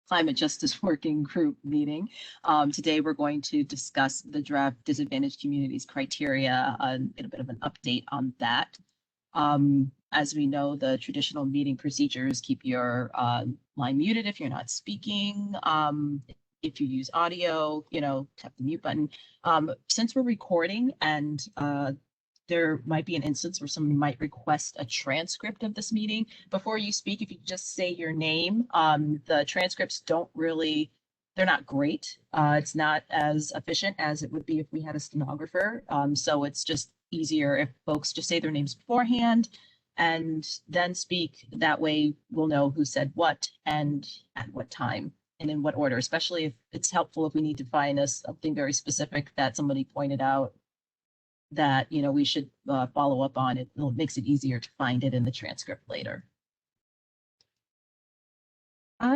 Climate Justice Working Group meeting. Today, we're going to discuss the draft disadvantaged communities criteria, and a bit of an update on that. As we know, the traditional meeting procedures keep your line muted if you're not speaking. If you use audio, tap the mute button. Since we're recording and there might be an instance where someone might request a transcript of this meeting. Before you speak, if you just say your name, the transcripts they're not great. It's not as efficient as it would be if we had a stenographer. So it's just easier if folks just say their names beforehand and then speak. That way we'll know who said what and at what time and in what order, especially if it's helpful if we need to find something very specific that somebody pointed out that we should follow up on. It makes it easier to find it in the transcript later.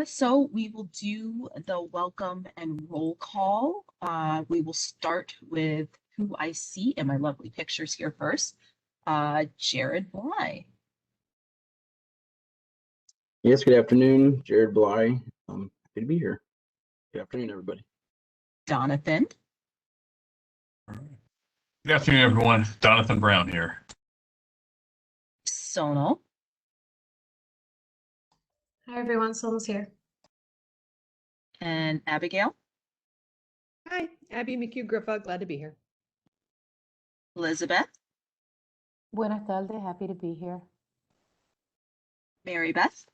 So we will do the welcome and roll call. We will start with who I see in my lovely pictures here first. Jared Bly. Yes, good afternoon, Jared Bly. Happy to be here. Good afternoon, everybody. Jonathan. Good afternoon, everyone. Jonathan Brown here. Sonal. Hi, everyone. Sonal's here. And Abigail. Hi, Abby McHugh-Griffa. Glad to be here. Elizabeth. Buenas tardes. Happy to be here. Mary Beth.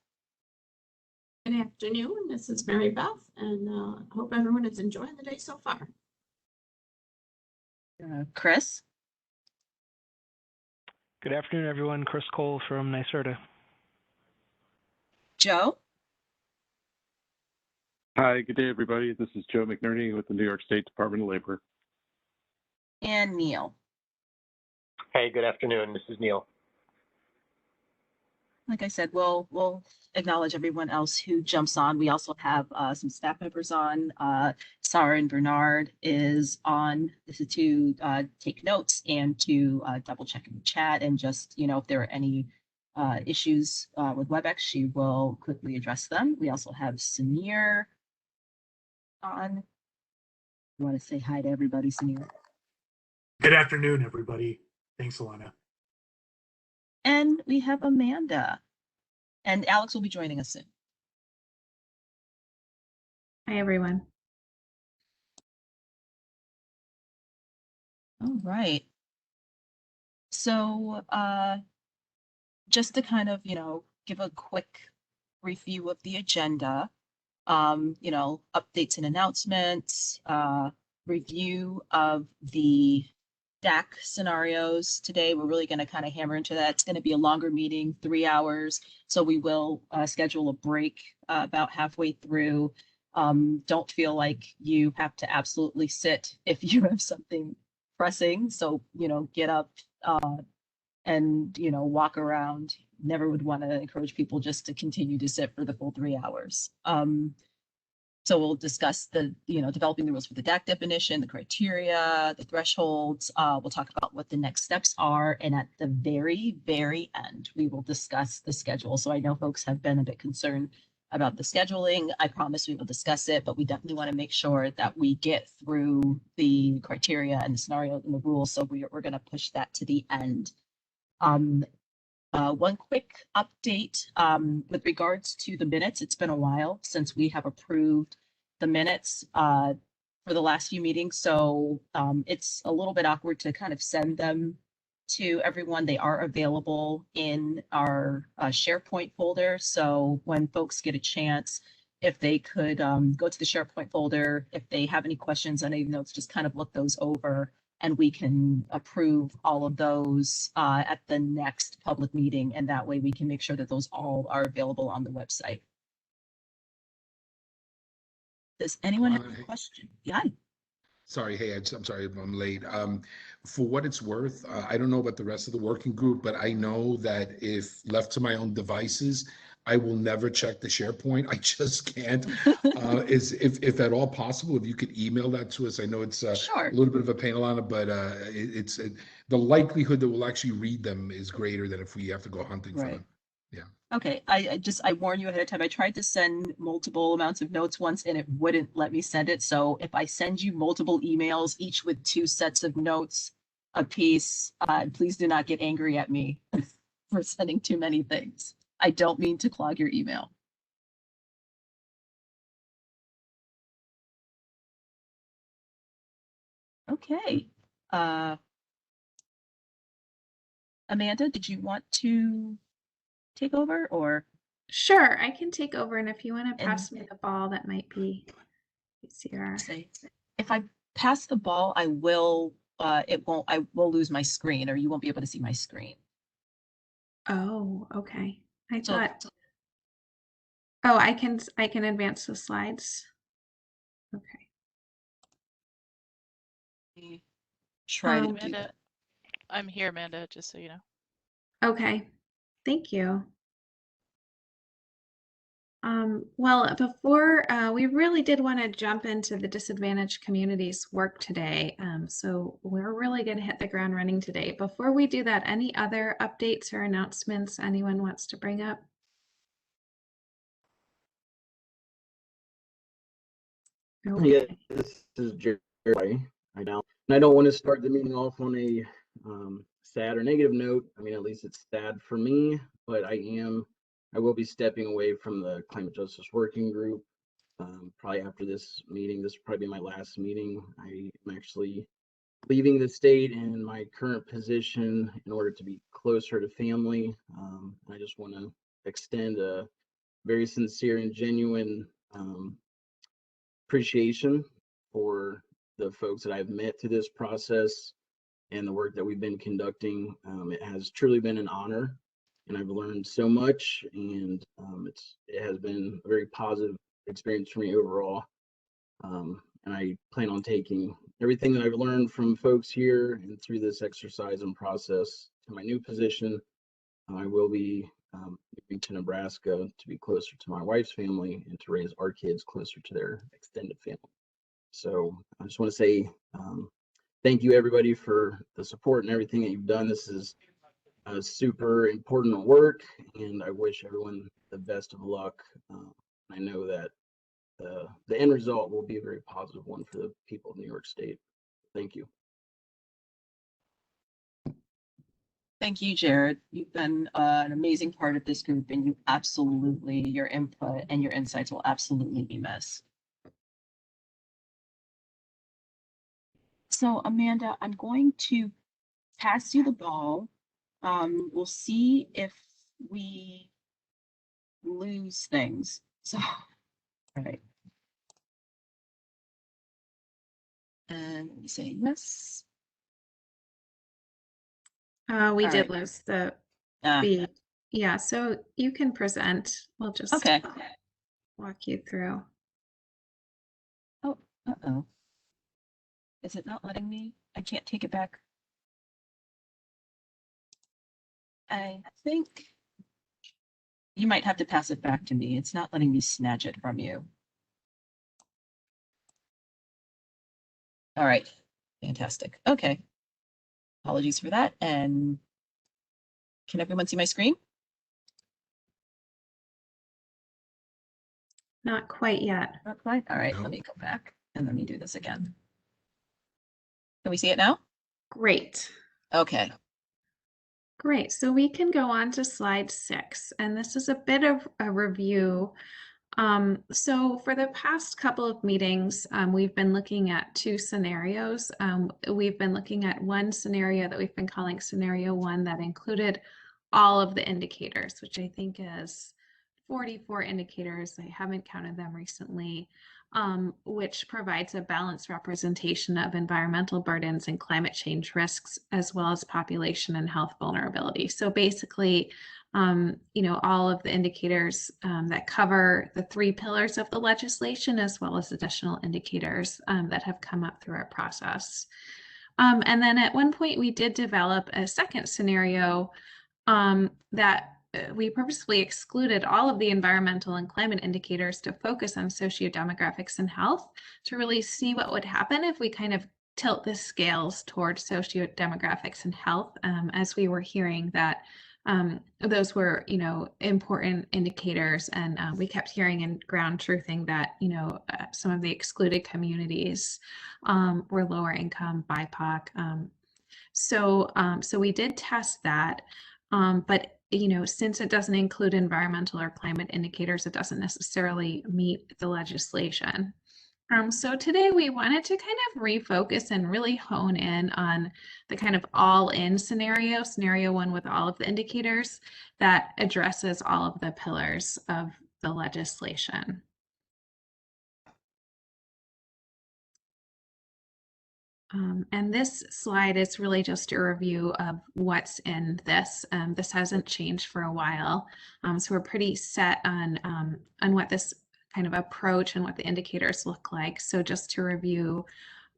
Good afternoon. This is Mary Beth, and I hope everyone is enjoying the day so far. Chris. Good afternoon, everyone. Chris Cole from NYSERDA. Joe. Hi, good day, everybody. This is Joe McNerney with the New York State Department of Labor. And Neil. Hey, good afternoon. This is Neil. Like I said, we'll acknowledge everyone else who jumps on. We also have some staff members on. Sarah and Bernard is on. This is to take notes and to double check in the chat, and just if there are any issues with WebEx, she will quickly address them. We also have Samir on. You want to say hi to everybody, Samir? Good afternoon, everybody. Thanks, Alana. And we have Amanda. And Alex will be joining us soon. Hi, everyone. All right. So just to kind of, give a quick review of the agenda, updates and announcements, review of the DAC scenarios today. We're really going to kind of hammer into that. It's going to be a longer meeting, 3 hours. So we will schedule a break about halfway through. Don't feel like you have to absolutely sit if you have something pressing. So, get up and, walk around. Never would want to encourage people just to continue to sit for the full 3 hours. So we'll discuss developing the rules for the DAC definition, the criteria, the thresholds. We'll talk about what the next steps are. And at the very, very end, we will discuss the schedule. So I know folks have been a bit concerned about the scheduling. I promise we will discuss it, but we definitely want to make sure that we get through the criteria and the scenarios and the rules. So we're going to push that to the end. One quick update with regards to the minutes. It's been a while since we have approved the minutes for the last few meetings. So it's a little bit awkward to kind of send them to everyone. They are available in our SharePoint folder. So when folks get a chance, if they could go to the SharePoint folder, if they have any questions on any notes, just kind of look those over, and we can approve all of those at the next public meeting. And that way we can make sure that those all are available on the website. Does anyone have a question? Yeah. Sorry, hey, I'm sorry I'm late. For what it's worth, I don't know about the rest of the working group, but I know that if left to my own devices, I will never check the SharePoint. I just can't. If at all possible, if you could email that to us. I know it's sure. A little bit of a pain, Alana, but the likelihood that we'll actually read them is greater than if we have to go hunting for them. Yeah. Okay, I warn you ahead of time. I tried to send multiple amounts of notes once and it wouldn't let me send it. So if I send you multiple emails, each with 2 sets of notes a piece, please do not get angry at me for sending too many things. I don't mean to clog your email. Okay. Amanda, did you want to take over or? Sure, I can take over, and if you want to And- pass me the ball, that might be easier. Say, if I pass the ball, I will, I will lose my screen or you won't be able to see my screen. Oh, okay. I So- thought. Oh, I can advance the slides. Okay. Try to do Amanda, that. I'm here, Amanda, just so you know. Okay. Thank you. Well, before we really did want to jump into the disadvantaged communities work today. So we're really going to hit the ground running today. Before we do that, any other updates or announcements anyone wants to bring up? Okay. Yeah, this is Jerry. I don't want to start the meeting off on a sad or negative note. I mean, at least it's sad for me, but I will be stepping away from the climate justice working group. Probably after this meeting, this will probably be my last meeting. I am actually leaving the state in my current position in order to be closer to family. I just want to extend a very sincere and genuine appreciation for the folks that I've met through this process and the work that we've been conducting. It has truly been an honor, and I've learned so much, and it has been a very positive experience for me overall. And I plan on taking everything that I've learned from folks here and through this exercise and process to my new position. I will be moving to Nebraska to be closer to my wife's family and to raise our kids closer to their extended family. So I just want to say thank you, everybody, for the support and everything that you've done. This is super important work, and I wish everyone the best of luck. I know that the end result will be a very positive one for the people of New York State. Thank you. Thank you, Jared. You've been an amazing part of this group and your input and your insights will absolutely be missed. So Amanda, I'm going to pass you the ball. We'll see if we lose things. So, all right. And let me say yes. We All did right. lose the Ah, feed. Yeah, so you can present. We'll just okay. walk you through. Oh, uh-oh. Is it not letting me? I can't take it back. I think you might have to pass it back to me. It's not letting me snatch it from you. All right. Fantastic. Okay. Apologies for that. And can everyone see my screen? Not quite yet. Not quite. All right. No. Let me go back and let me do this again. Can we see it now? Great. Okay. Great. So we can go on to slide 6, and this is a bit of a review. So for the past couple of meetings, we've been looking at 2 scenarios. We've been looking at one scenario that we've been calling scenario 1 that included all of the indicators, which I think is 44 indicators. I haven't counted them recently, which provides a balanced representation of environmental burdens and climate change risks, as well as population and health vulnerability. So basically, all of the indicators that cover the 3 pillars of the legislation, as well as additional indicators that have come up through our process. And then at one point, we did develop a second scenario that we purposefully excluded all of the environmental and climate indicators to focus on sociodemographics and health to really see what would happen if we kind of tilt the scales towards sociodemographics and health, as we were hearing that those were, important indicators. And we kept hearing in ground truthing that, some of the excluded communities were lower income, BIPOC. So we did test that, but since it doesn't include environmental or climate indicators, it doesn't necessarily meet the legislation. So today we wanted to kind of refocus and really hone in on the kind of all-in scenario one with all of the indicators that addresses all of the pillars of the legislation. And this slide is really just a review of what's in this. This hasn't changed for a while, so we're pretty set on what this kind of approach and what the indicators look like. So just to review,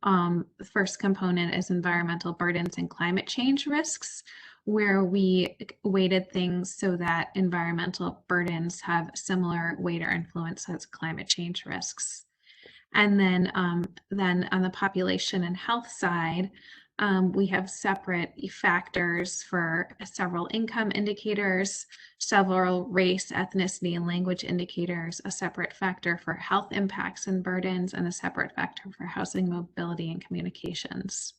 the first component is environmental burdens and climate change risks, where we weighted things so that environmental burdens have similar weight or influence as climate change risks. And then on the population and health side, we have separate factors for several income indicators, several race, ethnicity, and language indicators, a separate factor for health impacts and burdens, and a separate factor for housing, mobility, and communications.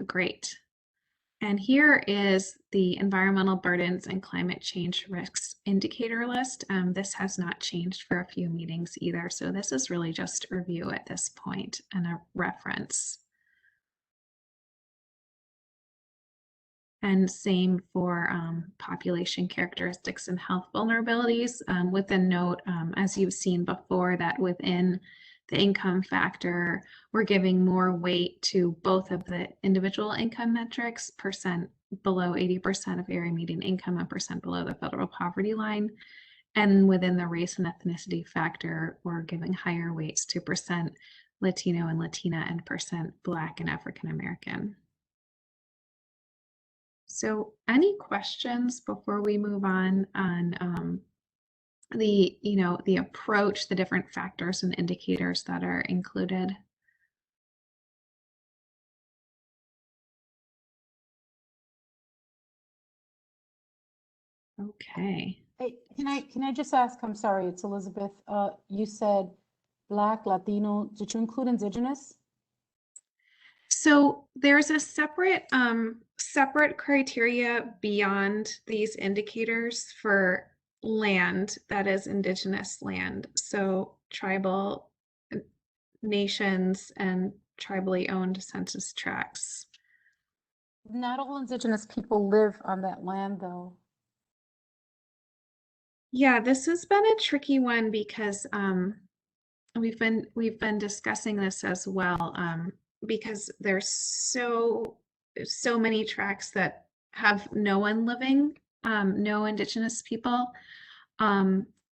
Great. And here is the environmental burdens and climate change risks indicator list. This has not changed for a few meetings either. So this is really just a review at this point and a reference. And same for population characteristics and health vulnerabilities, with a note, as you've seen before, that within the income factor, we're giving more weight to both of the individual income metrics, percent below 80% of area median income and percent below the federal poverty line. And within the race and ethnicity factor, we're giving higher weights to percent Latino and Latina and percent Black and African American. So any questions before we move on the approach, the different factors and indicators that are included? Okay. Hey, can I just ask, I'm sorry, it's Elizabeth. You said Black, Latino, did you include Indigenous? So there's a separate criteria beyond these indicators for land that is Indigenous land. So tribal nations and tribally owned census tracts. Not all Indigenous people live on that land, though. Yeah, this has been a tricky one because we've been discussing this as well, because there's so many tracts that have no one living, no Indigenous people.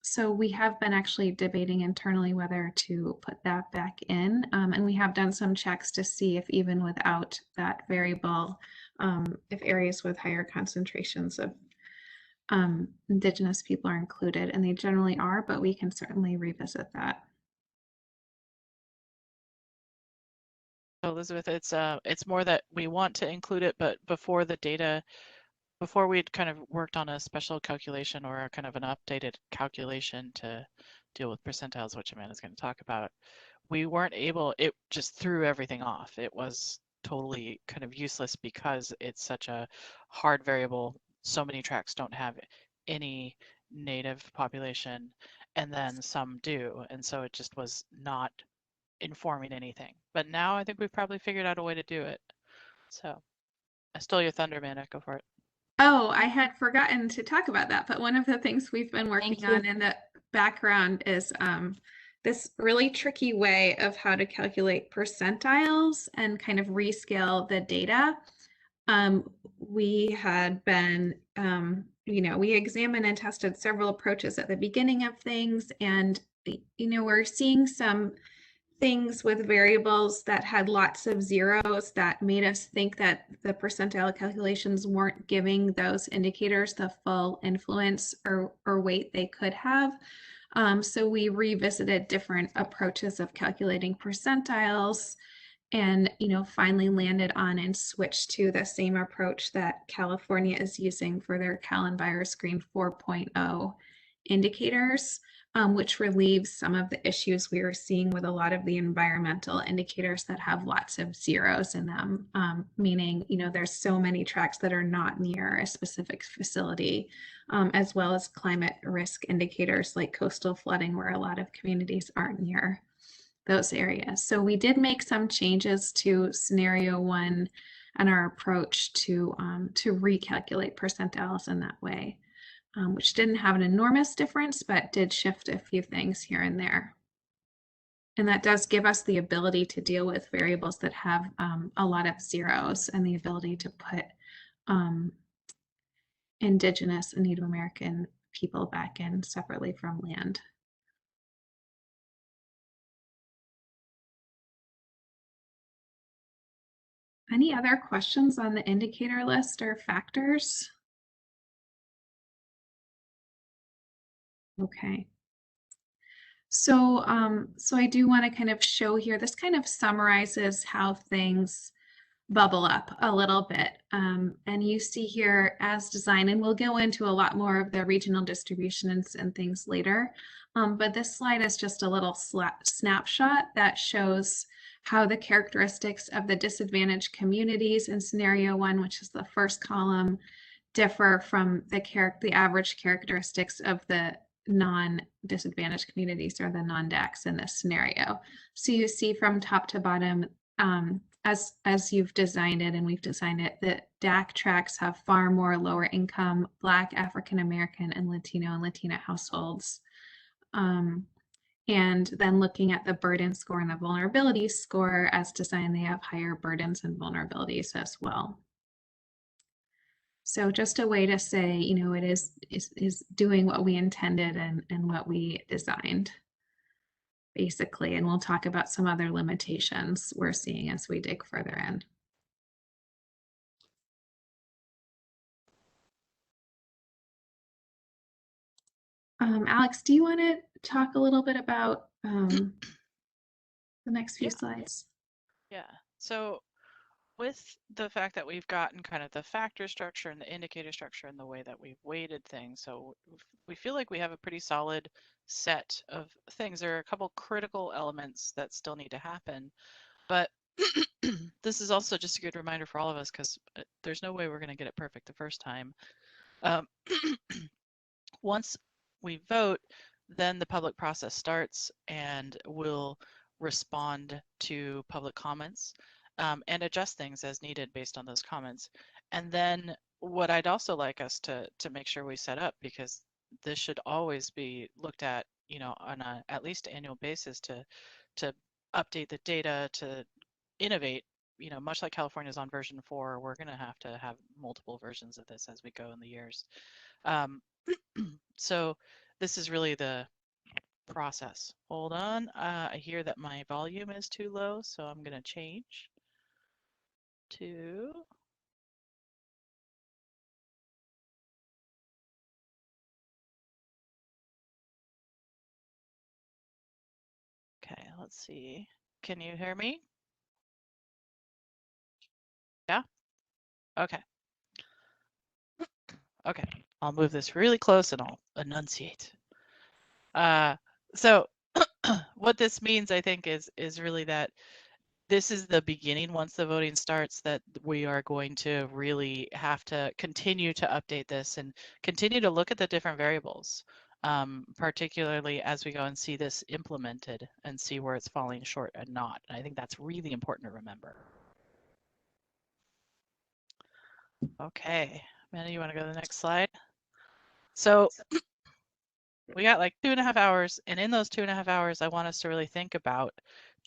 So we have been actually debating internally whether to put that back in, and we have done some checks to see if even without that variable, if areas with higher concentrations of Indigenous people are included, and they generally are, but we can certainly revisit that. Elizabeth, it's more that we want to include it, but before we'd kind of worked on a special calculation or a kind of an updated calculation to deal with percentiles, which Amanda's going to talk about, we weren't able, it just threw everything off. It was totally kind of useless because it's such a hard variable. So many tracts don't have any native population, and then some do. And so it just was not informing anything. But now I think we've probably figured out a way to do it. So I stole your thunder, Amanda. Go for it. Oh, I had forgotten to talk about that, but one of the things we've been working on in the background is this really tricky way of how to calculate percentiles and kind of rescale the data. We had been, we examined and tested several approaches at the beginning of things, and, we're seeing some things with variables that had lots of zeros that made us think that the percentile calculations weren't giving those indicators the full influence or weight they could have. So we revisited different approaches of calculating percentiles and finally landed on and switched to the same approach that California is using for their CalEnviro Screen 4.0 indicators, which relieves some of the issues we were seeing with a lot of the environmental indicators that have lots of zeros in them, meaning there's so many tracks that are not near a specific facility, as well as climate risk indicators like coastal flooding, where a lot of communities aren't near those areas. So we did make some changes to scenario 1 and our approach to recalculate percentiles in that way, which didn't have an enormous difference, but did shift a few things here and there. And that does give us the ability to deal with variables that have a lot of zeros, and the ability to put Indigenous and Native American people back in separately from land. Any other questions on the indicator list or factors? Okay. So, so I do want to kind of show here, this kind of summarizes how things bubble up a little bit. And you see here as designed, and we'll go into a lot more of the regional distributions and things later. But this slide is just a little snapshot that shows how the characteristics of the disadvantaged communities in scenario 1, which is the first column, differ from the average characteristics of the non-disadvantaged communities, or the non-DACs in this scenario. So you see from top to bottom, as you've designed it and we've designed it, the DAC tracks have far more lower income Black, African American, and Latino and Latina households. And then looking at the burden score and the vulnerability score as designed, they have higher burdens and vulnerabilities as well. So just a way to say, it is doing what we intended and what we designed, basically. And we'll talk about some other limitations we're seeing as we dig further in. Alex, do you want to talk a little bit about the next few slides? Yeah. So with the fact that we've gotten kind of the factor structure and the indicator structure and the way that we've weighted things, so we feel like we have a pretty solid set of things. There are a couple critical elements that still need to happen, but this is also just a good reminder for all of us, because there's no way we're going to get it perfect the first time. Once we vote, then the public process starts, and we'll respond to public comments and adjust things as needed based on those comments. And then what I'd also like us to make sure we set up, because this should always be looked at, on a at least annual basis, to update the data, to innovate. Much like California's on version 4, we're going to have multiple versions of this as we go in the years. So this is really the process. Hold on. I hear that my volume is too low, so I'm going to change to... Okay, let's see. Can you hear me? Yeah? Okay. Okay, I'll move this really close and I'll enunciate. So what this means, I think, is really that this is the beginning. Once the voting starts, that we are going to really have to continue to update this and continue to look at the different variables, particularly as we go and see this implemented and see where it's falling short and not. And I think that's really important to remember. Okay, Amanda, you want to go to the next slide? So we got like 2.5 hours, and in those 2.5 hours, I want us to really think about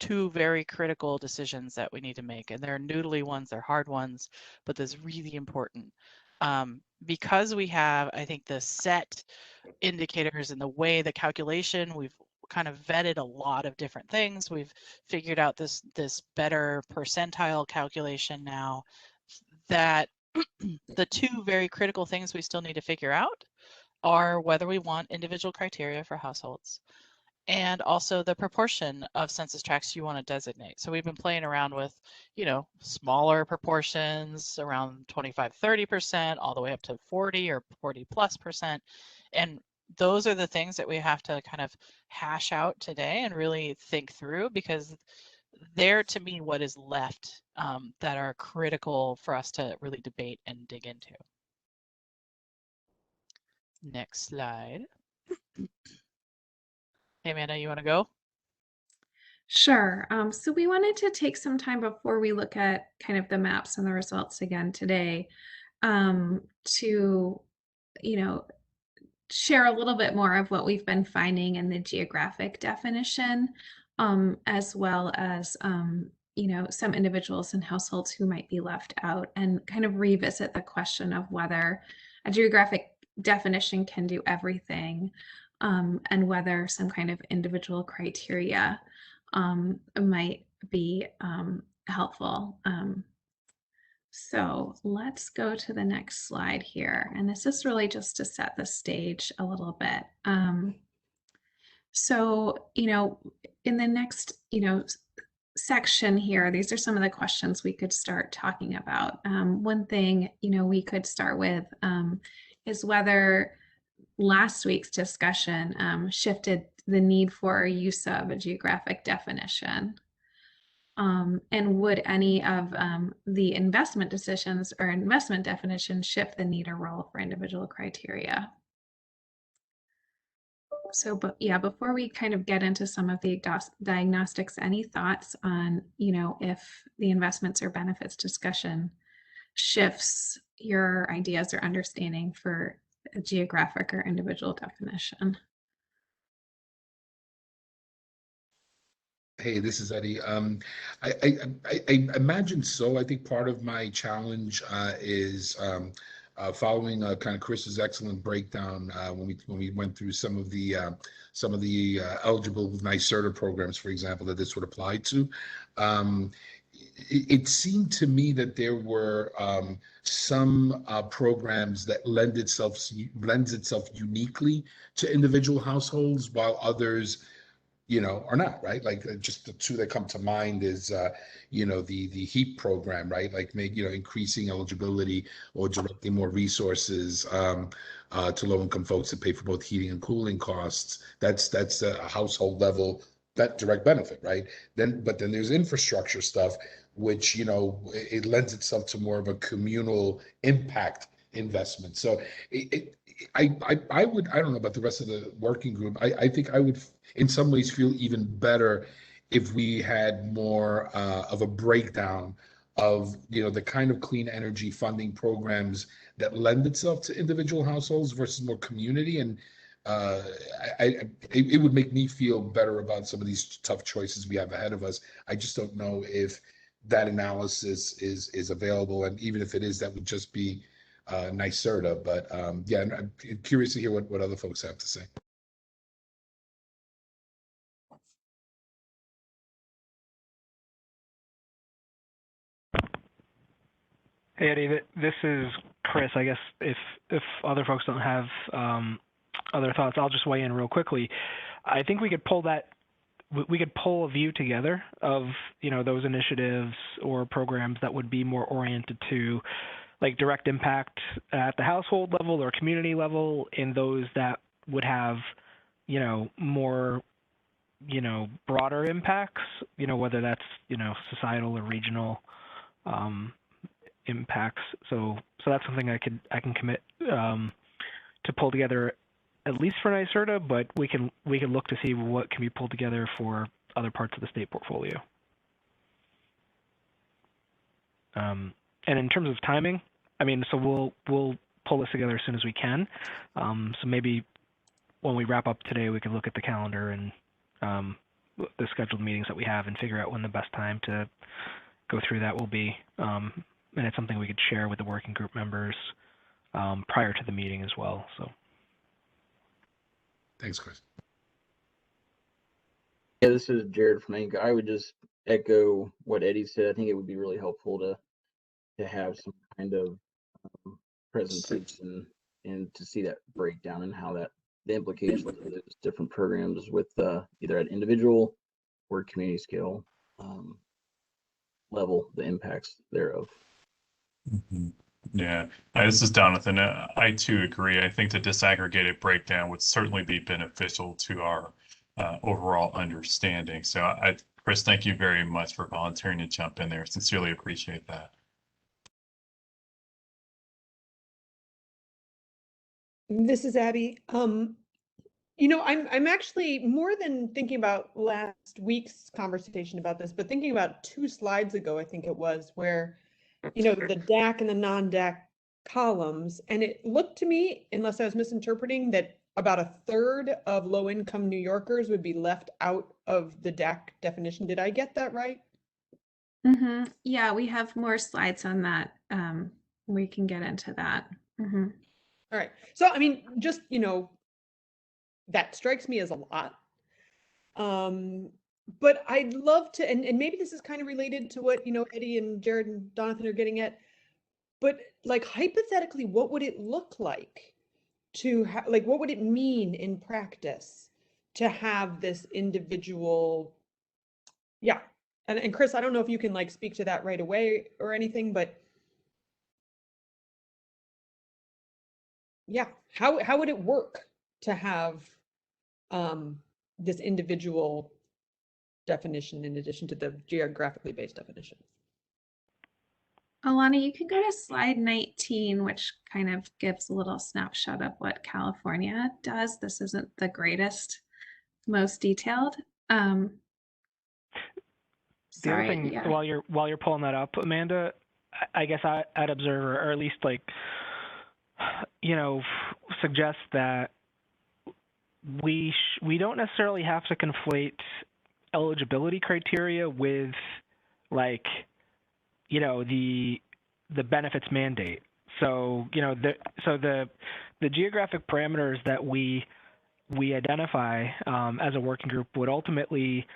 2 very critical decisions that we need to make. And they're noodly ones, they're hard ones, but this is really important. Because we have, I think, the set indicators and the way the calculation, we've kind of vetted a lot of different things. We've figured out this better percentile calculation now, that the 2 very critical things we still need to figure out are whether we want individual criteria for households and also the proportion of census tracts you want to designate. So we've been playing around with, smaller proportions around 25, 30%, all the way up to 40 or 40+%. And those are the things that we have to kind of hash out today and really think through, because they're, to me, what is left that are critical for us to really debate and dig into. Next slide. Hey, Amanda, you want to go? Sure. So we wanted to take some time before we look at kind of the maps and the results again today to, share a little bit more of what we've been finding in the geographic definition, as well as, some individuals and households who might be left out, and kind of revisit the question of whether a geographic definition can do everything, and whether some kind of individual criteria might be helpful. So let's go to the next slide here. And this is really just to set the stage a little bit. In the next, section here, these are some of the questions we could start talking about. One thing, we could start with is whether last week's discussion shifted the need for use of a geographic definition. And would any of the investment decisions or investment definitions shift the need or role for individual criteria? So, before we kind of get into some of the diagnostics, any thoughts on, if the investments or benefits discussion shifts your ideas or understanding for a geographic or individual definition? Hey, this is Eddie. I imagine so. I think part of my challenge is following kind of Chris's excellent breakdown when we went through some of the eligible NYSERDA programs, for example, that this would apply to. It seemed to me that there were some programs that lends itself uniquely to individual households, while others are not, right? Like just the two that come to mind is, the HEAP program, right? Like increasing eligibility or directing more resources to low-income folks to pay for both heating and cooling costs. That's a household level, that direct benefit, right? But then there's infrastructure stuff, which, it lends itself to more of a communal impact investment. So I don't know about the rest of the working group. I think I would in some ways feel even better if we had more of a breakdown of the kind of clean energy funding programs that lend itself to individual households versus more community. And it would make me feel better about some of these tough choices we have ahead of us. I just don't know if that analysis is available, and even if it is, that would just be NYSERDA. But yeah, I'm curious to hear what other folks have to say. Hey Eddie, this is Chris. I guess if other folks don't have other thoughts, I'll just weigh in real quickly. I think we could pull a view together of those initiatives or programs that would be more oriented to like direct impact at the household level or community level, in those that would have more broader impacts, whether that's societal or regional impacts. So that's something I can commit to pull together, at least for NYSERDA, but we can look to see what can be pulled together for other parts of the state portfolio. And in terms of timing, so we'll pull this together as soon as we can. So maybe when we wrap up today, we can look at the calendar and the scheduled meetings that we have and figure out when the best time to go through that will be. And it's something we could share with the working group members prior to the meeting as well. So, thanks, Chris. Yeah, this is Jared from Inc. I would just echo what Eddie said. I think it would be really helpful to have some kind of presentation and to see that breakdown and how that the implications of those different programs with either at individual or community scale level, the impacts thereof. Yeah, this is Jonathan. I too agree. I think the disaggregated breakdown would certainly be beneficial to our overall understanding. So, Chris, thank you very much for volunteering to jump in there. Sincerely appreciate that. This is Abby. You know, I'm actually more than thinking about last week's conversation about this, but thinking about 2 slides ago, I think it was, where, you know, the DAC and the non-DAC columns, and it looked to me, unless I was misinterpreting, that about a third of low-income New Yorkers would be left out of the DAC definition. Did I get that right? Yeah, we have more slides on that. We can get into that. All right. So, I mean, just, you know, that strikes me as a lot. But I'd love to, and maybe this is kind of related to what, you know, Eddie and Jared and Jonathan are getting at, but like hypothetically, what would it look like to have, like, what would it mean in practice to have this individual? Yeah. And Chris, I don't know if you can like speak to that right away or anything, but yeah, how would it work to have this individual definition in addition to the geographically based definition? Alana, you can go to slide 19, which kind of gives a little snapshot of what California does. This isn't the greatest, most detailed. The Sorry, other thing, yeah. while you're pulling that up, Amanda, I guess I'd observe, or at least like, you know, suggest that we don't necessarily have to conflate eligibility criteria with, like, you know, the benefits mandate. So, you know, the geographic parameters that we identify as a working group would ultimately,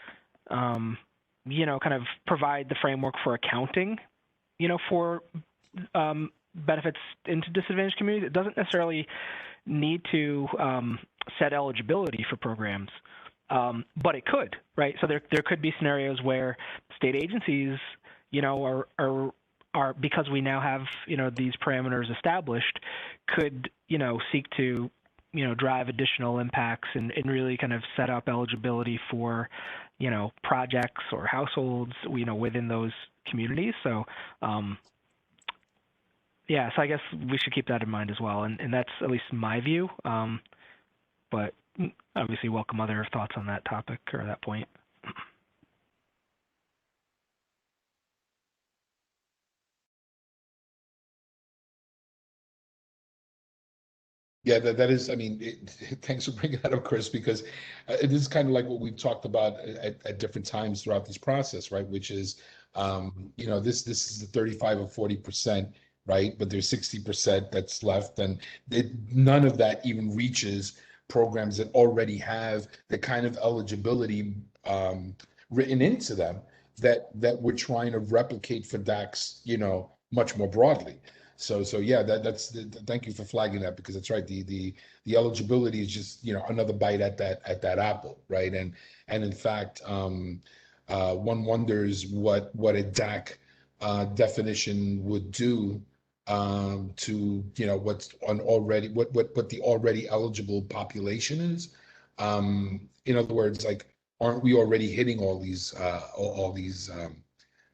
you know, kind of provide the framework for accounting, you know, for benefits into disadvantaged communities. It doesn't necessarily need to set eligibility for programs, but it could, right? So there could be scenarios where state agencies, you know, are because we now have, you know, these parameters established, could, you know, seek to, you know, drive additional impacts and really kind of set up eligibility for, you know, projects or households, you know, within those communities. So, yeah, so I guess we should keep that in mind as well. And that's at least my view. But obviously welcome other thoughts on that topic or that point. Yeah, that is, I mean, thanks for bringing that up, Chris, because it is kind of like what we've talked about at different times throughout this process, right? Which is, you know, this is the 35 or 40%, right? But there's 60% that's left, and none of that even reaches programs that already have the kind of eligibility written into them that we're trying to replicate for DACs, you know, much more broadly. So yeah, that's thank you for flagging that, because that's right. The eligibility is just, you know, another bite at that apple, right? And in fact, one wonders what a DAC definition would do to, you know, what the already eligible population is. In other words, like, aren't we already hitting all these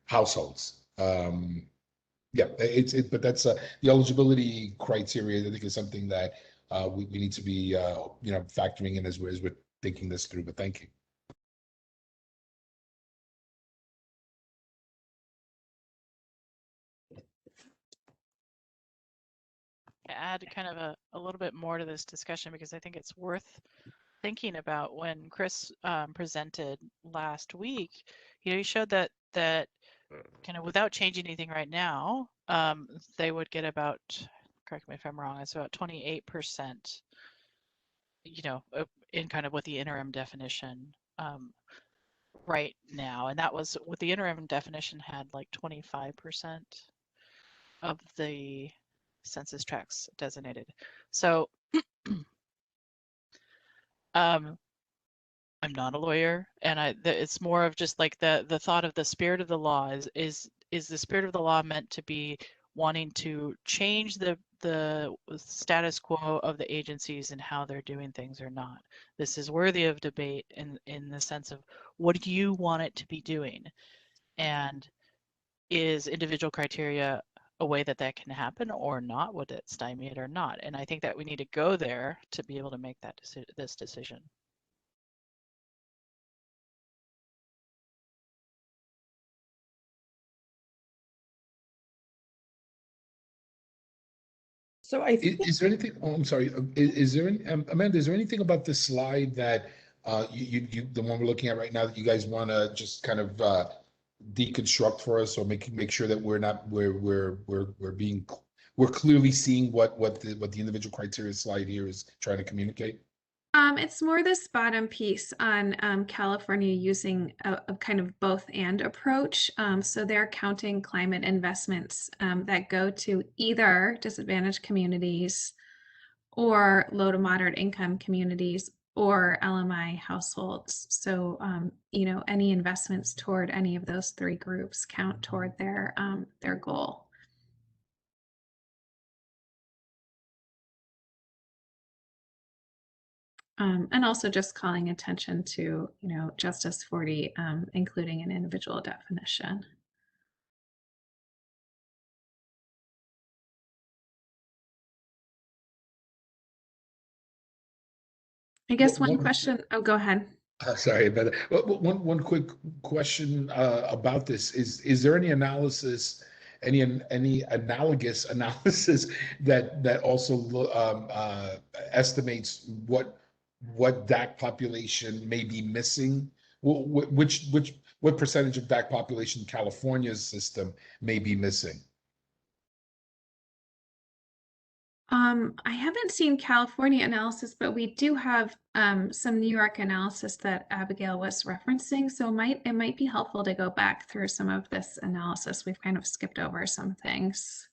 households? Yeah, but that's the eligibility criteria. I think is something that we need to be you know, factoring in as we're thinking this through. But thank you. Add kind of a little bit more to this discussion, because I think it's worth thinking about. When Chris presented last week, you know, he showed that kind of without changing anything right now, they would get about, correct me if I'm wrong, it's about 28%, you know, in kind of with the interim definition right now. And that was with the interim definition had like 25% of the census tracts designated. So I'm not a lawyer, and it's more of just like the thought of the spirit of the law is the spirit of the law meant to be wanting to change the status quo of the agencies and how they're doing things or not. This is worthy of debate in the sense of what do you want it to be doing, and is individual criteria a way that can happen or not? Would it stymie it or not? And I think that we need to go there to be able to make that this decision. So I think Is there anything, oh, I'm sorry, is there any, Amanda, is there anything about this slide that the one we're looking at right now that you guys want to just kind of deconstruct for us, or make sure that we're clearly seeing what the individual criteria slide here is trying to communicate? It's more this bottom piece on California using a kind of both and approach. So they're counting climate investments that go to either disadvantaged communities or low to moderate income communities or LMI households. So, any investments toward any of those three groups count toward their goal. And also just calling attention to, Justice 40, including an individual definition. I guess one question, oh, go ahead. Sorry about that. One quick question about this is there any analysis, any analogous analysis that also estimates what DAC population may be missing? What percentage of DAC population California's system may be missing? I haven't seen California analysis, but we do have some New York analysis that Abigail was referencing. So it might be helpful to go back through some of this analysis. We've kind of skipped over some things.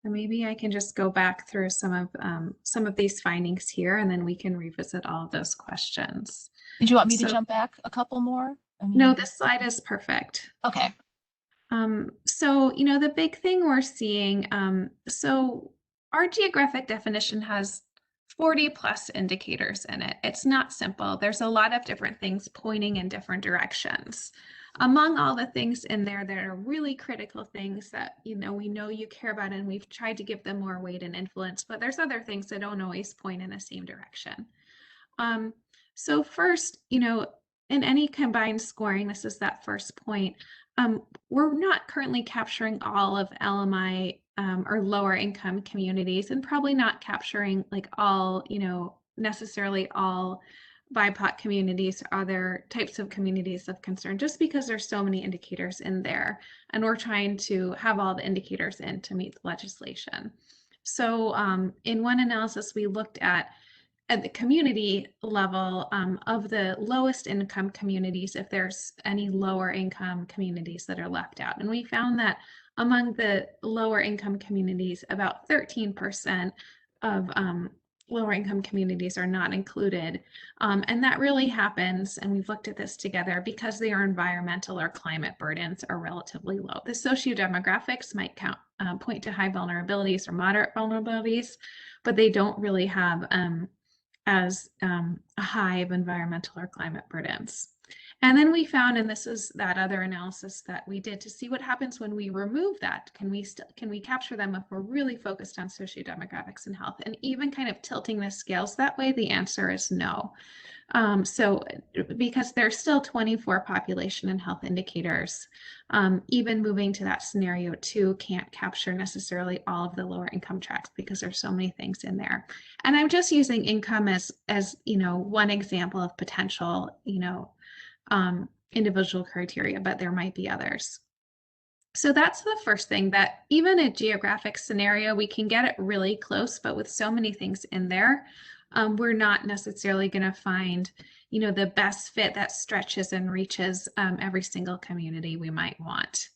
And maybe I can just go back through some of these findings here, and then we can revisit all of those questions. Did you want me to jump back a couple more? No, this slide is perfect. Okay. So, the big thing we're seeing, so our geographic definition has 40 plus indicators in it. It's not simple. There's a lot of different things pointing in different directions. Among all the things in there that are really critical things that, we know you care about, and we've tried to give them more weight and influence, but there's other things that don't always point in the same direction. So first, in any combined scoring, this is that first point, we're not currently capturing all of LMI or lower income communities, and probably not capturing like all, necessarily all BIPOC communities or other types of communities of concern, just because there's so many indicators in there. And we're trying to have all the indicators in to meet the legislation. So in one analysis, we looked at the community level of the lowest income communities, if there's any lower income communities that are left out. And we found that among the lower income communities, about 13% of lower income communities are not included. And that really happens, and we've looked at this together, because their environmental or climate burdens are relatively low. The sociodemographics might point to high vulnerabilities or moderate vulnerabilities, but they don't really have as a high of environmental or climate burdens. And then we found, and this is that other analysis that we did to see what happens when we remove that. Can we capture them if we're really focused on sociodemographics and health? And even kind of tilting the scales that way, the answer is no. So because there's still 24 population and health indicators, even moving to that scenario 2 can't capture necessarily all of the lower income tracks, because there's so many things in there. And I'm just using income as one example of potential, individual criteria, but there might be others. So that's the first thing, that even a geographic scenario, we can get it really close, but with so many things in there, we're not necessarily going to find, the best fit that stretches and reaches every single community we might want.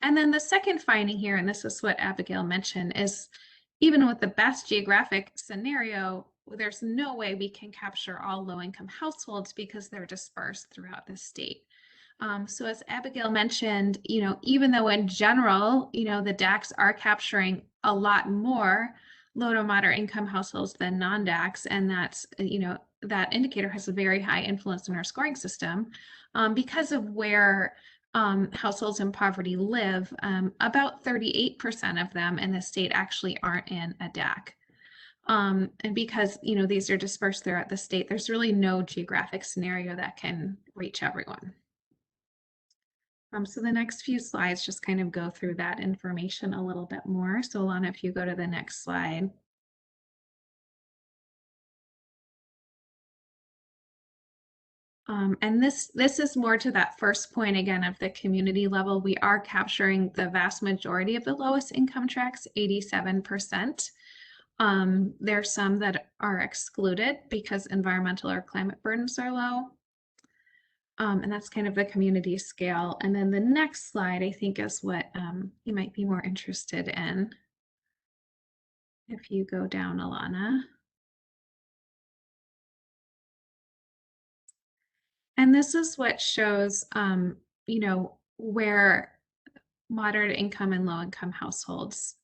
And then the second finding here, and this is what Abigail mentioned, is even with the best geographic scenario, there's no way we can capture all low-income households because they're dispersed throughout the state. So as Abigail mentioned, even though in general, the DACs are capturing a lot more low to moderate income households than non-DACs, and that's, that indicator has a very high influence in our scoring system because of where households in poverty live. About 38% of them in the state actually aren't in a DAC. And because, these are dispersed throughout the state, there's really no geographic scenario that can reach everyone. So the next few slides just kind of go through that information a little bit more. So Alana, if you go to the next slide. And this is more to that first point again of the community level. We are capturing the vast majority of the lowest income tracts, 87%. There's some that are excluded because environmental or climate burdens are low. And that's kind of the community scale. And then the next slide, I think, is what you might be more interested in. If you go down, Alana. And this is what shows, where moderate income and low income households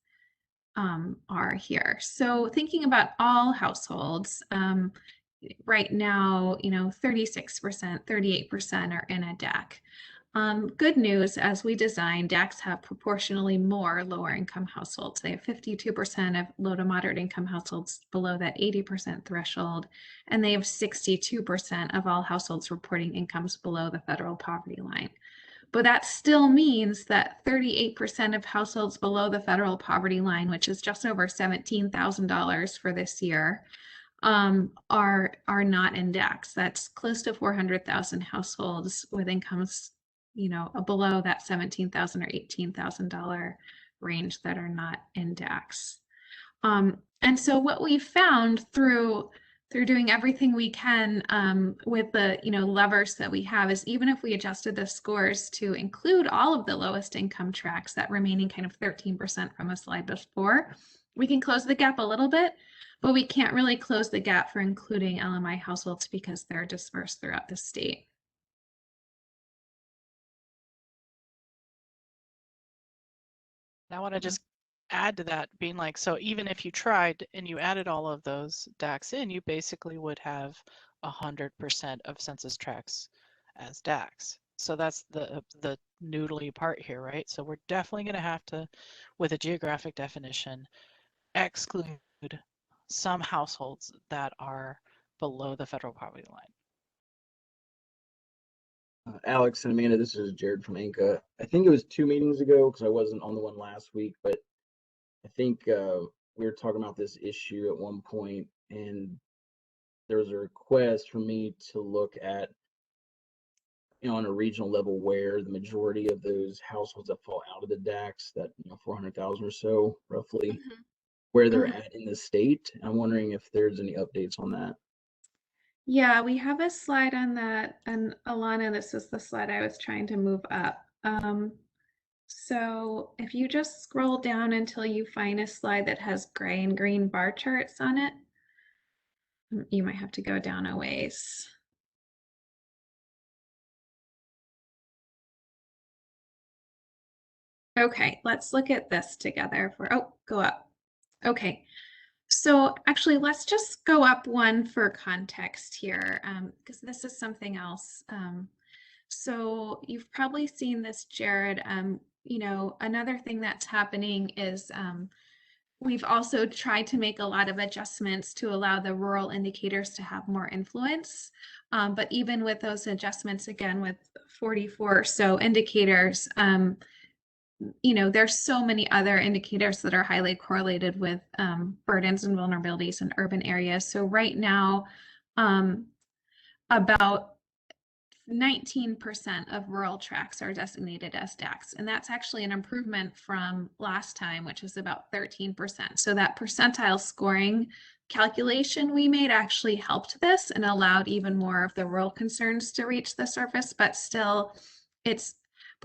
are here. So thinking about all households, right now, 36%, 38% are in a DAC. Good news, as we design, DACs have proportionally more lower income households. They have 52% of low to moderate income households below that 80% threshold, and they have 62% of all households reporting incomes below the federal poverty line. But that still means that 38% of households below the federal poverty line, which is just over $17,000 for this year, are not in DACs. That's close to 400,000 households with incomes, below that $17,000 or $18,000 range that are not in DACs. And so what we found through doing everything we can with the levers that we have is, even if we adjusted the scores to include all of the lowest income tracts, that remaining kind of 13% from a slide before, we can close the gap a little bit, but we can't really close the gap for including LMI households because they're dispersed throughout the state. I want to just add to that, being like, so even if you tried and you added all of those DACs in, you basically would have 100% of census tracts as DACs. So that's the noodly part here, right? So we're definitely going to have to, with a geographic definition, exclude some households that are below the federal poverty line. Alex and Amanda, this is Jared from Inca. I think it was 2 meetings ago, because I wasn't on the one last week, but I think we were talking about this issue at one point, and there was a request for me to look at, on a regional level, where the majority of those households that fall out of the DACs, that 400,000 or so, roughly, where they're at in the state. I'm wondering if there's any updates on that. Yeah, we have a slide on that, and Alana, this is the slide I was trying to move up. So if you just scroll down until you find a slide that has gray and green bar charts on it, you might have to go down a ways. Okay, let's look at this together. Go up. Okay. So actually, let's just go up one for context here, because this is something else. So you've probably seen this, Jared. Another thing that's happening is we've also tried to make a lot of adjustments to allow the rural indicators to have more influence. But even with those adjustments, again, with 44 or so indicators, there's so many other indicators that are highly correlated with burdens and vulnerabilities in urban areas. So right now, about 19% of rural tracts are designated as DACs, and that's actually an improvement from last time, which was about 13%. So that percentile scoring calculation we made actually helped this and allowed even more of the rural concerns to reach the surface, but still it's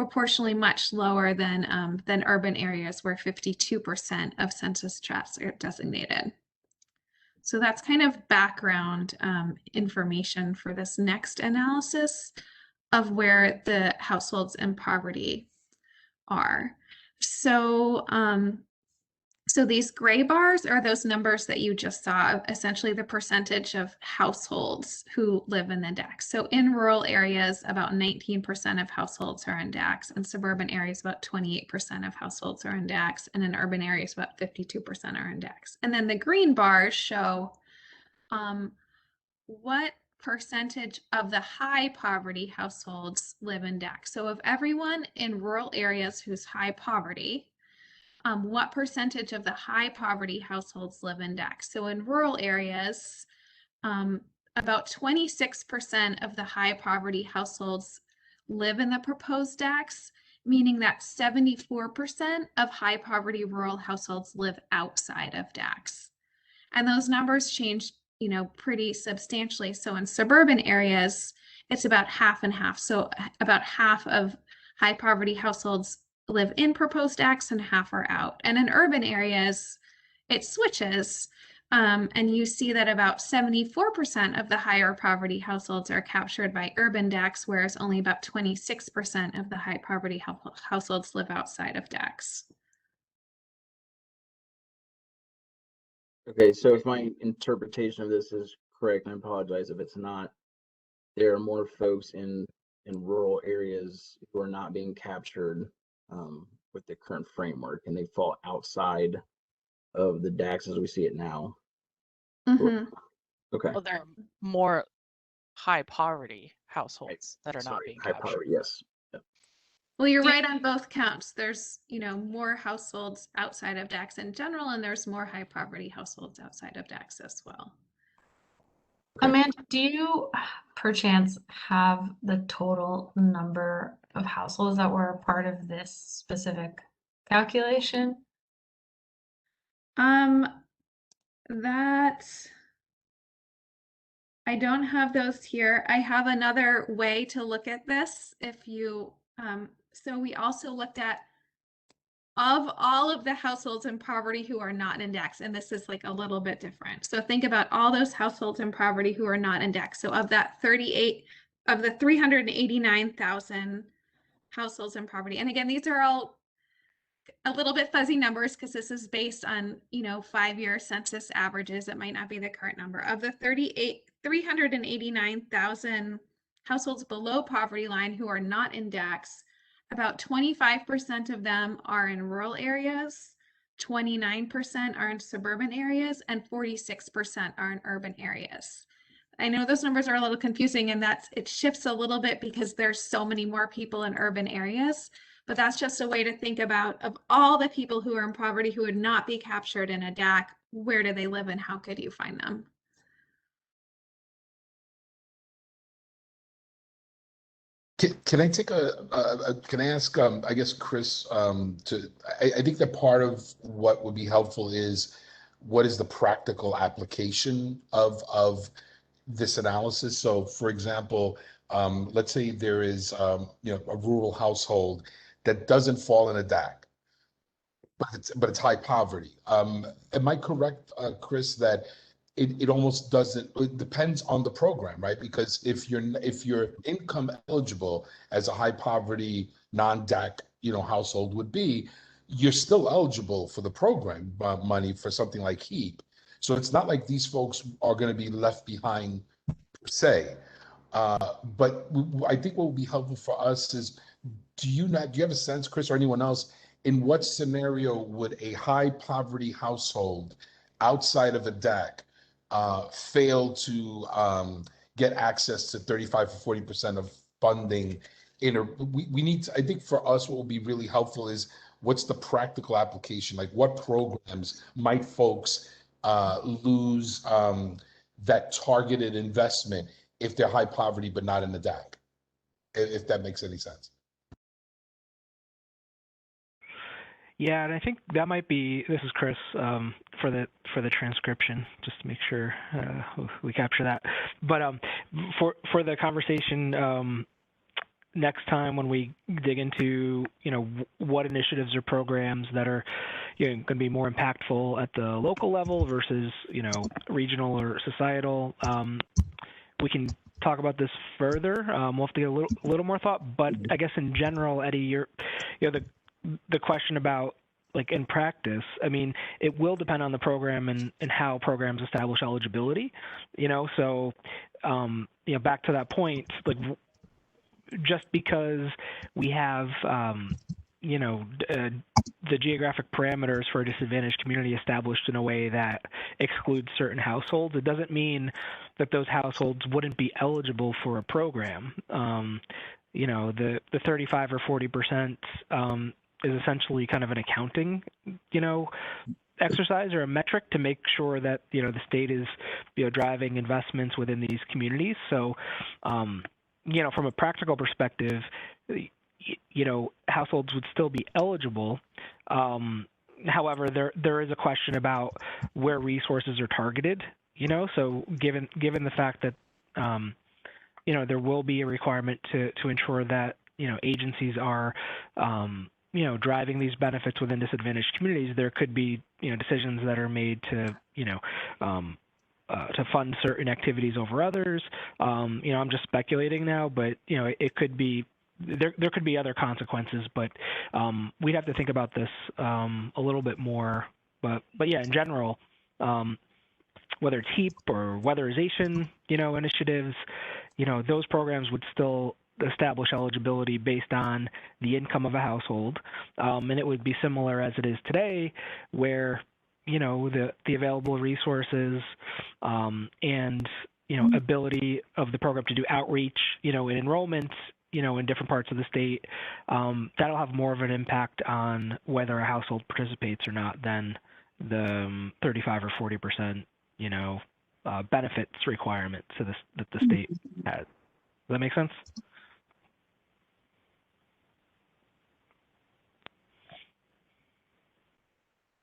proportionally much lower than urban areas where 52% of census tracts are designated. So that's kind of background information for this next analysis of where the households in poverty are. So, so these gray bars are those numbers that you just saw, essentially the percentage of households who live in the DAX. So in rural areas, about 19% of households are in DAX. In suburban areas, about 28% of households are in DAX. And in urban areas, about 52% are in DAX. And then the green bars show what percentage of the high poverty households live in DAX. So of everyone in rural areas who's high poverty, what percentage of the high poverty households live in DAX? So in rural areas, about 26% of the high poverty households live in the proposed DAX, meaning that 74% of high poverty rural households live outside of DAX. And those numbers change, pretty substantially. So in suburban areas, it's about half and half. So about half of high poverty households live in proposed DAX and half are out. And in urban areas, it switches. And you see that about 74% of the higher poverty households are captured by urban DAX, whereas only about 26% of the high poverty households live outside of DAX. Okay, so if my interpretation of this is correct, I apologize if it's not, there are more folks in rural areas who are not being captured with the current framework, and they fall outside of the DAX as we see it now. Mm-hmm. Okay. Well, there are more high poverty households that are not Sorry, being high captured. poverty, yes. Yep. Well, you're right on both counts. There's, more households outside of DAX in general, and there's more high poverty households outside of DAX as well. Amanda, do you perchance have the total number of households that were a part of this specific calculation? That I don't have those here. I have another way to look at this. If you, so we also looked at of all of the households in poverty who are not in DAX, and this is like a little bit different. So think about all those households in poverty who are not in DAX. So of that 389,000 households in poverty, and again, these are all a little bit fuzzy numbers because this is based on, 5-year census averages. It might not be the current number. Of the 389,000 households below poverty line who are not in DAX, about 25% of them are in rural areas, 29% are in suburban areas, and 46% are in urban areas. I know those numbers are a little confusing, and it shifts a little bit because there's so many more people in urban areas, but that's just a way to think about, of all the people who are in poverty who would not be captured in a DAC, where do they live and how could you find them? Can I take can I ask, I guess, Chris, I think that part of what would be helpful is what is the practical application of this analysis? So for example, let's say there is, a rural household that doesn't fall in a DAC, but it's high poverty. Am I correct, Chris, that it almost doesn't, it depends on the program, right? Because if you're income eligible as a high poverty non-DAC, household would be, you're still eligible for the program money for something like HEAP. So it's not like these folks are going to be left behind per se. But I think what would be helpful for us is, do you have a sense, Chris, or anyone else, in what scenario would a high poverty household outside of a DAC fail to get access to 35 to 40% of funding? We need to, I think for us, what will be really helpful is what's the practical application? Like what programs might folks lose that targeted investment if they're high poverty but not in the DAC, if that makes any sense? Yeah, and I think that might be, this is Chris, for the transcription, just to make sure we capture that. But for the conversation, next time when we dig into, what initiatives or programs that are, going to be more impactful at the local level versus, regional or societal, we can talk about this further. We'll have to get a little more thought, but I guess in general, Eddie, the question about like in practice, I mean, it will depend on the program and how programs establish eligibility, so, back to that point, like just because we have, the geographic parameters for a disadvantaged community established in a way that excludes certain households, it doesn't mean that those households wouldn't be eligible for a program. The 35 or 40% is essentially kind of an accounting, exercise or a metric to make sure that, the state is, driving investments within these communities. So, from a practical perspective, households would still be eligible. However, there is a question about where resources are targeted, so given the fact that, there will be a requirement to ensure that, agencies are, driving these benefits within disadvantaged communities, there could be, decisions that are made to fund certain activities over others. I'm just speculating now, but, it could be, there could be other consequences, but we'd have to think about this a little bit more. But yeah, in general, whether it's HEAP or weatherization, initiatives, those programs would still establish eligibility based on the income of a household, and it would be similar as it is today, where the available resources and ability of the program to do outreach, and enrollment, in different parts of the state, that'll have more of an impact on whether a household participates or not than the 35 or 40%, benefits requirement that the state has. Does that make sense?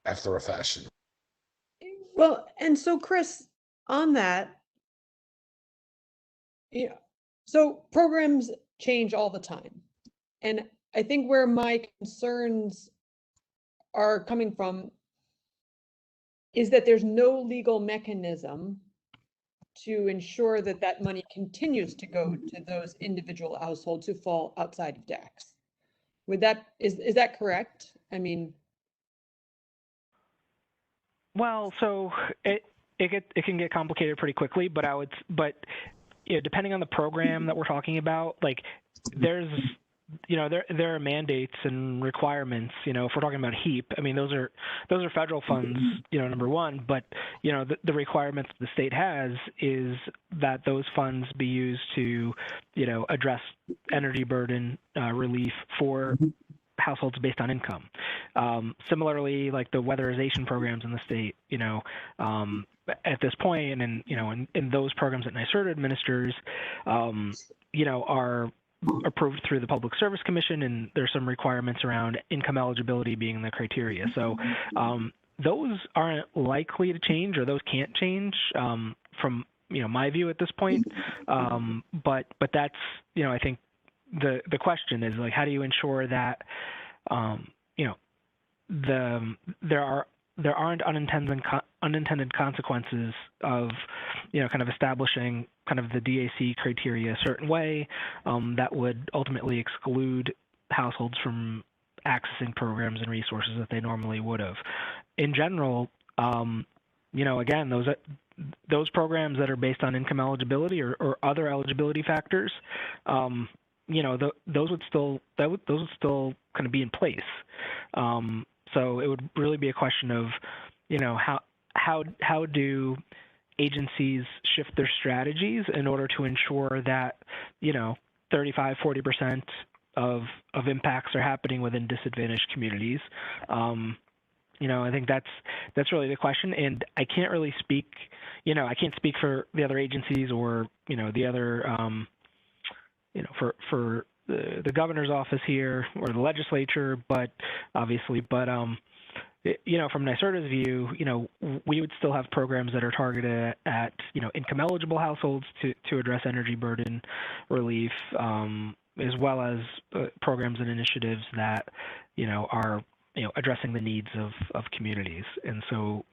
After a fashion. Well, and so Chris, on that, so programs change all the time. And I think where my concerns are coming from is that there's no legal mechanism to ensure that that money continues to go to those individual households who fall outside of DACs. Is that correct? I mean, well, so it can get complicated pretty quickly, but depending on the program that we're talking about, like there's, there are mandates and requirements, if we're talking about HEAP, I mean, those are federal funds, number one, but, the requirements the state has is that those funds be used to, address energy burden relief for households based on income. Similarly, like the weatherization programs in the state, at this point, and in those programs that NYSERDA administers, are approved through the Public Service Commission, and there's some requirements around income eligibility being the criteria. So those aren't likely to change, or those can't change from my view at this point. But that's I think the question is, like, how do you ensure that there aren't unintended consequences of kind of establishing kind of the DAC criteria a certain way that would ultimately exclude households from accessing programs and resources that they normally would have. In general, again, those programs that are based on income eligibility or other eligibility factors, those would still kind of be in place. So it would really be a question of, how do agencies shift their strategies in order to ensure that, 35, 40% of impacts are happening within disadvantaged communities. I think that's really the question, and I can't really speak, I can't speak for the other agencies or, the other, for the governor's office here or the legislature, but obviously, from NYSERDA's view, we would still have programs that are targeted at, income eligible households to address energy burden relief, as well as programs and initiatives that, are, addressing the needs of communities. And so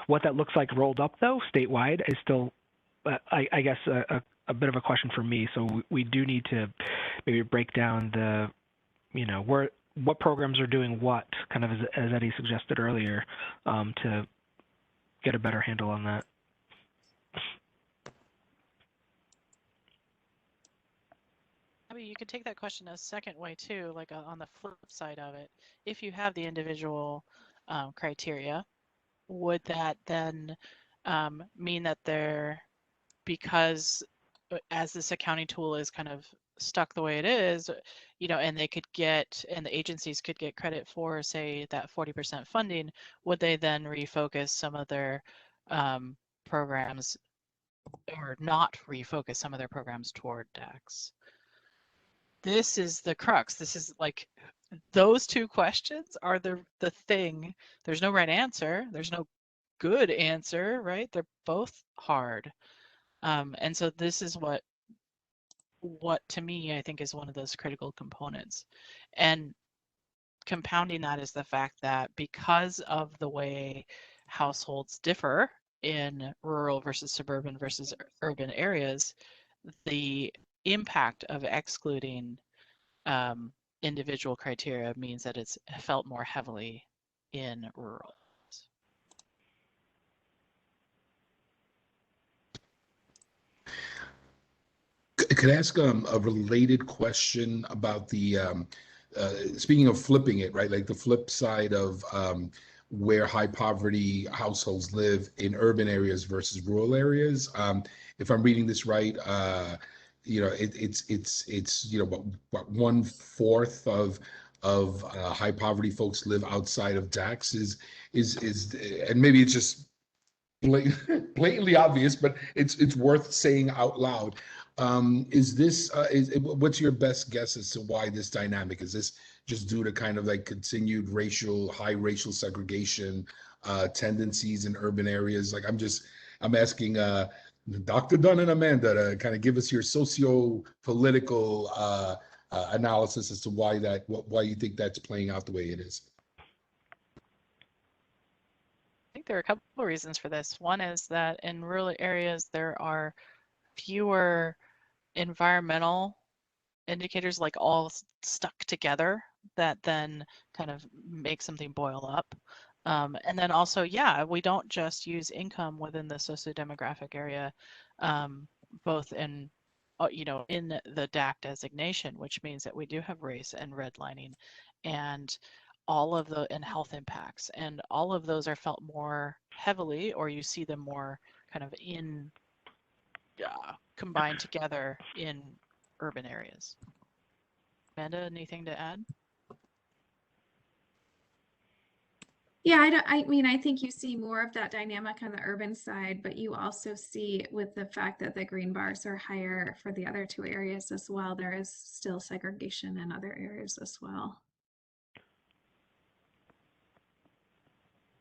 what that looks like rolled up, though, statewide is still, I guess, a bit of a question for me. So we do need to maybe break down the, what programs are doing what, kind of as Eddie suggested earlier, to get a better handle on that. I mean, you could take that question a second way too, like on the flip side of it. If you have the individual criteria, would that then mean that they're, because as this accounting tool is kind of stuck the way it is, and they could get, and the agencies could get credit for, say, that 40% funding, would they then refocus some of their programs, or not refocus some of their programs toward DAX? This is the crux. This is like, those two questions are the thing. There's no right answer. There's no good answer, right? They're both hard. And so this is what to me, I think is one of those critical components. And compounding that is the fact that because of the way households differ in rural versus suburban versus urban areas, the impact of excluding individual criteria means that it's felt more heavily in rural. Could I ask a related question about the, speaking of flipping it, right? Like the flip side of where high poverty households live in urban areas versus rural areas. If I'm reading this right, it's what 1/4 of high poverty folks live outside of DAX is, and maybe it's just blatantly obvious, but it's worth saying out loud. Is this what's your best guess as to why this dynamic? Is this just due to kind of like continued high racial segregation tendencies in urban areas? Like I'm asking Dr. Dunn and Amanda to kind of give us your socio-political analysis as to why you think that's playing out the way it is. I think there are a couple of reasons for this. One is that in rural areas, there are fewer environmental indicators, like all stuck together, that then kind of make something boil up. And then also, yeah, we don't just use income within the sociodemographic area, both in, in the DAC designation, which means that we do have race and redlining, and all of the health impacts, and all of those are felt more heavily, or you see them more kind of in combined together in urban areas. Amanda, anything to add? Yeah, I mean, I think you see more of that dynamic on the urban side, but you also see with the fact that the green bars are higher for the other two areas as well, there is still segregation in other areas as well.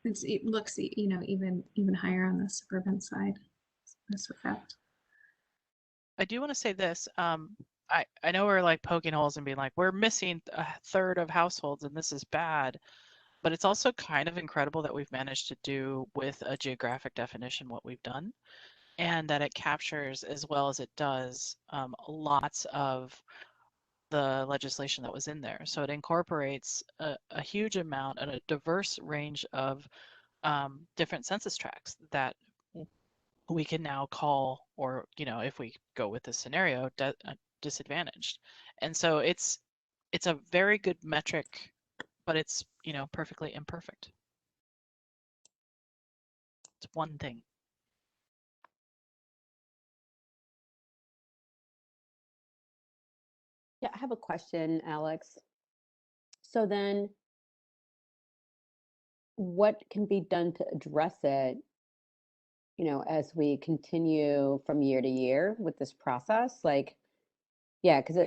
It looks, even higher on the suburban side. This effect. I do want to say this. I know we're like poking holes and being like, we're missing a third of households and this is bad, but it's also kind of incredible that we've managed to do with a geographic definition what we've done, and that it captures, as well as it does, lots of the legislation that was in there. So it incorporates a huge amount and a diverse range of different census tracts that we can now call, or if we go with this scenario, disadvantaged. And so it's a very good metric, but it's perfectly imperfect. It's one thing. Yeah, I have a question, Alex. So then what can be done to address it, as we continue from year to year with this process? Like, yeah, because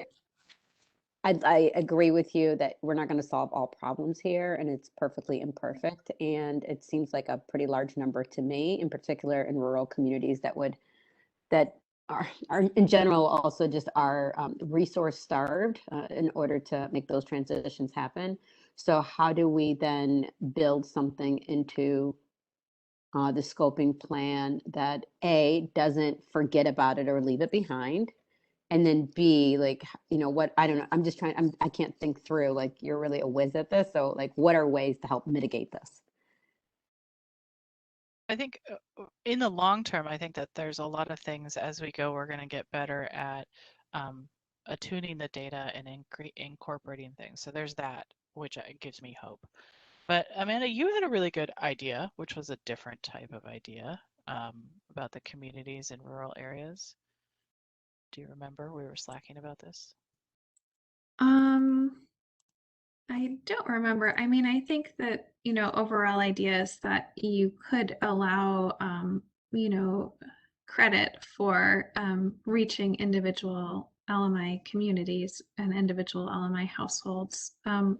I agree with you that we're not going to solve all problems here, and it's perfectly imperfect. And it seems like a pretty large number to me, in particular in rural communities that are in general also just are resource starved in order to make those transitions happen. So how do we then build something into the scoping plan that A, doesn't forget about it or leave it behind, and then B, like, you know, what, I don't know, I'm just trying, I can't think through, like, you're really a whiz at this, so like, what are ways to help mitigate this? I think in the long term, I think that there's a lot of things as we go, we're going to get better at attuning the data and incorporating things. So there's that, which gives me hope. But Amanda, you had a really good idea, which was a different type of idea about the communities in rural areas. Do you remember we were slacking about this? I don't remember. I mean, I think that, you know, overall idea is that you could allow, you know, credit for reaching individual LMI communities and individual LMI households. I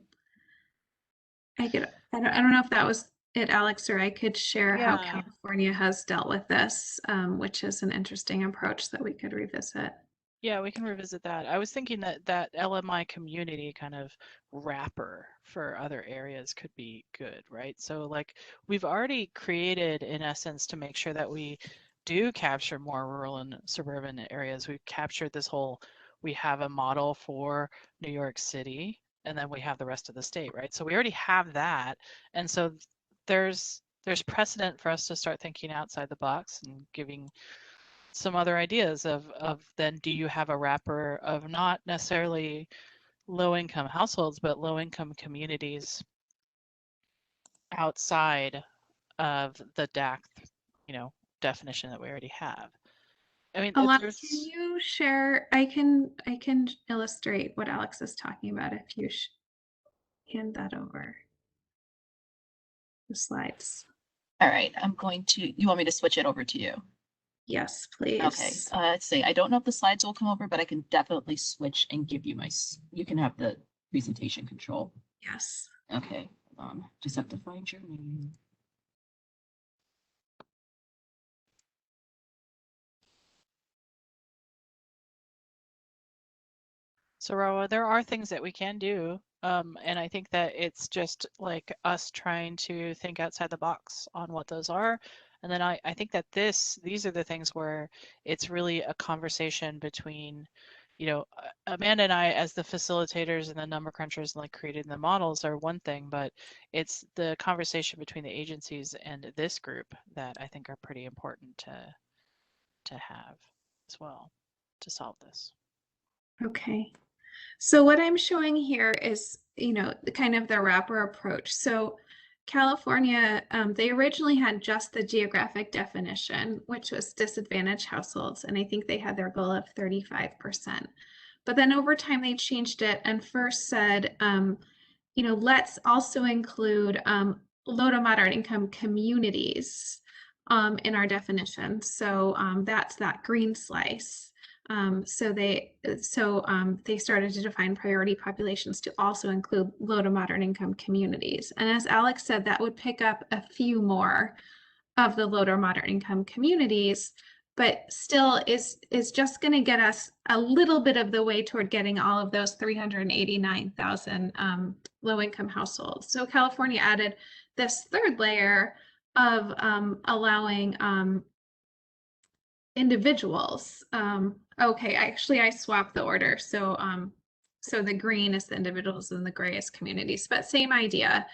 don't know if that was it, Alex, or I could share how Yeah. California has dealt with this, which is an interesting approach that we could revisit. Yeah, we can revisit that. I was thinking that that LMI community kind of wrapper for other areas could be good, right? So like we've already created in essence to make sure that we do capture more rural and suburban areas. We've captured this whole, we have a model for New York City and then we have the rest of the state, right? So we already have that. And so there's precedent for us to start thinking outside the box and giving some other ideas of then do you have a wrapper of not necessarily low income households, but low income communities outside of the DAC, you know, definition that we already have. I mean, Alex, can you share? I can illustrate what Alex is talking about if you hand that over. The slides. All right, I'm going to, you want me to switch it over to you? Yes, please. Okay, let's see. I don't know if the slides will come over, but I can definitely switch and give you my, you can have the presentation control. Yes. Okay, hold on. Just have to find your name. So Rawa, there are things that we can do. And I think that it's just like us trying to think outside the box on what those are. And then I think that these are the things where it's really a conversation between, you know, Amanda and I as the facilitators and the number crunchers and like creating the models are one thing, but it's the conversation between the agencies and this group that I think are pretty important to have as well to solve this. Okay. So what I'm showing here is, you know, the kind of the wrapper approach. So California, they originally had just the geographic definition, which was disadvantaged households. And I think they had their goal of 35%. But then over time, they changed it and first said, you know, let's also include low to moderate income communities in our definition. So that's that green slice. So they started to define priority populations to also include low to moderate income communities. And as Alex said, that would pick up a few more of the low to moderate income communities, but still is just going to get us a little bit of the way toward getting all of those 389,000 low income households. So California added this third layer of allowing individuals. Okay, actually I swapped the order. So so the green is the individuals and the gray is communities, but same idea.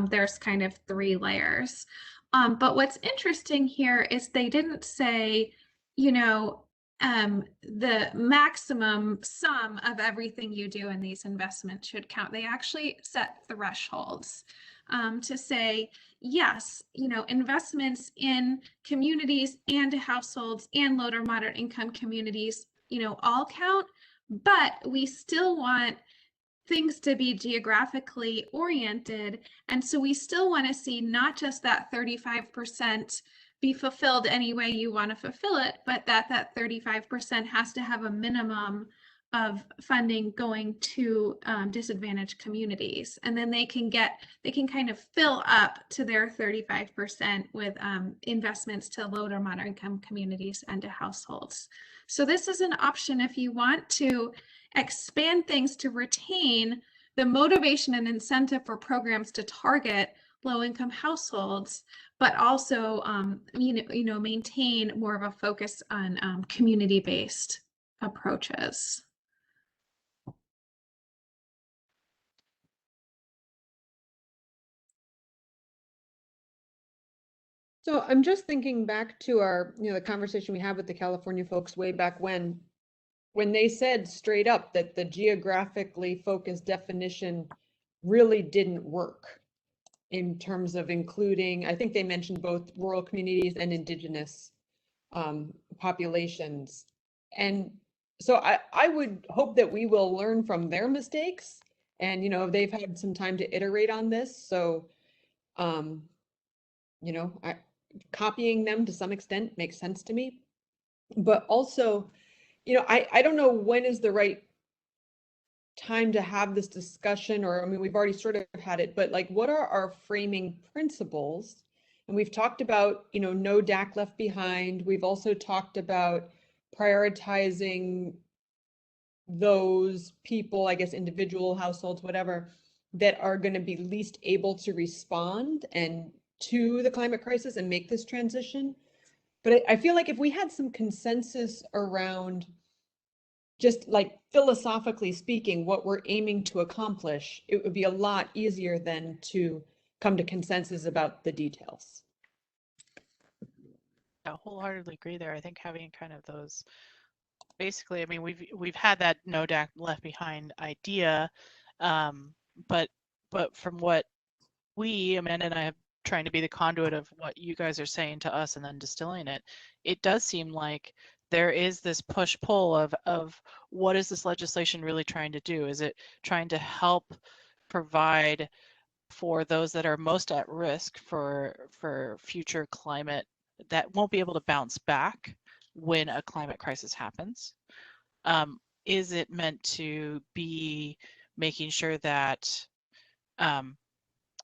There's kind of three layers. But what's interesting here is they didn't say, you know, the maximum sum of everything you do in these investments should count. They actually set thresholds to say, yes, you know, investments in communities and households and low to moderate income communities, you know, all count, but we still want things to be geographically oriented. And so we still want to see not just that 35% be fulfilled any way you want to fulfill it, but that 35% has to have a minimum of funding going to disadvantaged communities, and then they can kind of fill up to their 35% with investments to low to moderate income communities and to households. So this is an option if you want to expand things to retain the motivation and incentive for programs to target low-income households, but also maintain more of a focus on community-based approaches. So I'm just thinking back to our, the conversation we had with the California folks way back when they said straight up that the geographically focused definition really didn't work in terms of including, I think they mentioned both rural communities and indigenous populations. And so I would hope that we will learn from their mistakes. And, they've had some time to iterate on this. So, copying them to some extent makes sense to me. But also, I don't know when is the right time to have this discussion, or, I mean, we've already sort of had it, but like, what are our framing principles? And we've talked about, no DAC left behind. We've also talked about prioritizing those people, I guess, individual households, whatever, that are going to be least able to respond and to the climate crisis and make this transition. But I feel like if we had some consensus around just like philosophically speaking, what we're aiming to accomplish, it would be a lot easier than to come to consensus about the details. I wholeheartedly agree there. I think having kind of those, basically, I mean, we've had that no DAC left behind idea, but from what Amanda and I have trying to be the conduit of what you guys are saying to us and then distilling it, it does seem like there is this push-pull of what is this legislation really trying to do? Is it trying to help provide for those that are most at risk for future climate that won't be able to bounce back when a climate crisis happens? Is it meant to be making sure that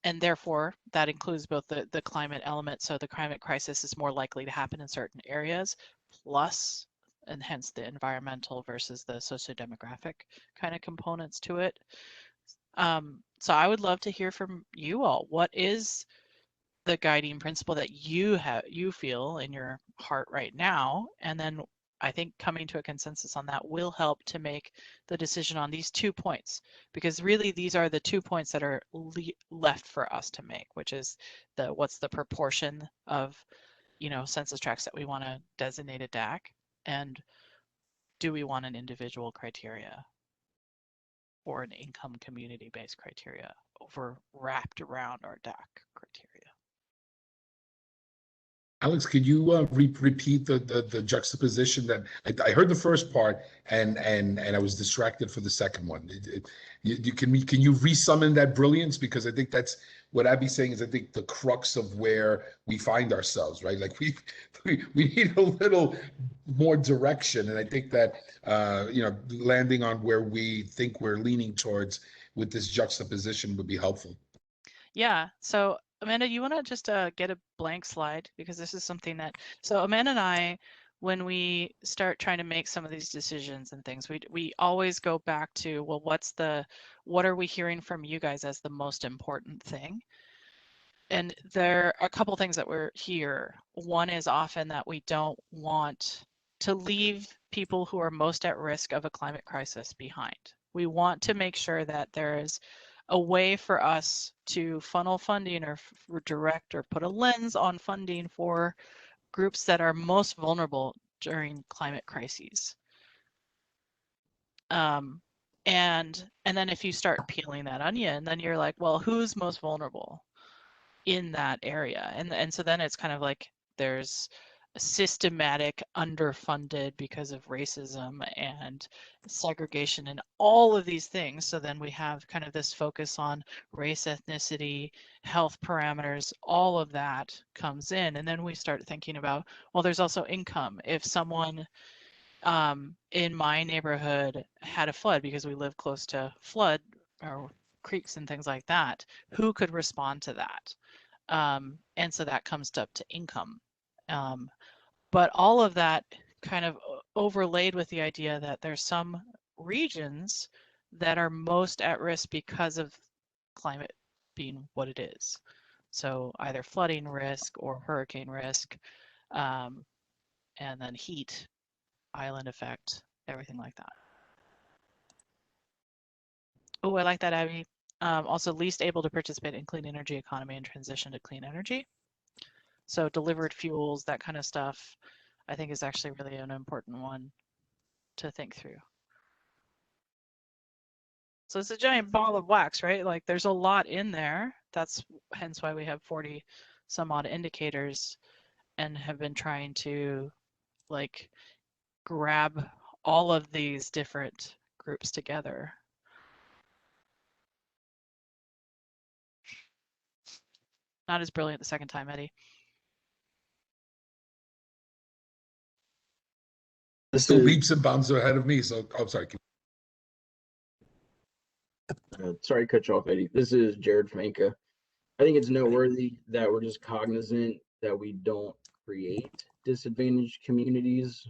and therefore, that includes both the climate element, so the climate crisis is more likely to happen in certain areas, plus, and hence the environmental versus the sociodemographic kind of components to it. So I would love to hear from you all. What is the guiding principle that you feel in your heart right now? And then I think coming to a consensus on that will help to make the decision on these 2 points, because really these are the 2 points that are left for us to make, which is what's the proportion of, census tracts that we want to designate a DAC, and do we want an individual criteria or an income community-based criteria wrapped around our DAC criteria? Alex, could you repeat the juxtaposition that I heard the first part and I was distracted for the second one. Can you resummon that brilliance? Because I think that's what Abby's saying is I think the crux of where we find ourselves, right? Like we need a little more direction, and I think that landing on where we think we're leaning towards with this juxtaposition would be helpful. Yeah. So Amanda, you want to just get a blank slide, because this is something that, so Amanda and I, when we start trying to make some of these decisions and things, we always go back to, well, what are we hearing from you guys as the most important thing? And there are a couple things that we're here. One is often that we don't want to leave people who are most at risk of a climate crisis behind. We want to make sure that there is a way for us to funnel funding or direct or put a lens on funding for groups that are most vulnerable during climate crises. And then if you start peeling that onion, then you're like, well, who's most vulnerable in that area? And so then it's kind of like there's systematic underfunded because of racism and segregation and all of these things. So then we have kind of this focus on race, ethnicity, health parameters, all of that comes in. And then we start thinking about, well, there's also income. If someone in my neighborhood had a flood because we live close to flood or creeks and things like that, who could respond to that? And so that comes up to income. But all of that kind of overlaid with the idea that there's some regions that are most at risk because of climate being what it is. So either flooding risk or hurricane risk, and then heat, island effect, everything like that. Oh, I like that, Abby. Also, least able to participate in clean energy economy and transition to clean energy. So delivered fuels, that kind of stuff, I think is actually really an important one to think through. So it's a giant ball of wax, right? Like there's a lot in there. That's hence why we have 40 some odd indicators and have been trying to like grab all of these different groups together. Not as brilliant the second time, Eddie. Still leaps and bounds ahead of me. So I'm sorry. Sorry to cut you off, Eddie. This is Jared from Inca. I think it's noteworthy that we're just cognizant that we don't create disadvantaged communities,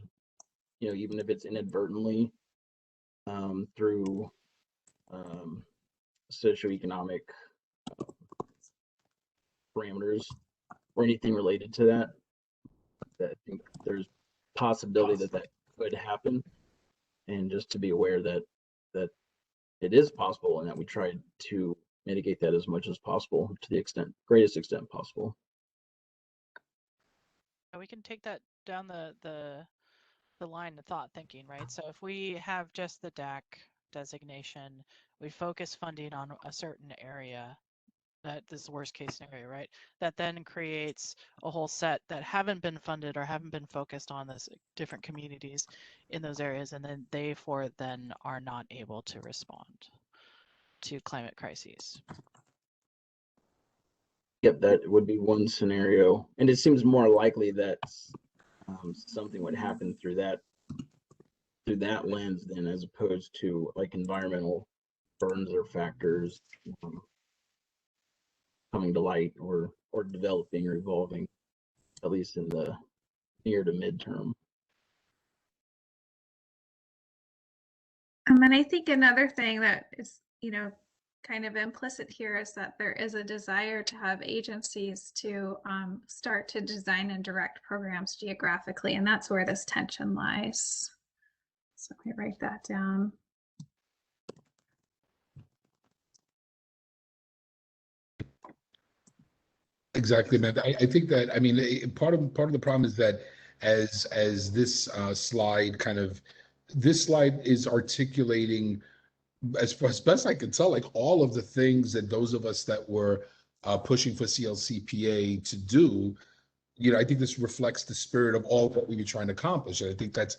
you know, even if it's inadvertently through socioeconomic parameters or anything related to that. I think there's possibility that that could happen, and just to be aware that it is possible and that we try to mitigate that as much as possible to the greatest extent possible. We can take that down the line of thought thinking, right? So if we have just the DAC designation, we focus funding on a certain area, that this is the worst case scenario, right? That then creates a whole set that haven't been funded or haven't been focused on this different communities in those areas, and then they then are not able to respond to climate crises. Yep, that would be one scenario, and it seems more likely that something would happen through that lens than as opposed to like environmental burdens or factors coming to light or developing or evolving, at least in the near to midterm. And then I think another thing that is, you know, kind of implicit here is that there is a desire to have agencies to start to design and direct programs geographically, and that's where this tension lies. So let me write that down. Exactly, man. I think that, I mean, part of the problem is that as this slide this slide is articulating, as best I can tell, like all of the things that those of us that were pushing for CLCPA to do, you know, I think this reflects the spirit of all that we were trying to accomplish. And I think that's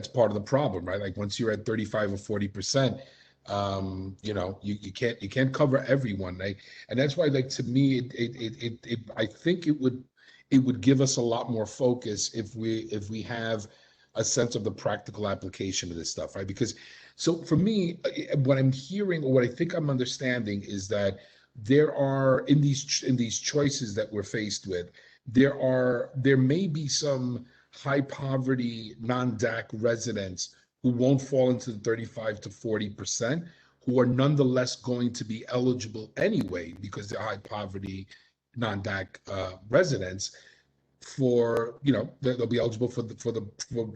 part of the problem, right? Like once you're at 35 or 40%, you know, you can't cover everyone, right? And that's why, like, to me, I think it would give us a lot more focus if we have a sense of the practical application of this stuff, right? Because so for me, what I'm hearing or what I think I'm understanding is that there are in these choices that we're faced with, there may be some high poverty non-DAC residents who won't fall into the 35 to 40%, who are nonetheless going to be eligible anyway because they're high poverty non-DAC residents. For, you know, they'll be eligible for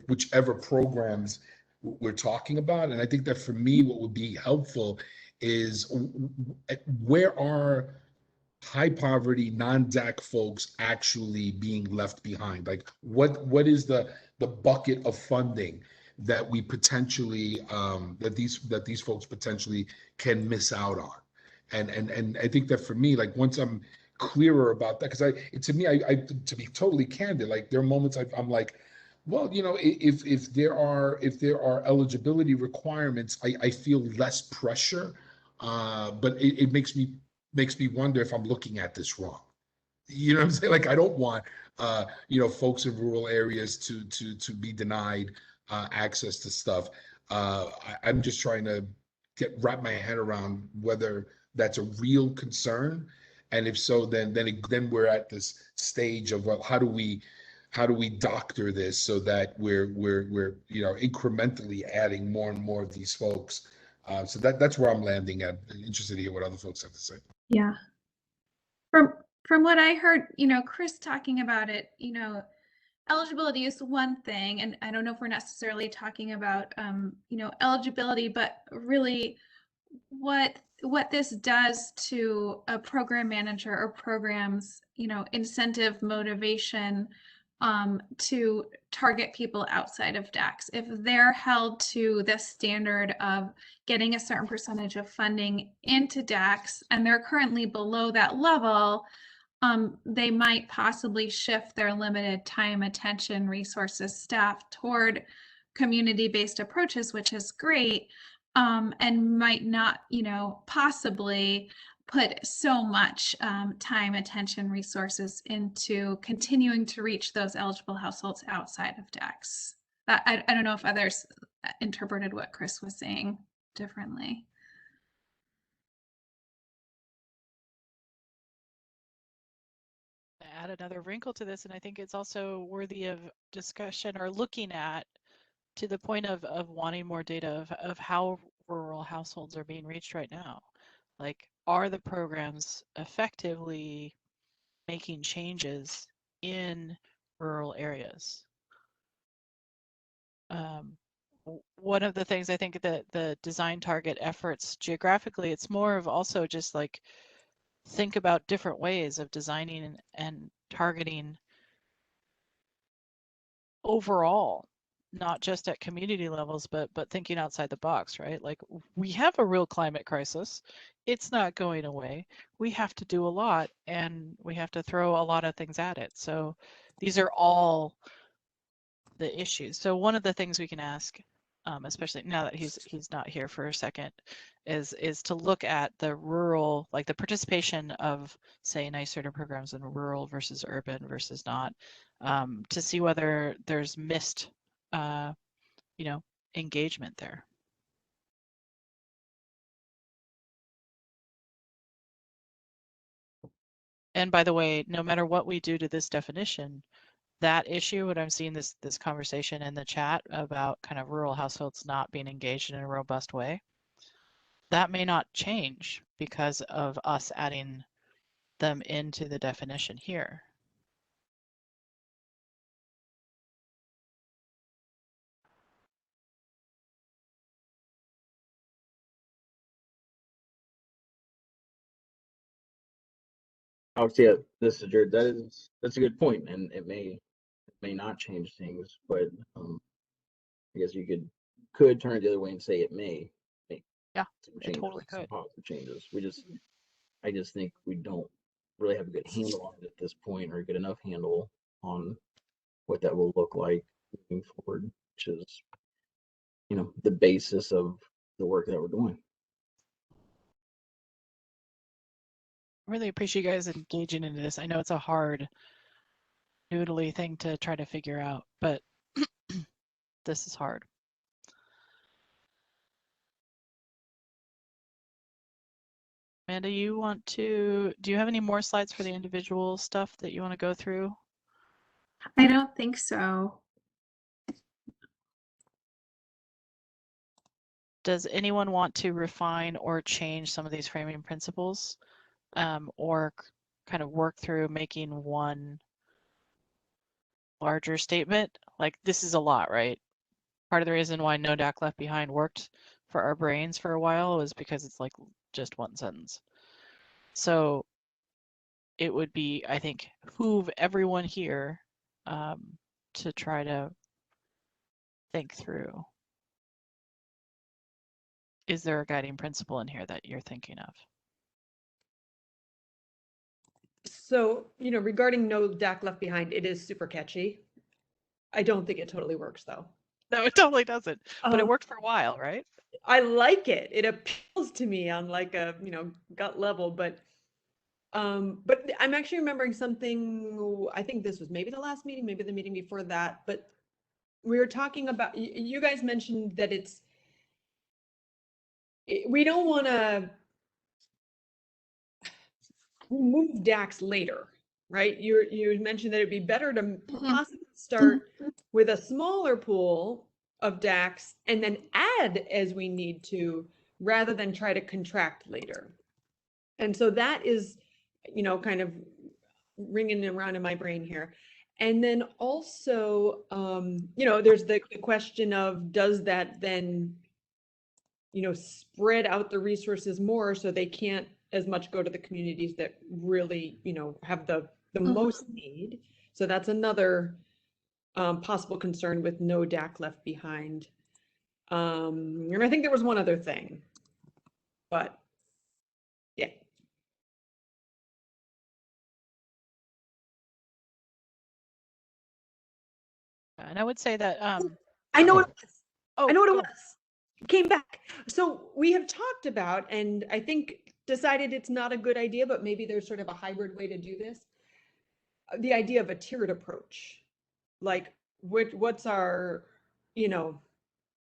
whichever programs we're talking about. And I think that for me, what would be helpful is where are high poverty non-DAC folks actually being left behind? Like what is the bucket of funding that we potentially that these folks potentially can miss out on? And I think that for me, like once I'm clearer about that, because to be totally candid, like there are moments I'm like, well, you know, if there are eligibility requirements, I feel less pressure, but it makes me wonder if I'm looking at this wrong. You know what I'm saying? Like I don't want you know, folks in rural areas to be denied access to stuff. I'm just trying to wrap my head around whether that's a real concern, and if so, then we're at this stage of, well, how do we doctor this so that we're incrementally adding more and more of these folks. So that's where I'm landing at. Interested to hear what other folks have to say. Yeah. From what I heard, Chris talking about it, eligibility is one thing, and I don't know if we're necessarily talking about, eligibility, but really what this does to a program manager or programs, incentive motivation to target people outside of DACs. If they're held to the standard of getting a certain percentage of funding into DACs and they're currently below that level, they might possibly shift their limited time, attention, resources, staff toward community-based approaches, which is great, and might not, possibly put so much time, attention, resources into continuing to reach those eligible households outside of DACs. I don't know if others interpreted what Chris was saying differently. Add another wrinkle to this, and I think it's also worthy of discussion or looking at, to the point of wanting more data of how rural households are being reached right now. Like, are the programs effectively making changes in rural areas? One of the things I think that the design target efforts geographically, it's more of also just like, think about different ways of designing and targeting overall, not just at community levels, but thinking outside the box, right? Like, we have a real climate crisis. It's not going away. We have to do a lot, and we have to throw a lot of things at it. So these are all the issues. So one of the things we can ask, especially now that he's not here for a second, is to look at the rural, like the participation of, say, NYSERDA programs in rural versus urban versus not, to see whether there's missed, engagement there. And by the way, no matter what we do to this definition, that issue, what I'm seeing this conversation in the chat about kind of rural households not being engaged in a robust way, that may not change because of us adding them into the definition here. Obviously, this is Jared. That's a good point, and it may not change things, but I guess you could turn it the other way and say it may make some it changes, totally some could. positive changes. I just think we don't really have a good handle on it at this point, or a good enough handle on what that will look like moving forward, which is, the basis of the work that we're doing. Really appreciate you guys engaging into this. I know it's a hard noodly thing to try to figure out, but this is hard. Amanda, do you have any more slides for the individual stuff that you want to go through? I don't think so. Does anyone want to refine or change some of these framing principles, or kind of work through making one larger statement? Like, this is a lot, right? Part of the reason why No DAC Left Behind worked for our brains for a while was because it's like just one sentence. So it would be, I think, behoove everyone here to try to think through. Is there a guiding principle in here that you're thinking of? So, regarding No DAC Left Behind, it is super catchy. I don't think it totally works though. No, it totally doesn't. But it worked for a while, right? I like it. It appeals to me on like a, gut level, but I'm actually remembering something, I think this was maybe the last meeting, maybe the meeting before that, but we were talking about, you guys mentioned that we don't want to move DAX later, right? You mentioned that it'd be better to possibly start with a smaller pool of DAX and then add as we need to, rather than try to contract later. And so that is, kind of ringing around in my brain here. And then also, there's the question of, does that then, spread out the resources more so they can't as much go to the communities that really, have the most need. So that's another possible concern with no DAC left behind. And I think there was one other thing, but yeah. And I would say that I know what it was. Oh, I know what it was. Came back. So we have talked about, and I think decided it's not a good idea, but maybe there's sort of a hybrid way to do this. The idea of a tiered approach. Like what's our,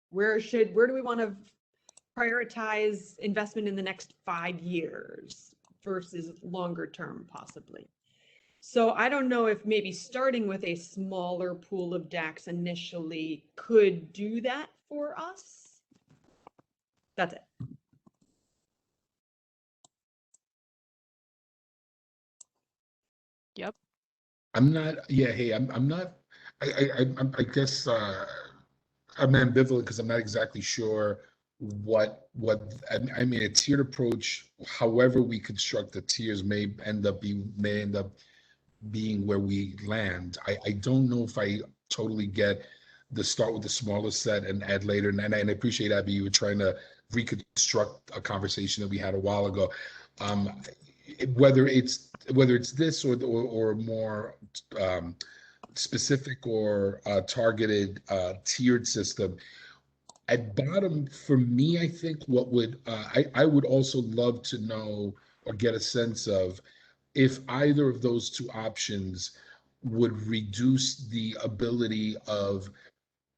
where do we want to prioritize investment in the next 5 years versus longer term, possibly. So I don't know if maybe starting with a smaller pool of DAX initially could do that for us. That's it. Yep. I'm not, yeah, hey, I'm not, I guess I'm ambivalent because I'm not exactly sure what I mean, a tiered approach, however we construct the tiers may end up being where we land. I don't know if I totally get the start with the smaller set and add later. And I appreciate, Abby, you were trying to reconstruct a conversation that we had a while ago. Whether it's this or more specific or targeted tiered system. At bottom, for me, I think what would I would also love to know or get a sense of if either of those two options would reduce the ability of,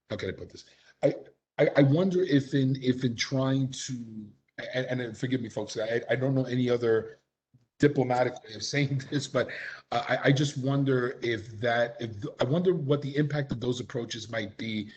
how can I put this? I wonder if in trying to, and forgive me, folks, I don't know any other diplomatic way of saying this, but I just wonder I wonder what the impact of those approaches might be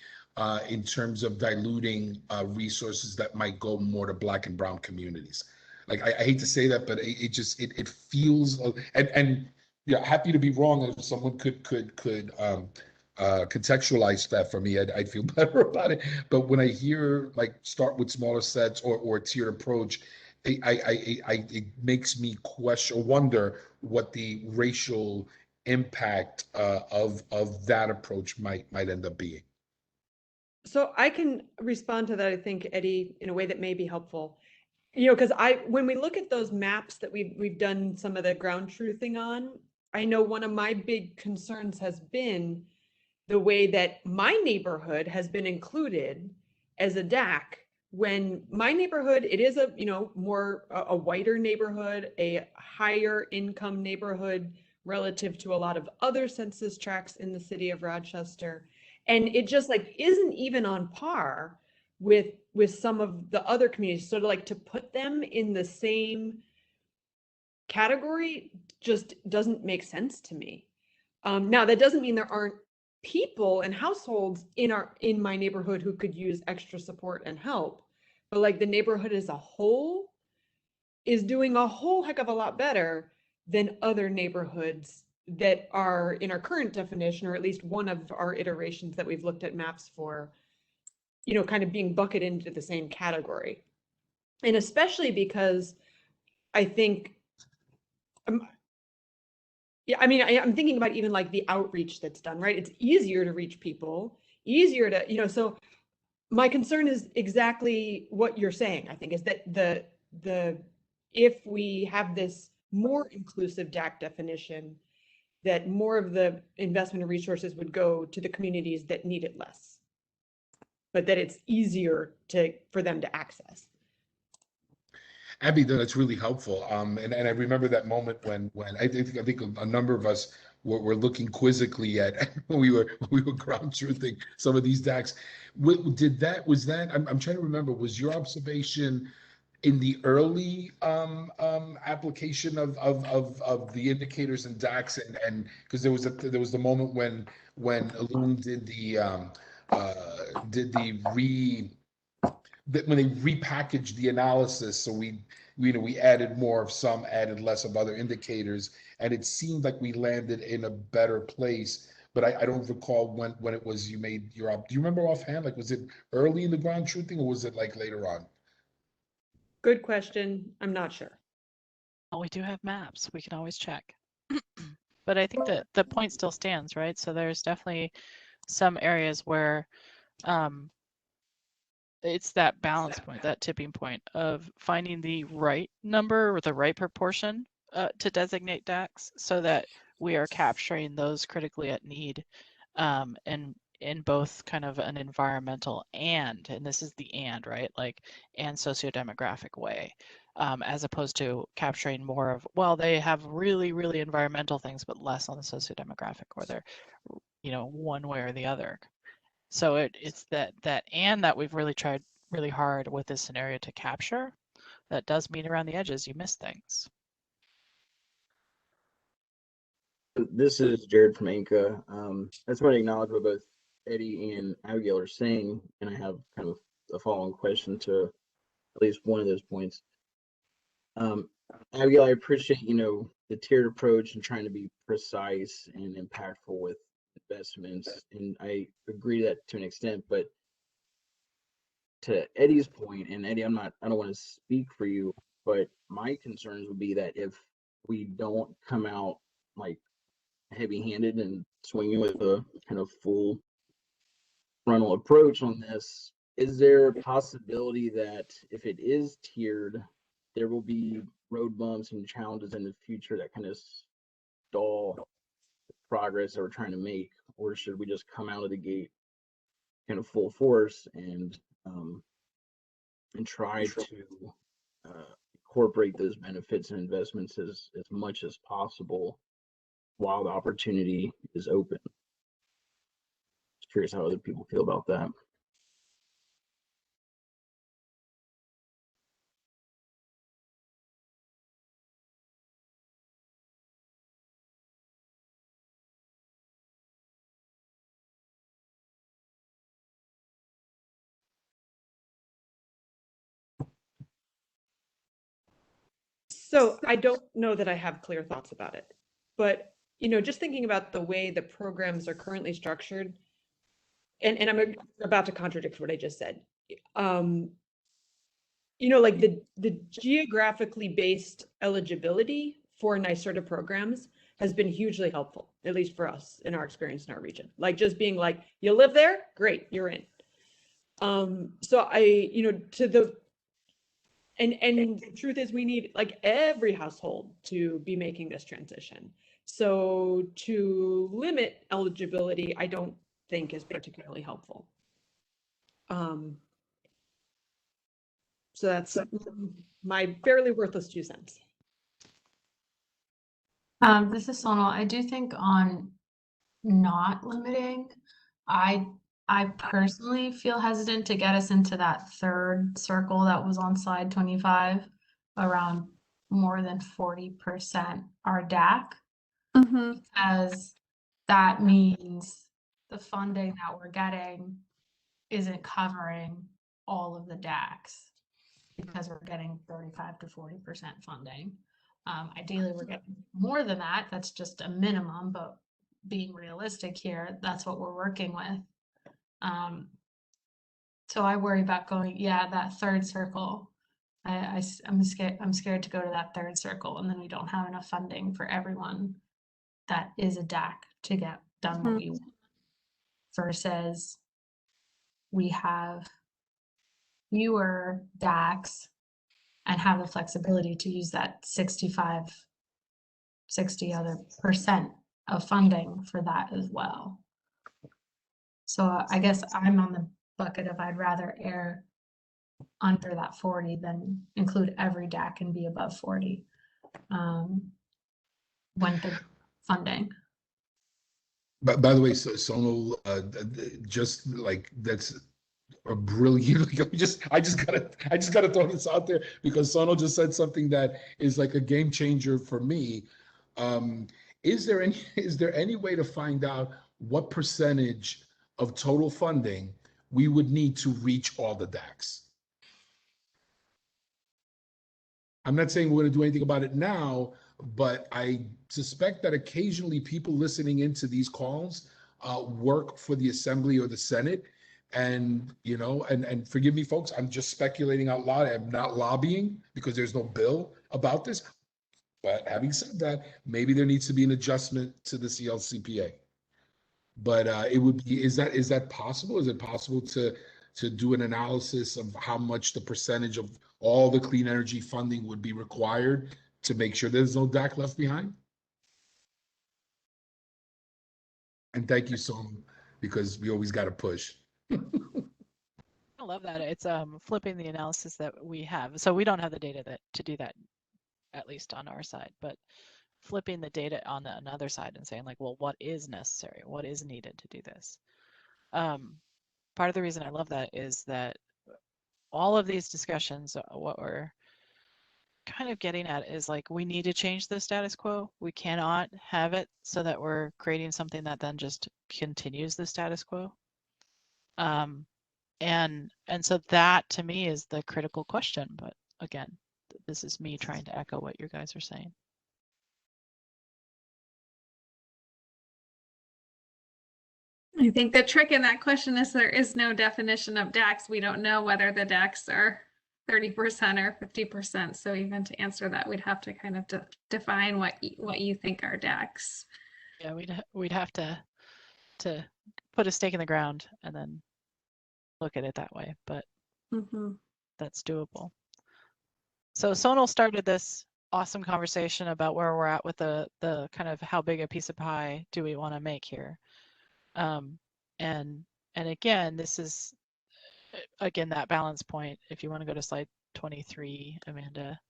in terms of diluting resources that might go more to Black and Brown communities. Like I hate to say that, but it feels, and yeah, happy to be wrong. If someone could contextualize that for me, I'd feel better about it. But when I hear like start with smaller sets or a tiered approach, it makes me question or wonder what the racial impact of that approach might end up being. So I can respond to that, I think, Eddie, in a way that may be helpful. Because when we look at those maps that we've done some of the ground truthing on, I know one of my big concerns has been the way that my neighborhood has been included as a DAC. When my neighborhood, it is a more a whiter neighborhood, a higher income neighborhood relative to a lot of other census tracts in the city of Rochester, and it just like isn't even on par with some of the other communities. So to put them in the same category just doesn't make sense to me. Now that doesn't mean there aren't people and households in my neighborhood who could use extra support and help, but like the neighborhood as a whole is doing a whole heck of a lot better than other neighborhoods that are in our current definition, or at least one of our iterations that we've looked at maps for, kind of being bucketed into the same category. And especially because I think yeah, I mean, I'm thinking about even like the outreach that's done, right? It's easier to reach people, easier to, so my concern is exactly what you're saying, I think, is that if we have this more inclusive DAC definition, that more of the investment and resources would go to the communities that need it less, but that it's easier for them to access. Abby, that's really helpful. And I remember that moment when I think a number of us were looking quizzically at when we were ground truthing some of these DACs. Was that I'm trying to remember, was your observation in the early application of the indicators and DACs, and because there was the moment when Loom did when they repackaged the analysis, so we added more of some, added less of other indicators, and it seemed like we landed in a better place. But I don't recall when it was you made your do you remember offhand? Like, was it early in the ground truthing, or was it like later on? Good question. I'm not sure. Well, we do have maps. We can always check. But I think that the point still stands, right? So there's definitely some areas where it's that balance point, that tipping point of finding the right number or the right proportion to designate DACs so that we are capturing those critically at need, and in both kind of an environmental and this is the and, right? Like, and sociodemographic way, as opposed to capturing more of, well, they have really, really environmental things, but less on the sociodemographic, or they're, one way or the other. So it's that and that we've really tried really hard with this scenario to capture. That does mean around the edges you miss things. This is Jared from Inca. I just want to acknowledge what both Eddie and Abigail are saying, and I have kind of a following question to at least one of those points. Abigail, I appreciate, the tiered approach and trying to be precise and impactful with investments, and I agree that to an extent. But to Eddie's point, and Eddie, I don't want to speak for you, but my concerns would be that if we don't come out like heavy-handed and swinging with a kind of full frontal approach on this, is there a possibility that if it is tiered, there will be road bumps and challenges in the future that kind of stall the progress that we're trying to make? Or should we just come out of the gate kind of full force and try to incorporate those benefits and investments as much as possible while the opportunity is open? Just curious how other people feel about that. So I don't know that I have clear thoughts about it, but just thinking about the way the programs are currently structured, and I'm about to contradict what I just said. Like the geographically based eligibility for NYSERDA programs has been hugely helpful, at least for us in our experience in our region. Like, just being like, you live there, great, you're in. So and the truth is, we need like every household to be making this transition. So to limit eligibility, I don't think is particularly helpful. So that's my fairly worthless 2 cents. This is Sonal. I do think on not limiting, I personally feel hesitant to get us into that third circle that was on slide 25, around more than 40% are DAC, because that means the funding that we're getting isn't covering all of the DACs, because we're getting 35 to 40% funding. Ideally, we're getting more than that. That's just a minimum, but being realistic here, that's what we're working with. So I worry about going, that third circle. I'm scared to go to that third circle, and then we don't have enough funding for everyone that is a DAC to get done what we want. Versus we have fewer DACs and have the flexibility to use that 65, 60 other percent of funding for that as well. So I guess I'm on the bucket of I'd rather err under that 40 than include every DAC and be above 40 when the funding. But by the way, Sonal, just like that's a brilliant. I just gotta throw this out there because Sonal just said something that is like a game changer for me. Um, is there any way to find out what percentage of total funding we would need to reach all the DACs? I'm not saying we're going to do anything about it now, but I suspect that occasionally people listening into these calls work for the Assembly or the Senate. And, you know, and forgive me, folks, I'm just speculating out loud. I'm not lobbying because there's no bill about this. But having said that, maybe there needs to be an adjustment to the CLCPA. But it would be, is that possible? Is it possible to do an analysis of how much the percentage of all the clean energy funding would be required to make sure there's no DAC left behind? And thank you, Son, because we always got to push. I love that. It's flipping the analysis that we have. So we don't have the data to do that, at least on our side, but flipping the data on the another side and saying like, well, what is necessary? What is needed to do this? Part of the reason I love that is that all of these discussions, what we're kind of getting at is like, we need to change the status quo. We cannot have it so that we're creating something that then just continues the status quo. And so that to me is the critical question. But again, this is me trying to echo what you guys are saying. I think the trick in that question is there is no definition of DAX. We don't know whether the DAX are 30% or 50%. So even to answer that, we'd have to kind of define what you think are DAX. Yeah, we'd have to put a stake in the ground and then look at it that way, but that's doable. So Sonal started this awesome conversation about where we're at with the kind of how big a piece of pie do we want to make here. And again, this is again that balance point. If you want to go to slide 23, Amanda.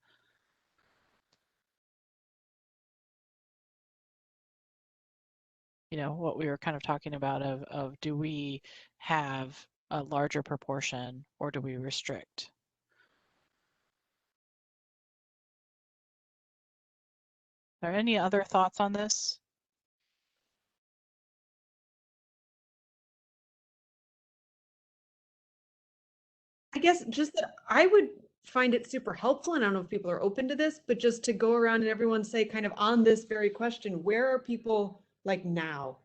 You know, what we were kind of talking about of do we have a larger proportion or do we restrict? Are there any other thoughts on this? I guess just that I would find it super helpful, and I don't know if people are open to this, but just to go around and everyone say kind of on this very question, where are people like now?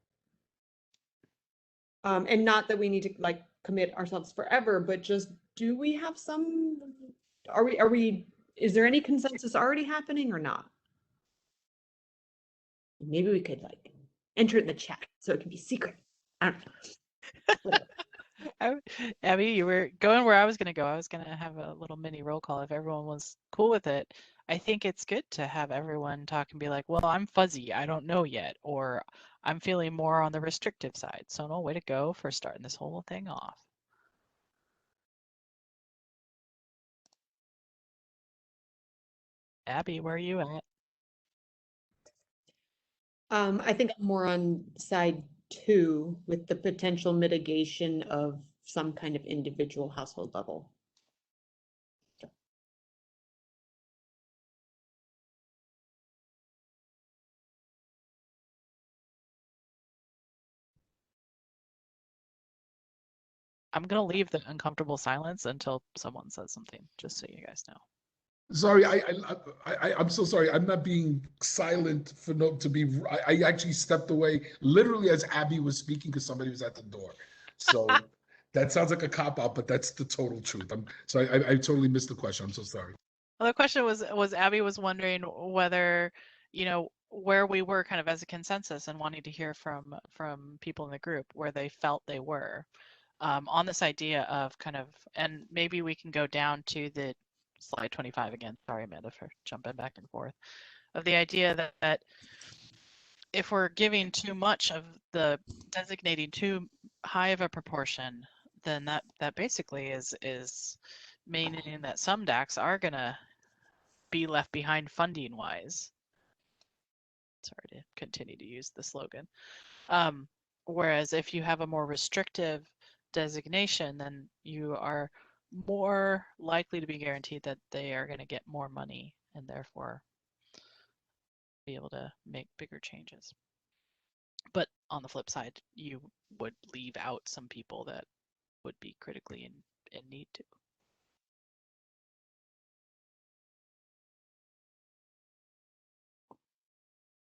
And not that we need to like commit ourselves forever, but just do we have some, is there any consensus already happening or not? Maybe we could like enter it in the chat so it can be secret. I don't know. Abby, you were going where I was going to go. I was going to have a little mini roll call if everyone was cool with it. I think it's good to have everyone talk and be like, well, I'm fuzzy. I don't know yet. Or I'm feeling more on the restrictive side. So no, way to go for starting this whole thing off. Abby, where are you at? I think I'm more on side 2 with the potential mitigation of some kind of individual household level. I'm going to leave the uncomfortable silence until someone says something, just so you guys know. Sorry, I'm so sorry. I'm not being silent for I actually stepped away literally as Abby was speaking because somebody was at the door. So that sounds like a cop out, but that's the total truth. I'm sorry. I totally missed the question. I'm so sorry. Well, the question was Abby was wondering whether, you know, where we were kind of as a consensus and wanting to hear from people in the group where they felt they were on this idea of kind of, and maybe we can go down to the slide 25 again. Sorry, Amanda, for jumping back and forth. Of the idea that if we're giving too much of the designating too high of a proportion, then that basically is meaning that some DACs are gonna be left behind funding wise. Sorry to continue to use the slogan. Whereas if you have a more restrictive designation, then you are more likely to be guaranteed that they are going to get more money and therefore be able to make bigger changes. But on the flip side, you would leave out some people that would be critically in need to.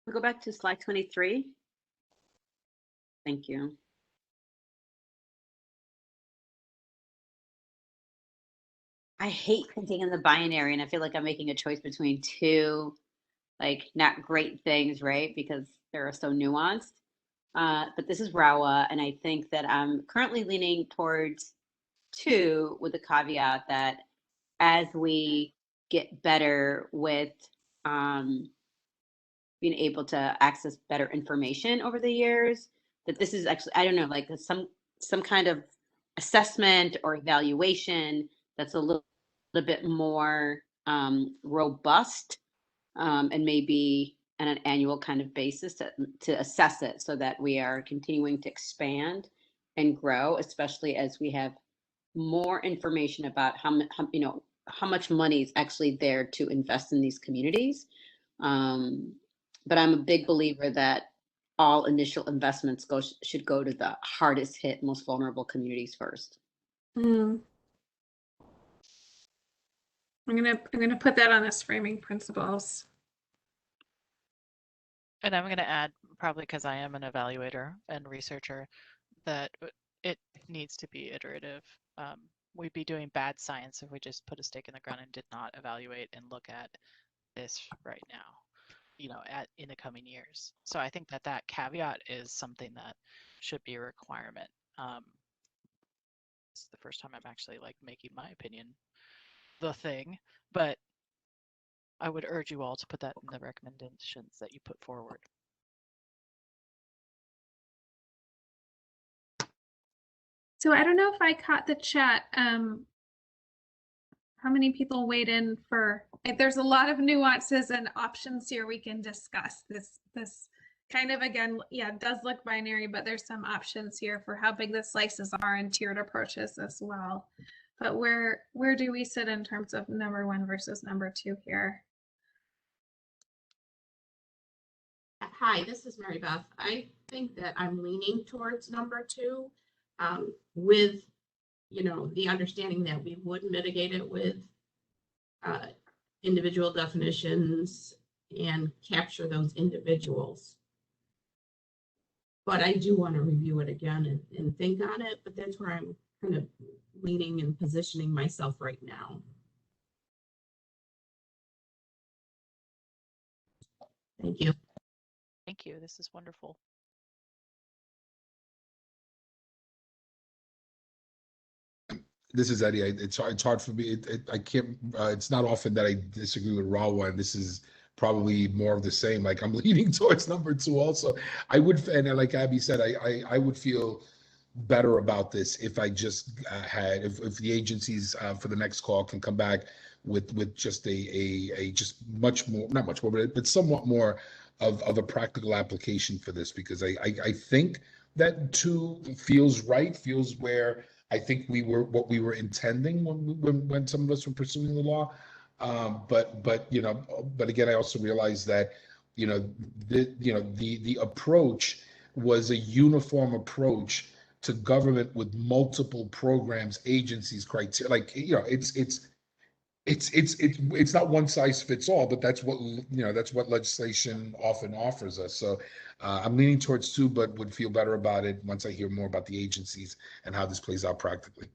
We'll go back to slide 23. Thank you. I hate thinking in the binary, and I feel like I'm making a choice between two, like, not great things, right? Because they're so nuanced. But this is RAWA, and I think that I'm currently leaning towards 2, with the caveat that as we get better with being able to access better information over the years, that this is actually, I don't know, like some kind of assessment or evaluation that's a little bit more robust, and maybe on an annual kind of basis to assess it, so that we are continuing to expand and grow, especially as we have more information about how much money is actually there to invest in these communities. But I'm a big believer that all initial investments should go to the hardest hit, most vulnerable communities first. I'm gonna put that on as framing principles. And I'm going to add, probably because I am an evaluator and researcher, that it needs to be iterative. We'd be doing bad science if we just put a stake in the ground and did not evaluate and look at this right now, in the coming years. So I think that caveat is something that should be a requirement. This is the first time I'm actually making my opinion the thing, but I would urge you all to put that in the recommendations that you put forward. So I don't know if I caught the chat. How many people weighed in for? There's a lot of nuances and options here we can discuss. This kind of, again, yeah, does look binary, but there's some options here for how big the slices are and tiered approaches as well. But where do we sit in terms of number 1 versus number 2 here? Hi, this is Mary Beth. I think that I'm leaning towards number 2, with, the understanding that we would mitigate it with individual definitions and capture those individuals. But I do want to review it again and think on it, but that's where I'm kind of leaning and positioning myself right now. Thank you. Thank you. This is wonderful. This is Eddie. It's hard for me. I can't. It's not often that I disagree with Rawa, and this is probably more of the same. Like, I'm leaning towards number 2 also. I would, and like Abby said, I would feel better about this if I just had, if the agencies for the next call can come back with just a just much more, not much more, but somewhat more of a practical application for this, because I think that 2 feels right, feels where I think what we were intending when some of us were pursuing the law. But again, I also realized that the approach was a uniform approach to government with multiple programs, agencies, criteria. Like, it's not one size fits all, but that's what legislation often offers us. So I'm leaning towards 2, but would feel better about it once I hear more about the agencies and how this plays out practically.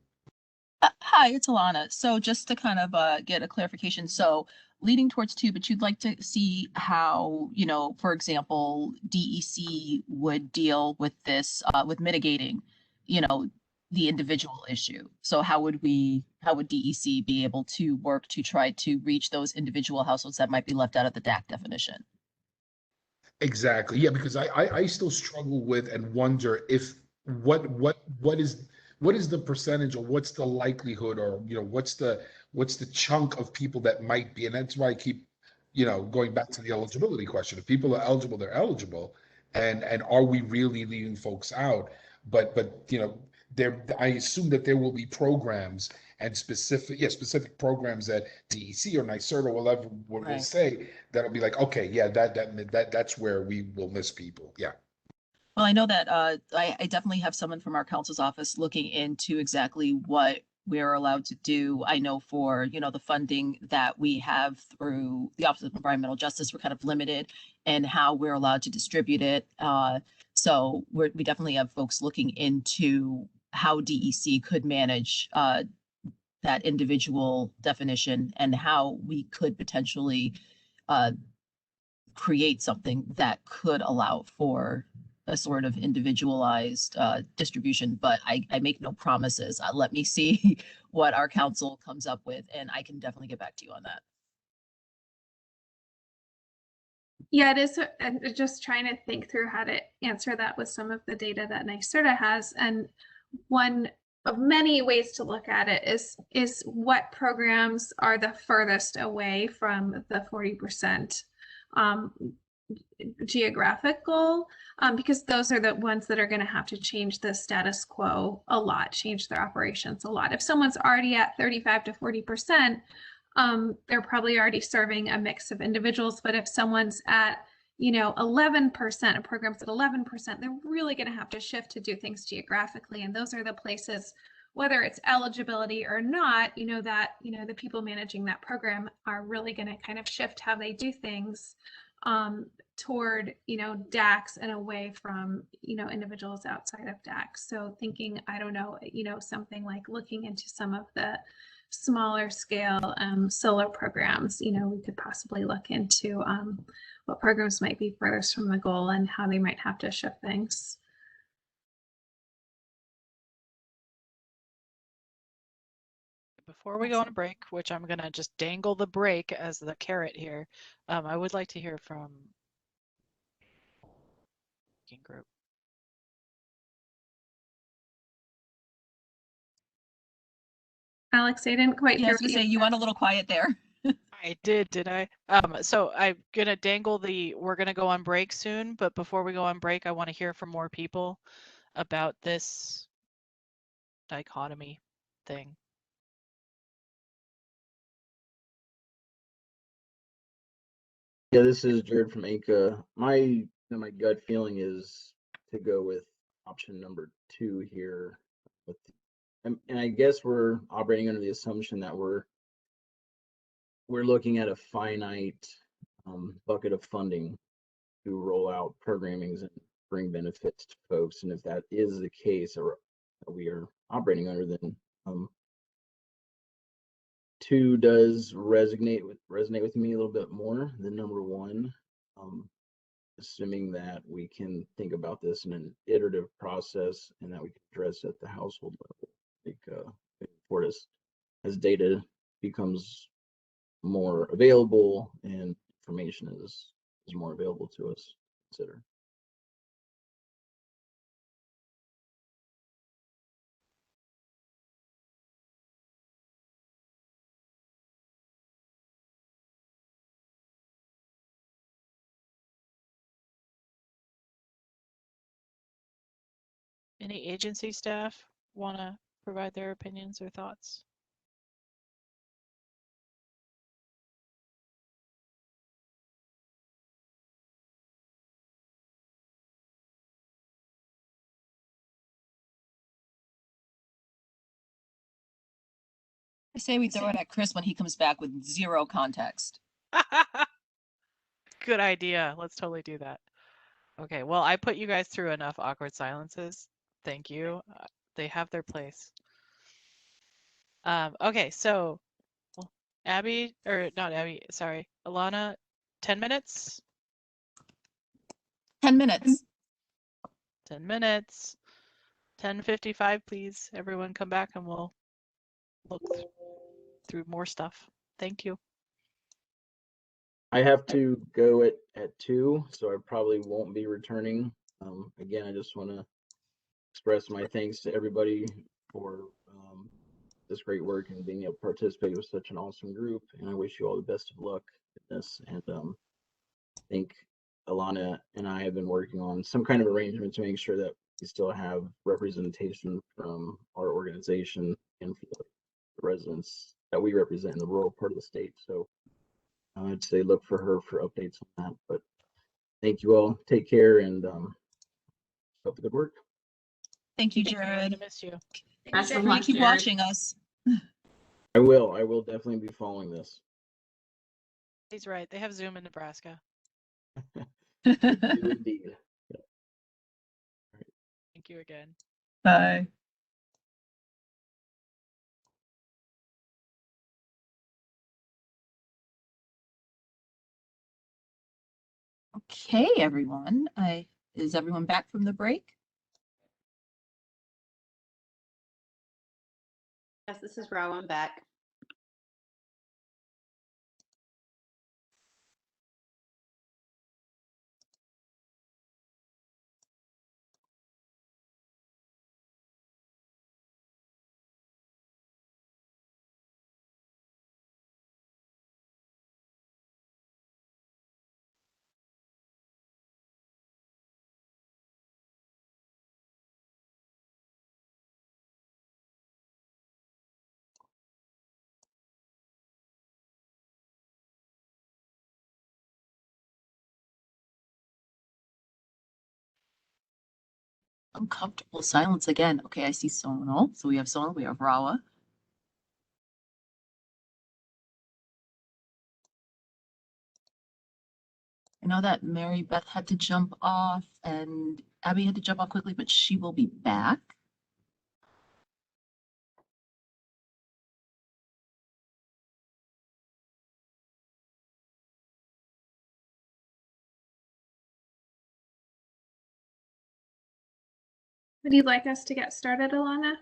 Hi, it's Alana. So just to kind of get a clarification, so leading towards 2, but you'd like to see how, for example, DEC would deal with this, with mitigating, the individual issue. So how would DEC be able to work to try to reach those individual households that might be left out of the DAC definition? Exactly. Yeah, because I still struggle with and wonder if what is the percentage, or what's the likelihood, or what's the chunk of people that might be. And that's why I keep going back to the eligibility question. If people are eligible, they're eligible. and are we really leaving folks out? But there, I assume that there will be programs and specific programs that DEC or NYSERDA or whatever will say that'll be like, okay, yeah, that's where we will miss people. Yeah. Well, I know that I definitely have someone from our counsel's office looking into exactly what we're allowed to do. I know for, the funding that we have through the Office of Environmental Justice, we're kind of limited in how we're allowed to distribute it. So we definitely have folks looking into how DEC could manage that individual definition and how we could potentially create something that could allow for a sort of individualized distribution, but I make no promises. Let me see what our council comes up with, and I can definitely get back to you on that. Yeah, it is. I'm just trying to think through how to answer that with some of the data that NYSERDA has. And one of many ways to look at it is what programs are the furthest away from the 40% geographic goal, because those are the ones that are going to have to change the status quo a lot, change their operations a lot. If someone's already at 35 to 40%, they're probably already serving a mix of individuals. But if someone's at 11%, a program's at 11%, they're really going to have to shift to do things geographically. And those are the places, whether it's eligibility or not, that the people managing that program are really going to kind of shift how they do things toward DACs and away from individuals outside of DACs. So thinking, I don't know, something like looking into some of the smaller scale solar programs, we could possibly look into what programs might be furthest from the goal and how they might have to shift things. Before we go on a break, which I'm going to just dangle the break as the carrot here, I would like to hear from group. Alex, I didn't quite hear. I was gonna say, you went a little quiet there. I did I? So I'm gonna dangle we're gonna go on break soon, but before we go on break, I want to hear from more people about this dichotomy thing. Yeah, this is Jared from ANCA. My gut feeling is to go with option number 2 here. And I guess we're operating under the assumption that we're looking at a finite bucket of funding to roll out programmings and bring benefits to folks. And if that is the case, or we are operating under, then 2 does resonate with me a little bit more than number 1. Assuming that we can think about this in an iterative process and that we can address at the household level, for us as data becomes more available and information is more available to us. Consider. Any agency staff want to provide their opinions or thoughts? I say we throw it at Chris when he comes back with 0 context. Good idea. Let's totally do that. Okay, well, I put you guys through enough awkward silences. Thank you. They have their place. Okay, so Abby, or not Abby, sorry, Alana, 10 minutes? 10 minutes. 10 minutes. 10:55, please. Everyone come back and we'll look through more stuff. Thank you. I have to go at 2, so I probably won't be returning. Again, I just want to express my thanks to everybody for this great work and being able to participate with such an awesome group. And I wish you all the best of luck in this. And I think Alana and I have been working on some kind of arrangement to make sure that we still have representation from our organization and for the residents that we represent in the rural part of the state. So I'd say look for her for updates on that. But thank you all. Take care and keep up the good work. Thank you, Thank you. I Jared. miss you. Best Feel of free to luck, keep Jared. watching us. I will definitely be following this. He's right. They have Zoom in Nebraska. You indeed. Thank you again. Bye. Okay, everyone. Is everyone back from the break? Yes, this is Ro. I'm back. Uncomfortable silence again. Okay, I see Sonal. So we have Sonal, we have Rawa. I know that Mary Beth had to jump off and Abby had to jump off quickly, but she will be back. Would you like us to get started, Alana?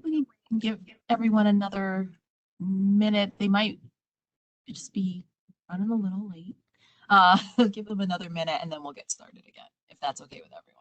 We can give everyone another minute. They might just be running a little late. Give them another minute and then we'll get started again, if that's okay with everyone.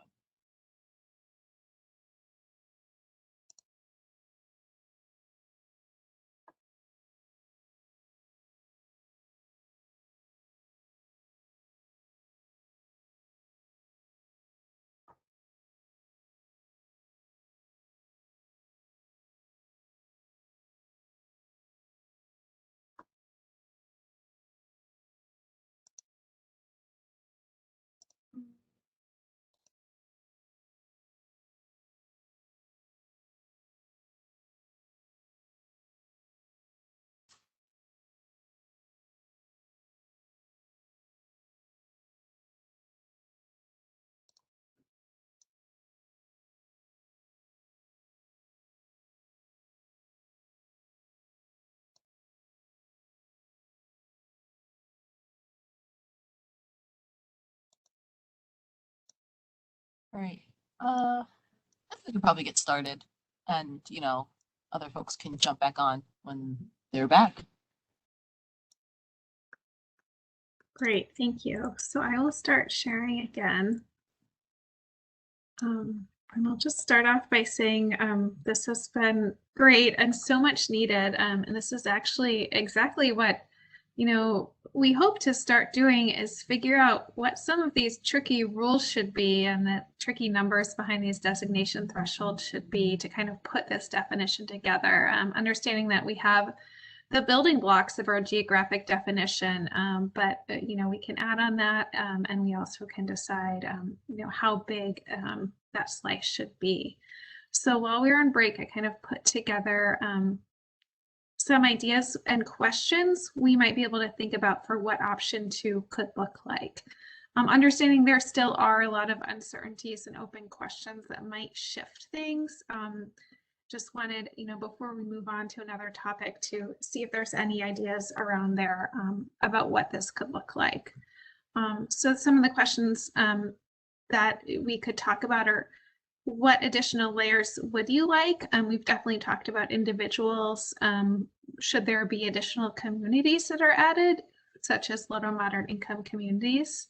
All right. I think we can probably get started and, other folks can jump back on when they're back. Great, thank you. So I will start sharing again. And I'll just start off by saying this has been great and so much needed. And this is actually exactly what, we hope to start doing is figure out what some of these tricky rules should be and the tricky numbers behind these designation thresholds should be to kind of put this definition together. Understanding that we have the building blocks of our geographic definition, but we can add on that, and we also can decide, how big that slice should be. So while we were on break, I kind of put together some ideas and questions we might be able to think about for what option 2 could look like. Understanding there still are a lot of uncertainties and open questions that might shift things. Just wanted, before we move on to another topic, to see if there's any ideas around there about what this could look like. So some of the questions that we could talk about are, what additional layers would you like? We've definitely talked about individuals. Should there be additional communities that are added, such as low to moderate income communities?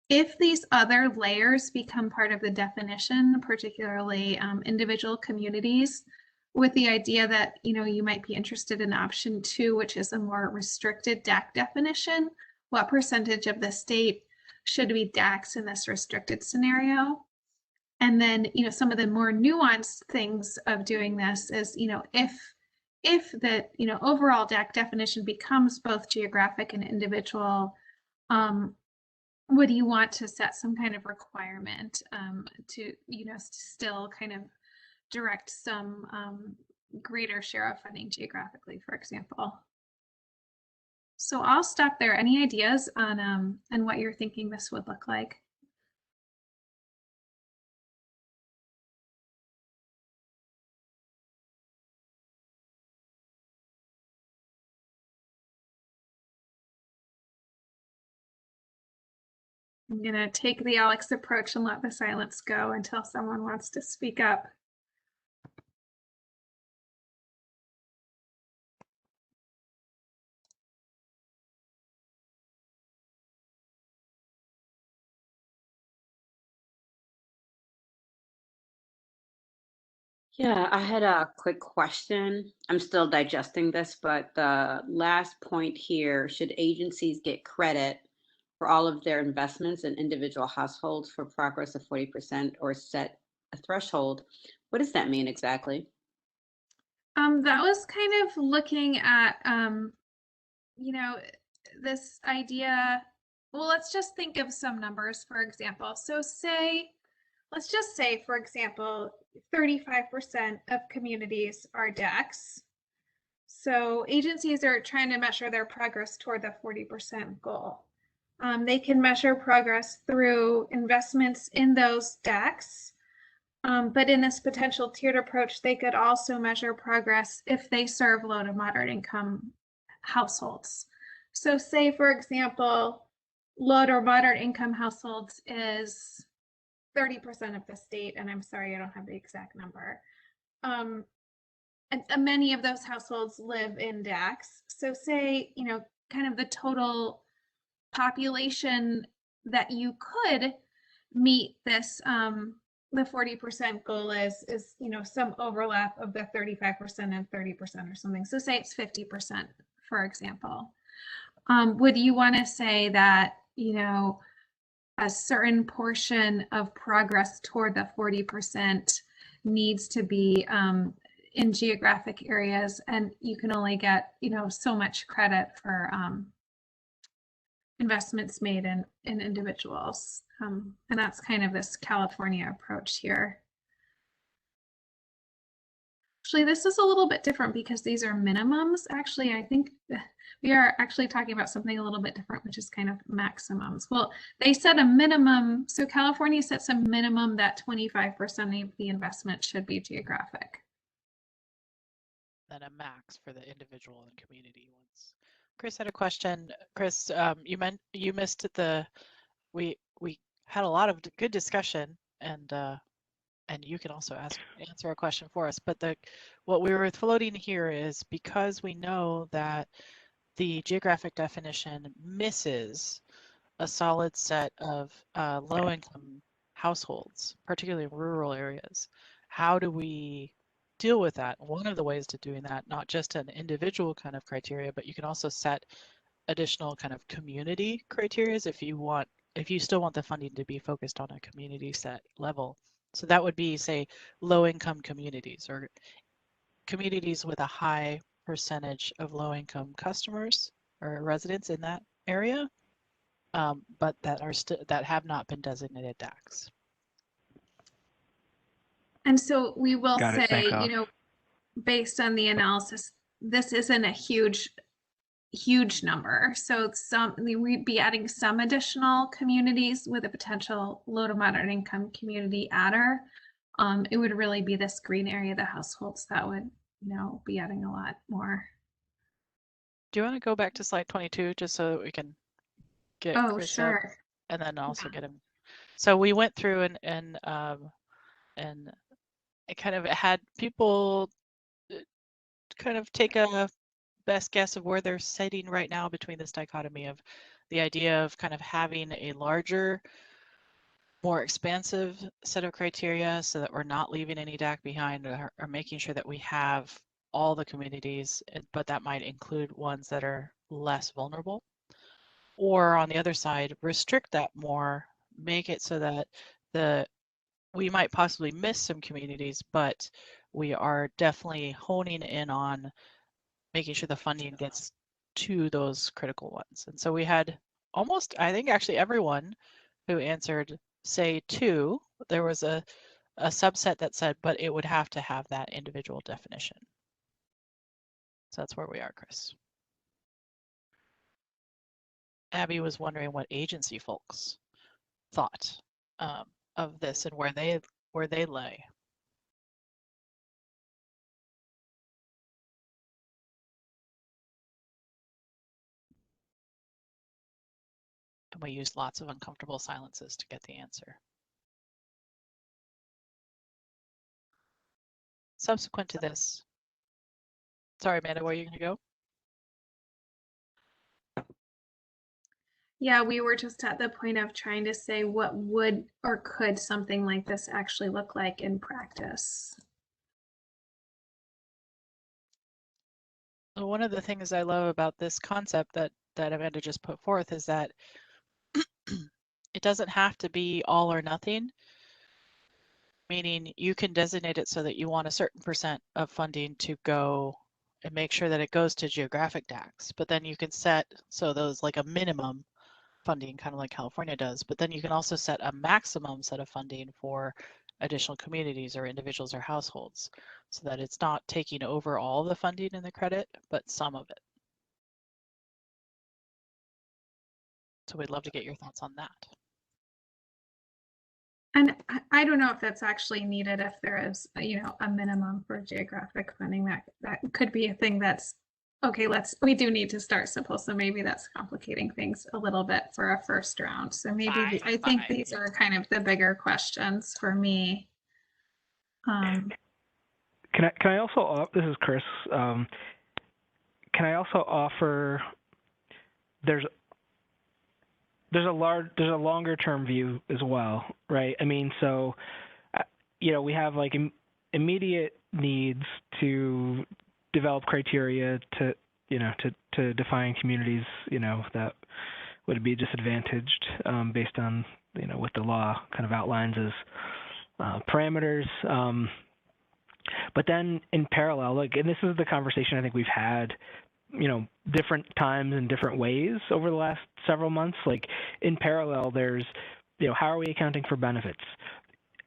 If these other layers become part of the definition, particularly individual communities, with the idea that you might be interested in option 2, which is a more restricted DAC definition, what percentage of the state should be DAX in this restricted scenario. And then, some of the more nuanced things of doing this is, if the, overall DAC definition becomes both geographic and individual, would you want to set some kind of requirement to, still kind of direct some greater share of funding geographically, for example? So I'll stop there. Any ideas on what you're thinking this would look like? I'm going to take the Alex approach and let the silence go until someone wants to speak up. Yeah, I had a quick question. I'm still digesting this, but the last point here, should agencies get credit for all of their investments in individual households for progress of 40% or set a threshold? What does that mean exactly? That was kind of looking at, this idea. Well, let's just think of some numbers, for example. So let's just say, for example, 35% of communities are DAX. So agencies are trying to measure their progress toward the 40% goal. They can measure progress through investments in those DAX. But in this potential tiered approach, they could also measure progress if they serve low to moderate income households. So say, for example, low to moderate income households is 30% of the state, and I'm sorry, I don't have the exact number. And many of those households live in DAX. So say, kind of the total population that you could meet this, the 40% goal is, some overlap of the 35% and 30% or something. So say it's 50%, for example. Would you want to say that, a certain portion of progress toward the 40% needs to be in geographic areas, and you can only get, so much credit for investments made in individuals? And that's kind of this California approach here. Actually, this is a little bit different because these are minimums. Actually, I think we are actually talking about something a little bit different, which is kind of maximums. Well, they set a minimum. So California sets a minimum that 25% of the investment should be geographic. Then a max for the individual and community ones. Chris had a question. Chris, you missed we had a lot of good discussion, and you can also answer a question for us. But what we were floating here is, because we know that the geographic definition misses a solid set of low-income households, particularly in rural areas. How do we deal with that? One of the ways to doing that, not just an individual kind of criteria, but you can also set additional kind of community criteria if you still want the funding to be focused on a community set level. So that would be, say, low-income communities or communities with a high percentage of low-income customers or residents in that area, but that have not been designated DAX. And so we will Got it. say, Thanks, based on the analysis, this isn't a huge number. So we'd be adding some additional communities with a potential low to moderate income community adder. It would really be this green area, the households, that would, be adding a lot more. Do you want to go back to slide 22 just so that we can get Chris sure. up, and then also get him? So we went through and it kind of had people kind of take a best guess of where they're sitting right now between this dichotomy of the idea of kind of having a larger, more expansive set of criteria so that we're not leaving any DAC behind, or making sure that we have all the communities, but that might include ones that are less vulnerable. or on the other side, restrict that more, make it so that we might possibly miss some communities, but we are definitely honing in on making sure the funding gets to those critical ones. And so we had almost, I think actually everyone who answered say 2, there was a subset that said, but it would have to have that individual definition. So that's where we are, Chris. Abby was wondering what agency folks thought of this and where they lay. And we used lots of uncomfortable silences to get the answer. Subsequent to this, sorry, Amanda, where are you going to go? Yeah, we were just at the point of trying to say what would or could something like this actually look like in practice. One of the things I love about this concept that Amanda just put forth is that it doesn't have to be all or nothing, meaning you can designate it so that you want a certain % of funding to go and make sure that it goes to geographic DACs, but then you can set, so those like a minimum funding, kind of like California does, but then you can also set a maximum set of funding for additional communities or individuals or households so that it's not taking over all the funding and the credit, but some of it. So we'd love to get your thoughts on that. And I don't know if that's actually needed if there is, you know, a minimum for geographic funding. That could be a thing that's, okay, we do need to start simple. So maybe that's complicating things a little bit for a first round. So maybe I think these are kind of the bigger questions for me. Can I also, this is Chris, can I also offer, there's a longer term view as well, right? I mean, so, you know, we have like immediate needs to develop criteria to, you know, to define communities, you know, that would be disadvantaged based on, you know, what the law kind of outlines as parameters. But then in parallel, like, and this is the conversation I think we've had, you know, different times and different ways over the last several months. Like in parallel, there's, you know, how are we accounting for benefits,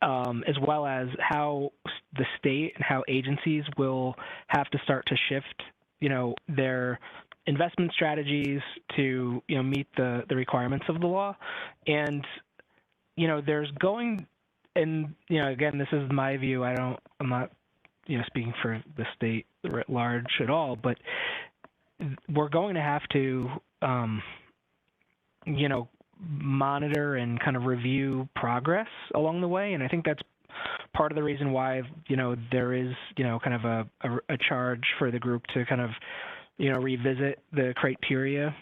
as well as how the state and how agencies will have to start to shift, you know, their investment strategies to, you know, meet the requirements of the law. And, you know, there's going, and, you know, again, this is my view. I'm not, you know, speaking for the state writ large at all, but we're going to have to, you know, monitor and kind of review progress along the way. And I think that's part of the reason why, you know, there is, you know, kind of a charge for the group to kind of, you know, revisit the criteria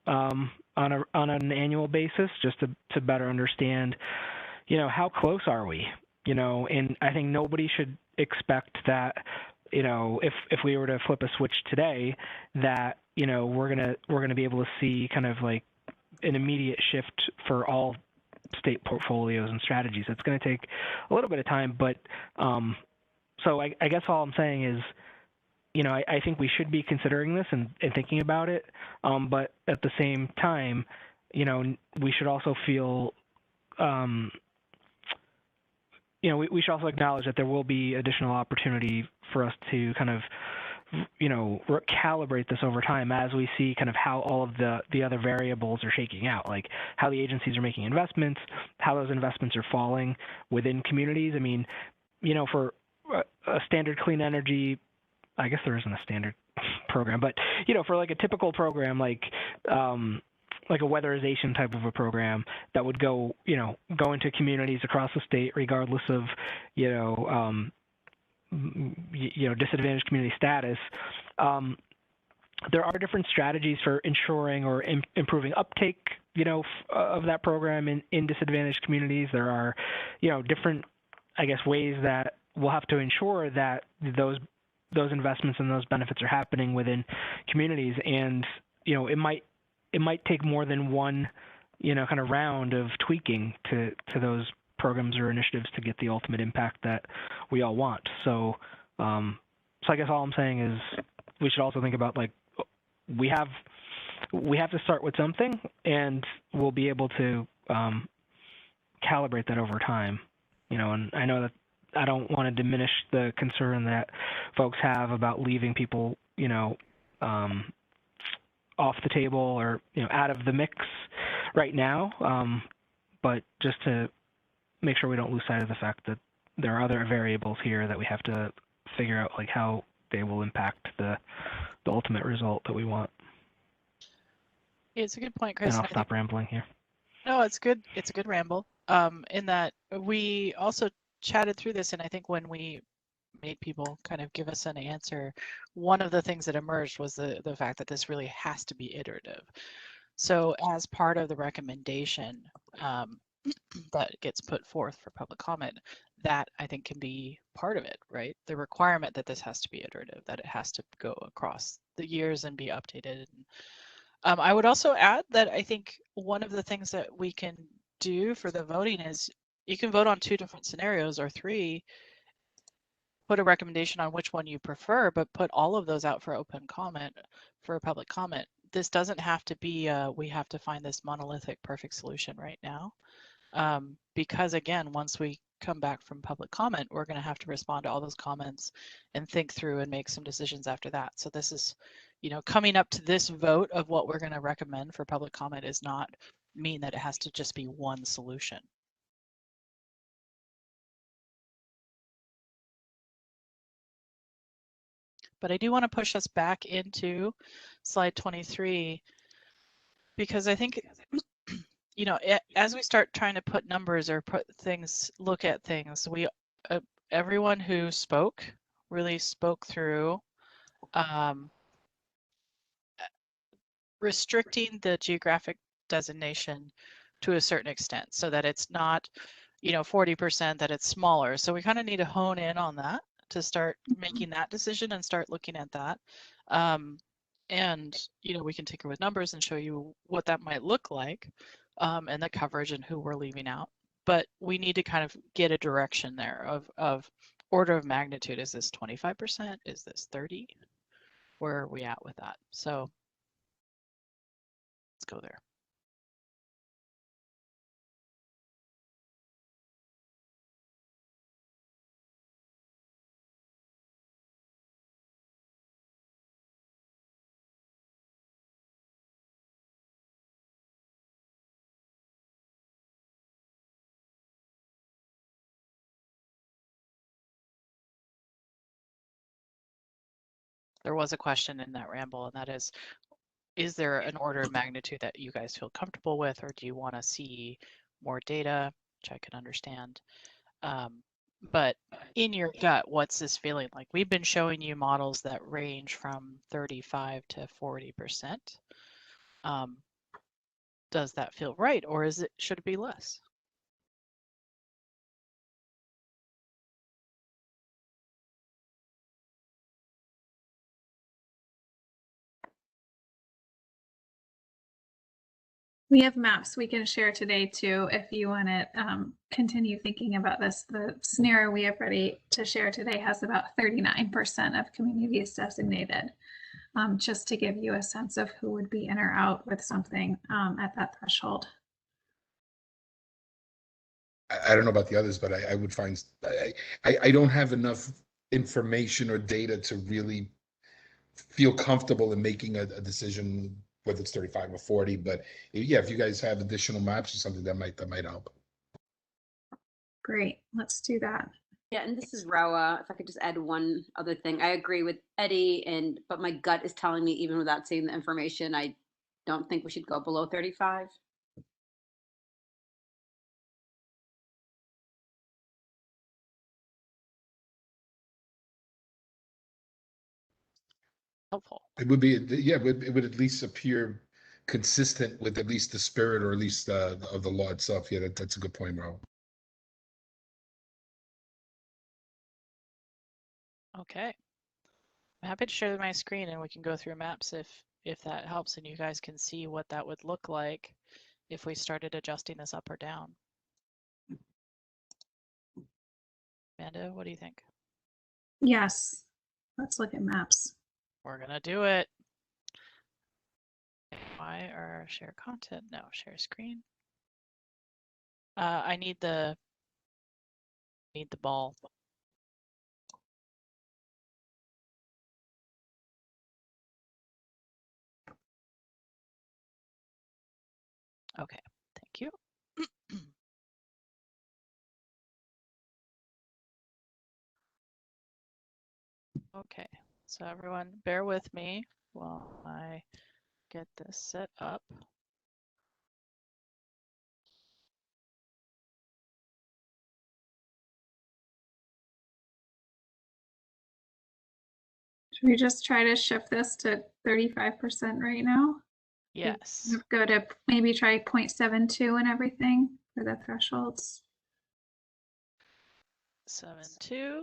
on an annual basis, just to better understand, you know, how close are we, you know. And I think nobody should expect that, you know, if we were to flip a switch today, that, you know, we're gonna be able to see kind of like an immediate shift for all state portfolios and strategies. It's going to take a little bit of time, but so I guess all I'm saying is, you know, I think we should be considering this and thinking about it, but at the same time, you know, we should also feel, you know, we should also acknowledge that there will be additional opportunity for us to kind of, you know, calibrate this over time as we see kind of how all of the other variables are shaking out, like how the agencies are making investments, how those investments are falling within communities. I mean, you know, for a standard clean energy, I guess there isn't a standard program, but, you know, for like a typical program, like a weatherization type of a program that would go into communities across the state, regardless of, you know, disadvantaged community status. There are different strategies for ensuring or improving uptake, you know, of that program in disadvantaged communities. There are, you know, different, I guess, ways that we'll have to ensure that those investments and those benefits are happening within communities. And, you know, it might it might take more than one, kind of round of tweaking to those programs or initiatives to get the ultimate impact that we all want. So, I guess all I'm saying is we should also think about, like, we have to start with something, and we'll be able to calibrate that over time. And I know that I don't want to diminish the concern that folks have about leaving people, off the table or, out of the mix right now. But just to make sure we don't lose sight of the fact that there are other variables here that we have to figure out, like, how they will impact the ultimate result that we want. It's a good point, Chris. And I'll stop rambling here. No, it's good. It's a good ramble. In that we also chatted through this, and I think when we made people kind of give us an answer, one of the things that emerged was the fact that this really has to be iterative. So as part of the recommendation that gets put forth for public comment, that I think can be part of it, right? The requirement that this has to be iterative, that it has to go across the years and be updated. I would also add that I think one of the things that we can do for the voting is you can vote on 2 different scenarios or 3, put a recommendation on which one you prefer, but put all of those out for open comment, for public comment. This doesn't have to be we have to find this monolithic perfect solution right now. Because again, once we come back from public comment, we're going to have to respond to all those comments and think through and make some decisions after that. So this is, coming up to this vote of what we're going to recommend for public comment is not mean that it has to just be one solution. But I do want to push us back into slide 23, because I think, as we start trying to put numbers or look at things, everyone who spoke really spoke through restricting the geographic designation to a certain extent so that it's not, 40%, that it's smaller. So we kind of need to hone in on that to start making that decision and start looking at that. And, we can tinker with numbers and show you what that might look like and the coverage and who we're leaving out. But we need to kind of get a direction there of order of magnitude. Is this 25%? Is this 30? Where are we at with that? So let's go there. There was a question in that ramble, and that is there an order of magnitude that you guys feel comfortable with, or do you want to see more data, which I can understand? But in your gut, what's this feeling like? We've been showing you models that range from 35 to 40%. Does that feel right, or should it be less? We have maps we can share today too, if you want to continue thinking about this. The scenario we have ready to share today has about 39% of communities designated, just to give you a sense of who would be in or out with something at that threshold. I don't know about the others, but I would find I don't have enough information or data to really feel comfortable in making a decision whether it's 35 or 40. But yeah, if you guys have additional maps or something, that might help. Great, let's do that. Yeah, and this is Rawa. If I could just add one other thing, I agree with Eddie, but my gut is telling me, even without seeing the information, I don't think we should go below 35. Helpful. It would be, yeah, it would at least appear consistent with at least the spirit, or at least of the law itself. Yeah, that's a good point, Raul. Okay. I'm happy to share my screen and we can go through maps if if that helps and you guys can see what that would look like if we started adjusting this up or down. Amanda, what do you think? Yes, let's look at maps. We're gonna do it. Why or share content? No, share screen. I need the ball. Okay, thank you. Okay, so everyone bear with me while I get this set up. Should we just try to shift this to 35% right now? Yes. Go to maybe try 0.72 and everything for the thresholds. 7.2.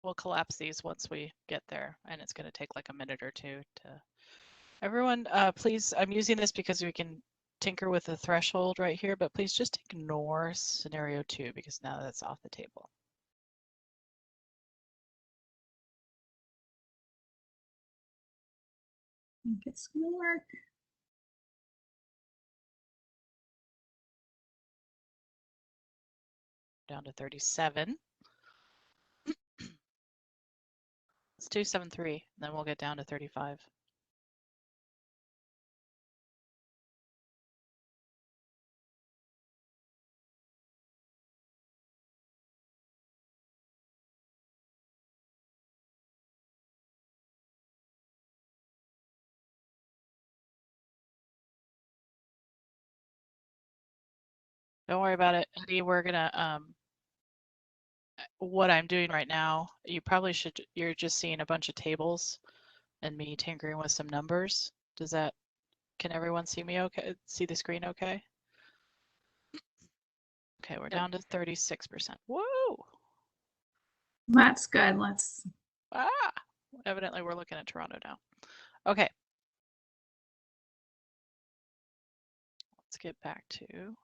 We'll collapse these once we get there, and it's going to take like a minute or two to. Everyone, please, I'm using this because we can tinker with the threshold right here, but please just ignore scenario 2 because now that's off the table. I think it's going to work. Down to 37. Let's do 7.3, then we'll get down to 35. Don't worry about it, Eddie. We're gonna what I'm doing right now, you probably should, you're just seeing a bunch of tables and me tinkering with some numbers. Does that, can everyone see me okay? See the screen okay? Okay, we're down to 36%. Whoa! That's good. Let's. Ah! Evidently we're looking at Toronto now. Okay. Let's get back to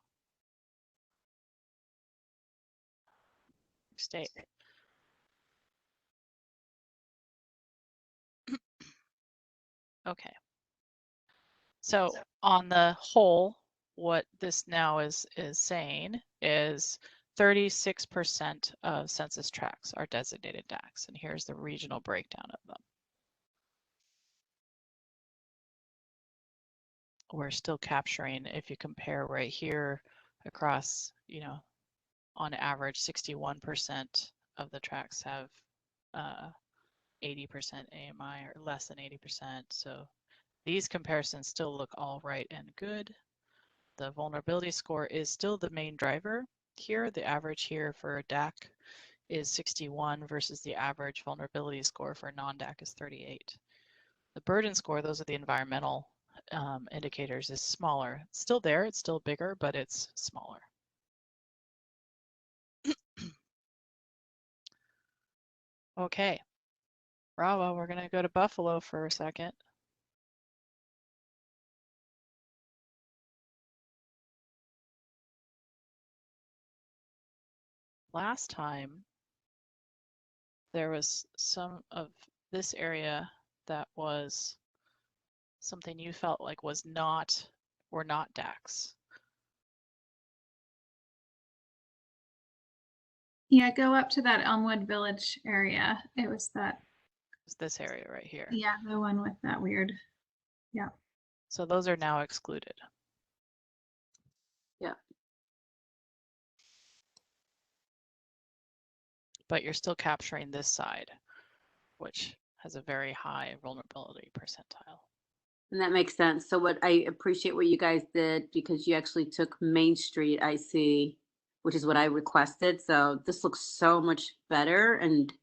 state. Okay. So on the whole, what this now is saying is 36% of census tracts are designated DACs, and here's the regional breakdown of them. We're still capturing, if you compare right here across, you know, on average, 61% of the tracts have 80% AMI or less than 80%. So these comparisons still look all right and good. The vulnerability score is still the main driver here. The average here for a DAC is 61 versus the average vulnerability score for a non-DAC is 38. The burden score, those are the environmental indicators, is smaller. It's still there, it's still bigger, but it's smaller. Okay, Bravo, we're gonna go to Buffalo for a second. Last time, there was some of this area that was something you felt like were not DACs. Yeah, go up to that Elmwood Village area. It was that. It's this area right here. Yeah, the one with that weird. Yeah. So those are now excluded. Yeah. But you're still capturing this side, which has a very high vulnerability percentile. And that makes sense. So what I appreciate what you guys did, because you actually took Main Street, I see, which is what I requested. So this looks so much better and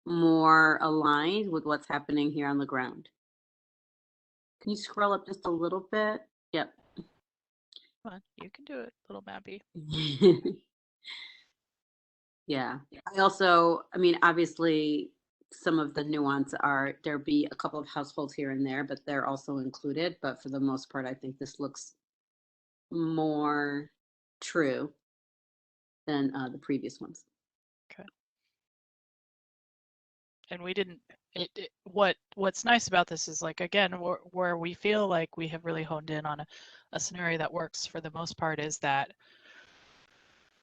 more aligned with what's happening here on the ground. Can you scroll up just a little bit? Yep. Come on, you can do it, little Mappy. Yeah. I also, I mean, obviously some of the nuance are there be a couple of households here and there, but they're also included. But for the most part, I think this looks more true than the previous ones. Okay. And we didn't. What's nice about this is, like, again, where we feel like we have really honed in on a scenario that works for the most part is that,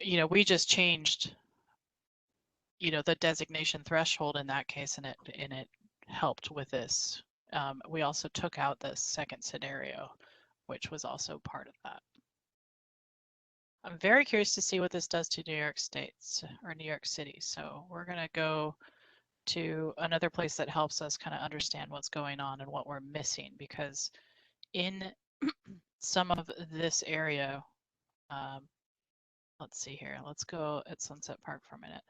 you know, we just changed, you know, the designation threshold in that case, and it helped with this. We also took out the second scenario, which was also part of that. I'm very curious to see what this does to New York State or New York City. So we're going to go to another place that helps us kind of understand what's going on and what we're missing, because in some of this area, let's see here, let's go at Sunset Park for a minute.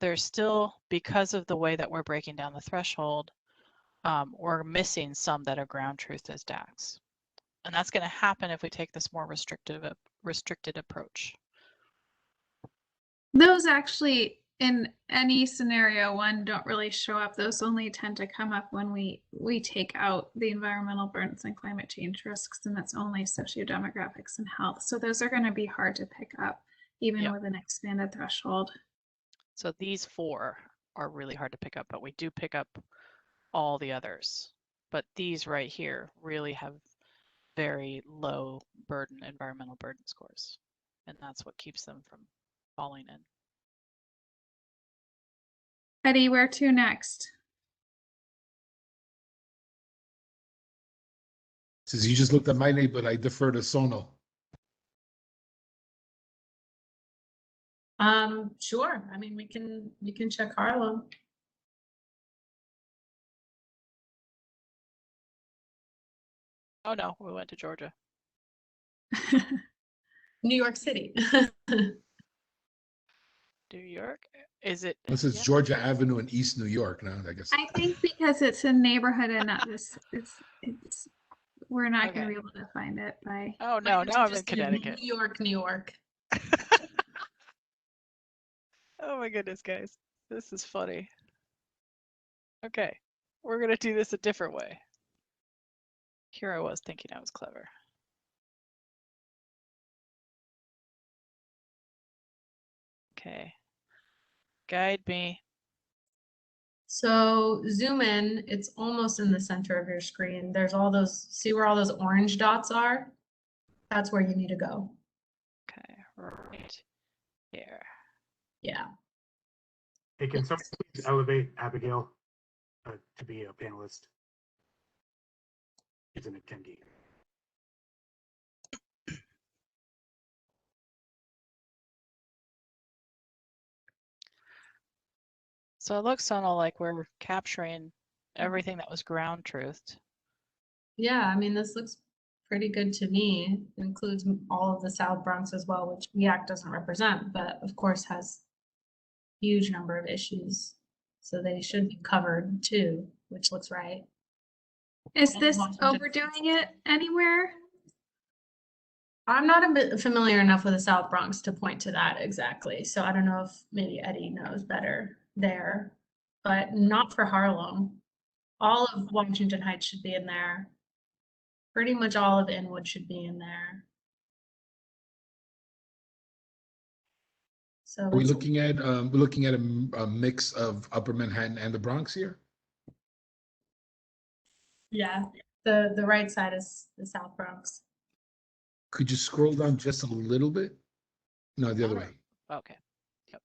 There's still, because of the way that we're breaking down the threshold, we're missing some that are ground truth as DACs. And that's going to happen if we take this more restricted approach. Those actually, in any scenario one, don't really show up. Those only tend to come up when we take out the environmental burdens and climate change risks, and that's only sociodemographics and health. So those are going to be hard to pick up, even with an expanded threshold. So these 4 are really hard to pick up, but we do pick up all the others. But these right here really have very low environmental burden scores. And that's what keeps them from falling in. Eddie, where to next? Since you just looked at my name, but I defer to Sonal. Sure. I mean, we can check Harlem. Oh no, we went to Georgia. New York City. New York? Is it? This is Georgia Avenue in East New York now, I guess. I think because it's a neighborhood and not this, it's we're not going to be able to find it by. Oh no, now I'm in Connecticut. New York, New York. Oh my goodness, guys. This is funny. Okay, we're going to do this a different way. Here I was thinking I was clever. Okay. Guide me. So zoom in, it's almost in the center of your screen. There's all those, see where all those orange dots are? That's where you need to go. Okay, right here. Yeah. Hey, can someone please elevate Abigail to be a panelist? She's an attendee. So it looks kind of like we're capturing everything that was ground truthed. Yeah, I mean, this looks pretty good to me. It includes all of the South Bronx as well, which WEAC doesn't represent, but of course has huge number of issues. So they should be covered too, which looks right. Is this overdoing it anywhere? I'm not a bit familiar enough with the South Bronx to point to that exactly. So I don't know if maybe Eddie knows better there, but not for Harlem. All of Washington Heights should be in there. Pretty much all of Inwood should be in there. So Are we looking at we're looking at a mix of Upper Manhattan and the Bronx here? yeah, the right side is the South Bronx. Could you scroll down just a little bit? No, the other way. Okay. Yep.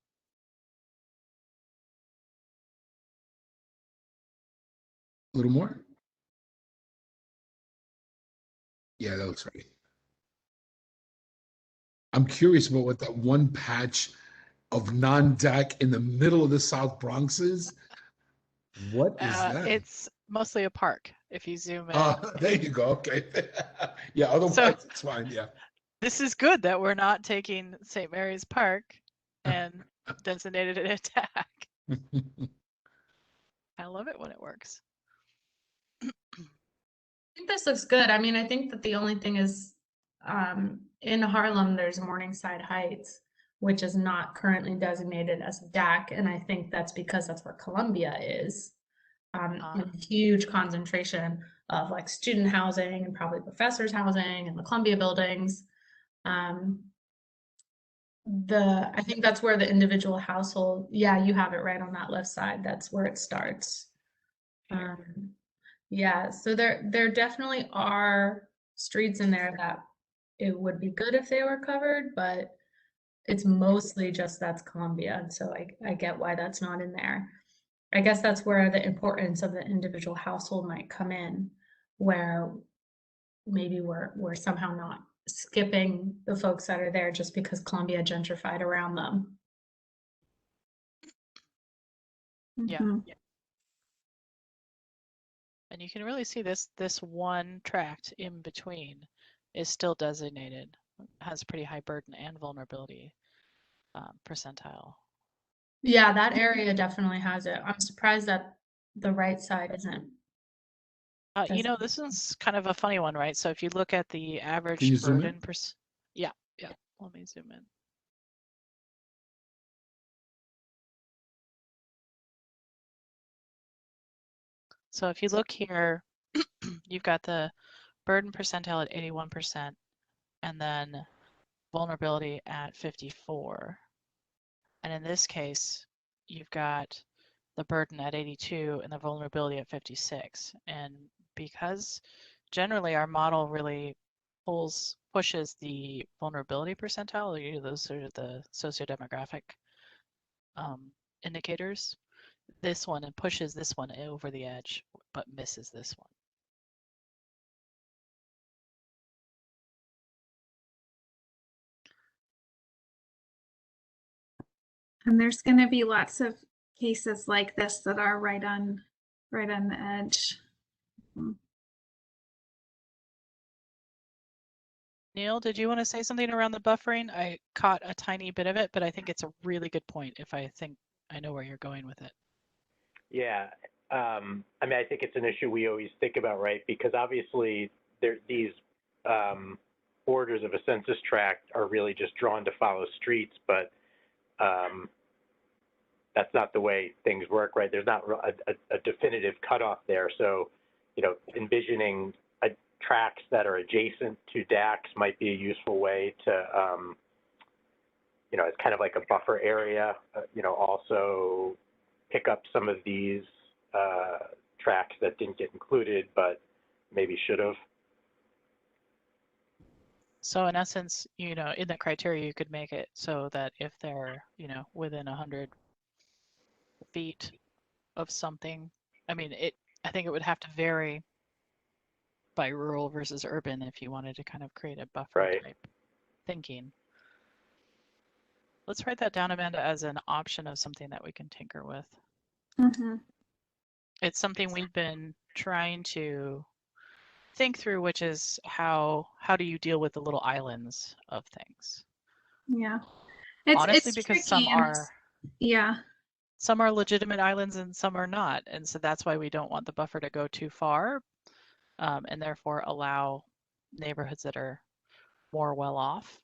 A little more? Yeah, that looks right. I'm curious about what that one patch of non-DAC in the middle of the South Bronx is. What is that? It's mostly a park if you zoom in. There you go. Okay. Yeah, otherwise it's fine. Yeah. This is good that we're not taking St. Mary's Park and designated an attack. I love it when it works. I think this looks good. I mean, I think that the only thing is in Harlem, there's Morningside Heights, which is not currently designated as a DAC. And I think that's because that's where Columbia is. And a huge concentration of like student housing and probably professors housing and the Columbia buildings. I think that's where the individual household, yeah, you have it right on that left side. That's where it starts. Yeah, so there definitely are streets in there that it would be good if they were covered, but it's mostly just that's Columbia. And so I get why that's not in there. I guess that's where the importance of the individual household might come in, where maybe we're somehow not skipping the folks that are there just because Columbia gentrified around them. Yeah. And you can really see this one tract in between is still designated, has pretty high burden and vulnerability percentile. Yeah, that area definitely has it. I'm surprised that the right side isn't. You know, this is kind of a funny one, right? So if you look at the average Can you zoom burden in? yeah. Let me zoom in. So if you look here, you've got the burden percentile at 81%, and then vulnerability at 54. And in this case, you've got the burden at 82 and the vulnerability at 56. And because generally our model really pushes the vulnerability percentile, or those are the sociodemographic indicators, this one, and pushes this one over the edge, but misses this one. And there's going to be lots of cases like this that are right on the edge. Neil, did you want to say something around the buffering? I caught a tiny bit of it, but I think it's a really good point if I think I know where you're going with it. Yeah. I mean, I think it's an issue we always think about, right? Because obviously these borders of a census tract are really just drawn to follow streets, but that's not the way things work, right? There's not a definitive cutoff there. So, you know, envisioning tracts that are adjacent to DACs might be a useful way to, you know, it's kind of like a buffer area, you know, also pick up some of these tracts that didn't get included, but maybe should have. So in essence, you know, in the criteria, you could make it so that if they're, you know, within 100 feet of something, I mean, I think it would have to vary by rural versus urban if you wanted to kind of create a buffer type thinking. Let's write that down, Amanda, as an option of something that we can tinker with. It's something we've been trying to think through, which is how do you deal with the little islands of things? Yeah. Honestly, it's because tricky some are legitimate islands and some are not. And so that's why we don't want the buffer to go too far, and therefore allow neighborhoods that are more well off.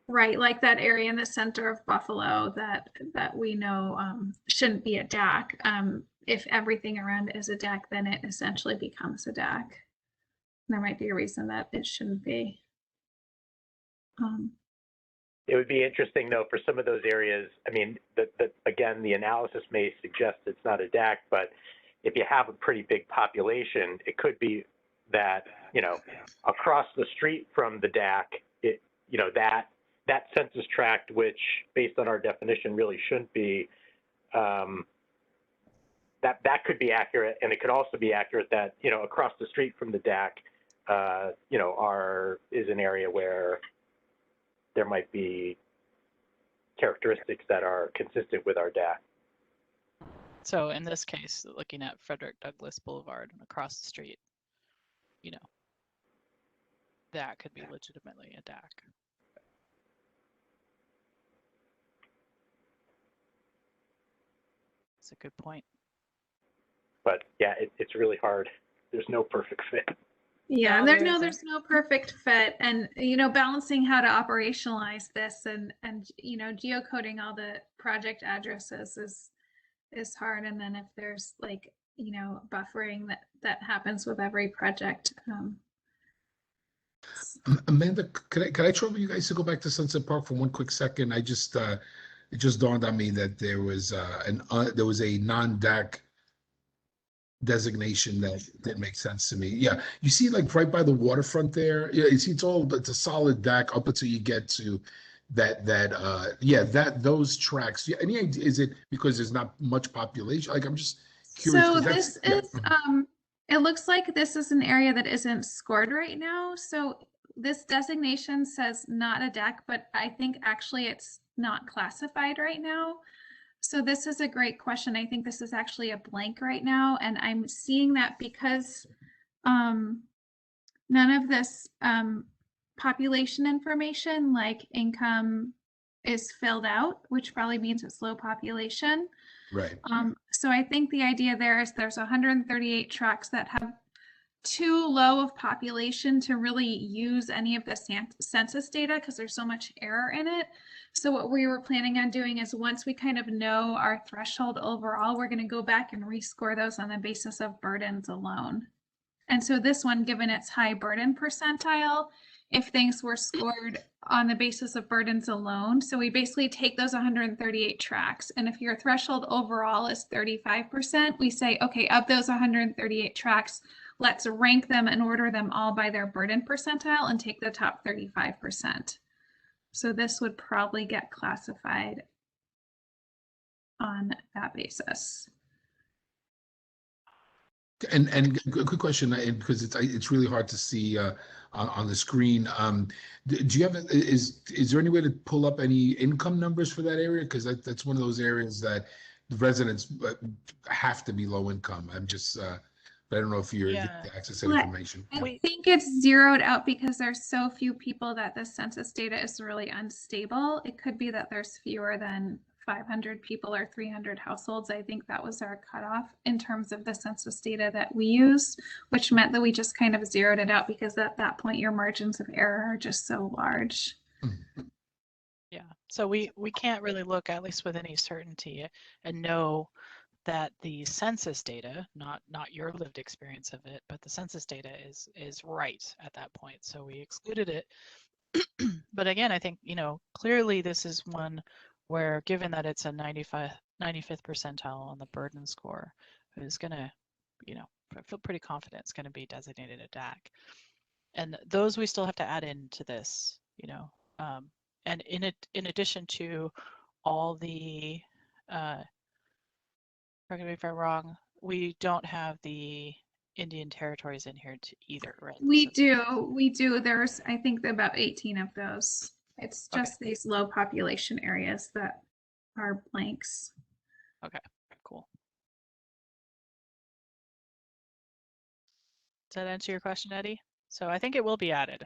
Right, like that area in the center of Buffalo that we know shouldn't be a DAC. If everything around it is a DAC, then it essentially becomes a DAC. There might be a reason that it shouldn't be. It would be interesting, though, for some of those areas. I mean, again, the analysis may suggest it's not a DAC, but if you have a pretty big population, it could be that, you know, across the street from the DAC, you know, that census tract, which based on our definition really shouldn't be, that could be accurate, and it could also be accurate that, you know, across the street from the DAC, you know, is an area where there might be characteristics that are consistent with our DAC. So in this case, looking at Frederick Douglass Boulevard and across the street, you know, that could be legitimately a DAC. That's a good point. But yeah, it's really hard. There's no perfect fit. Yeah, No, there isn't. there's no perfect fit, and balancing how to operationalize this and geocoding all the project addresses is hard, and then if there's like buffering that happens with every project. Amanda, could I trouble you guys to go back to Sunset Park for one quick second? I just it just dawned on me that there was there was a non-DAC designation that didn't make sense to me. Yeah, you see, like right by the waterfront there. Yeah, you see, it's a solid DAC up until you get to those tracks. Yeah, any idea? Is it because there's not much population? Like I'm just curious. So 'Cause that's this is it looks like this is an area that isn't scored right now. So this designation says not a DAC, but I think actually it's not classified right now. So this is a great question. I think this is actually a blank right now, and I'm seeing that because none of this population information like income is filled out, which probably means it's low population. Right. So I think the idea there is there's 138 tracks that have too low of population to really use any of the census data because there's so much error in it. So what we were planning on doing is once we kind of know our threshold overall, we're going to go back and rescore those on the basis of burdens alone. And so this one, given its high burden percentile, if things were scored on the basis of burdens alone, so we basically take those 138 tracks, and if your threshold overall is 35%, we say, okay, of those 138 tracks, let's rank them and order them all by their burden percentile and take the top 35%. So this would probably get classified on that basis. And a quick question, because it's really hard to see on the screen. Do you have is there any way to pull up any income numbers for that area? Because that's one of those areas that the residents have to be low income. I'm just, but I don't know if you're able to access that information. I think it's zeroed out because there's so few people that the census data is really unstable. It could be that there's fewer than 500 people or 300 households. I think that was our cutoff in terms of the census data that we used, which meant that we just kind of zeroed it out because at that point your margins of error are just so large. Yeah, so we can't really look, at least with any certainty, and know that the census data, not your lived experience of it, but the census data is right at that point. So we excluded it. But again, I think, clearly this is one where, given that it's a 95th percentile on the burden score, is going to, I feel pretty confident it's going to be designated a DAC. And those we still have to add into this, and in addition to all the, correct me if I'm wrong, we don't have the Indian territories in here either, right? We do. There's, I think, about 18 of those. It's just these low population areas that are blanks. Okay, cool. Does that answer your question, Eddie? So I think it will be added.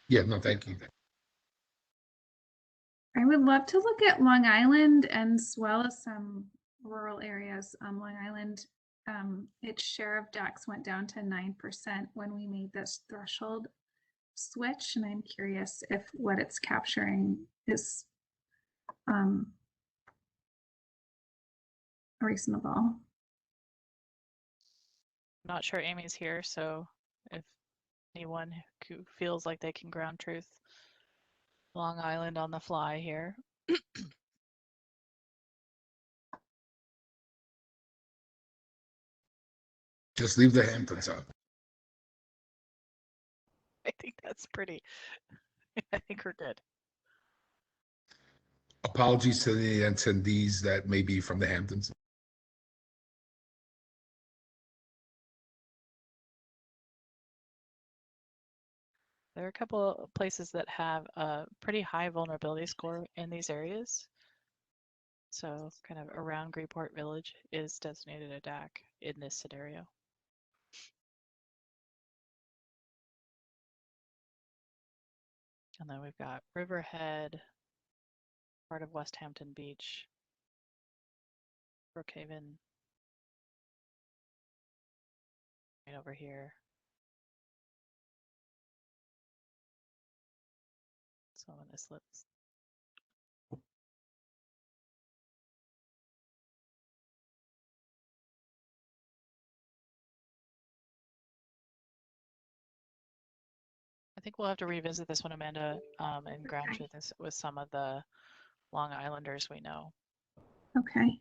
Yeah, no, thank you. I would love to look at Long Island as well as some rural areas. Long Island, its share of DACs went down to 9% when we made this threshold switch, and I'm curious if what it's capturing is reasonable. I'm not sure Amy's here, so if anyone who feels like they can ground truth Long Island on the fly here. Just leave the Hamptons out. I think that's pretty, I think we're good. Apologies to the attendees that may be from the Hamptons. There are a couple of places that have a pretty high vulnerability score in these areas. So kind of around Greenport Village is designated a DAC in this scenario. And then we've got Riverhead, part of West Hampton Beach, Brookhaven, right over here. So I'm going to slip. I think we'll have to revisit this one, Amanda, and ground truth this with some of the Long Islanders we know. Okay.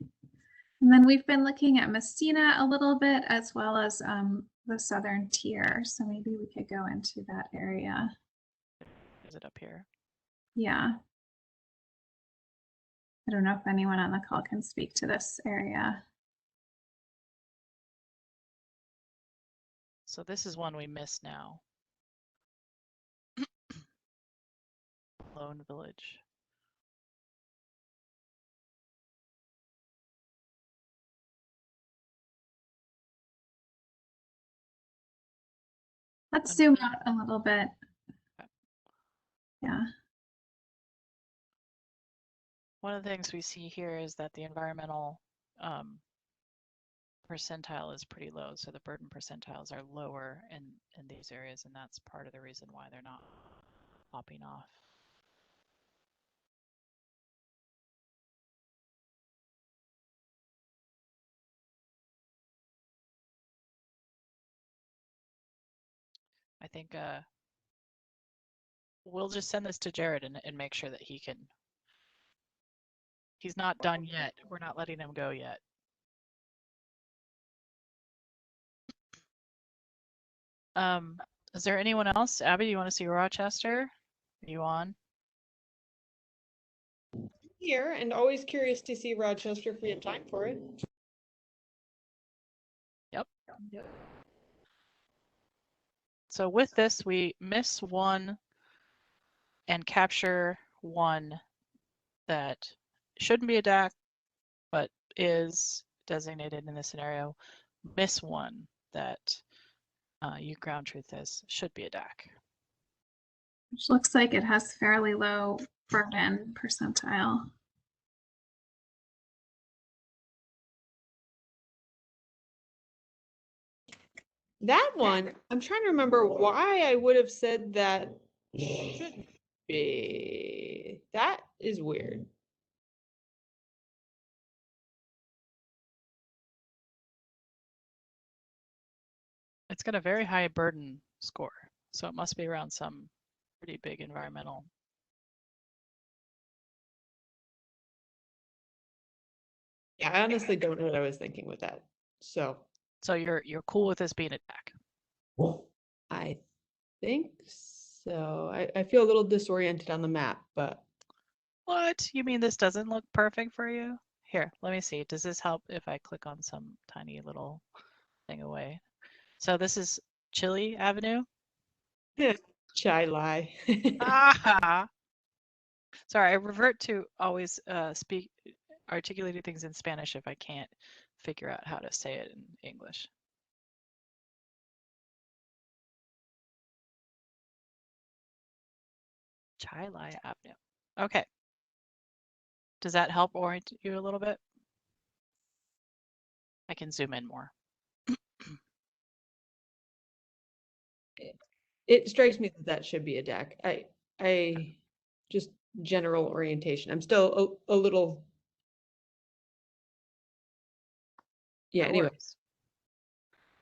And then we've been looking at Messina a little bit, as well as the southern tier. So maybe we could go into that area. Is it up here? Yeah. I don't know if anyone on the call can speak to this area. So this is one we miss now. Lone Village. Let's zoom out a little bit. Yeah. One of the things we see here is that the environmental percentile is pretty low. So the burden percentiles are lower in these areas, and that's part of the reason why they're not popping off. I think we'll just send this to Jared and make sure that he can. He's not done yet. We're not letting him go yet. Is there anyone else? Abby, you want to see Rochester? Are you on? Here, and always curious to see Rochester if we have time for it. Yep. So with this, we miss one and capture one that shouldn't be a DAC, but is designated in this scenario. Miss one that you ground truth as should be a DAC. Which looks like it has fairly low burden percentile. That one, I'm trying to remember why I would have said that should be. That is weird. It's got a very high burden score, so it must be around some pretty big environmental. Yeah, I honestly don't know what I was thinking with that. So you're cool with this being a DAC? I think so. I feel a little disoriented on the map, but What? You mean this doesn't look perfect for you? Here, let me see. Does this help if I click on some tiny little thing away? So this is Chile Avenue. chai lie. Ah! Sorry, I revert to always articulating things in Spanish if I can't figure out how to say it in English. Chai Lai Avenue. Okay. Does that help orient you a little bit? I can zoom in more. It strikes me that that should be a DAC. I just general orientation. I'm still a little. Yeah. No Anyway. worries.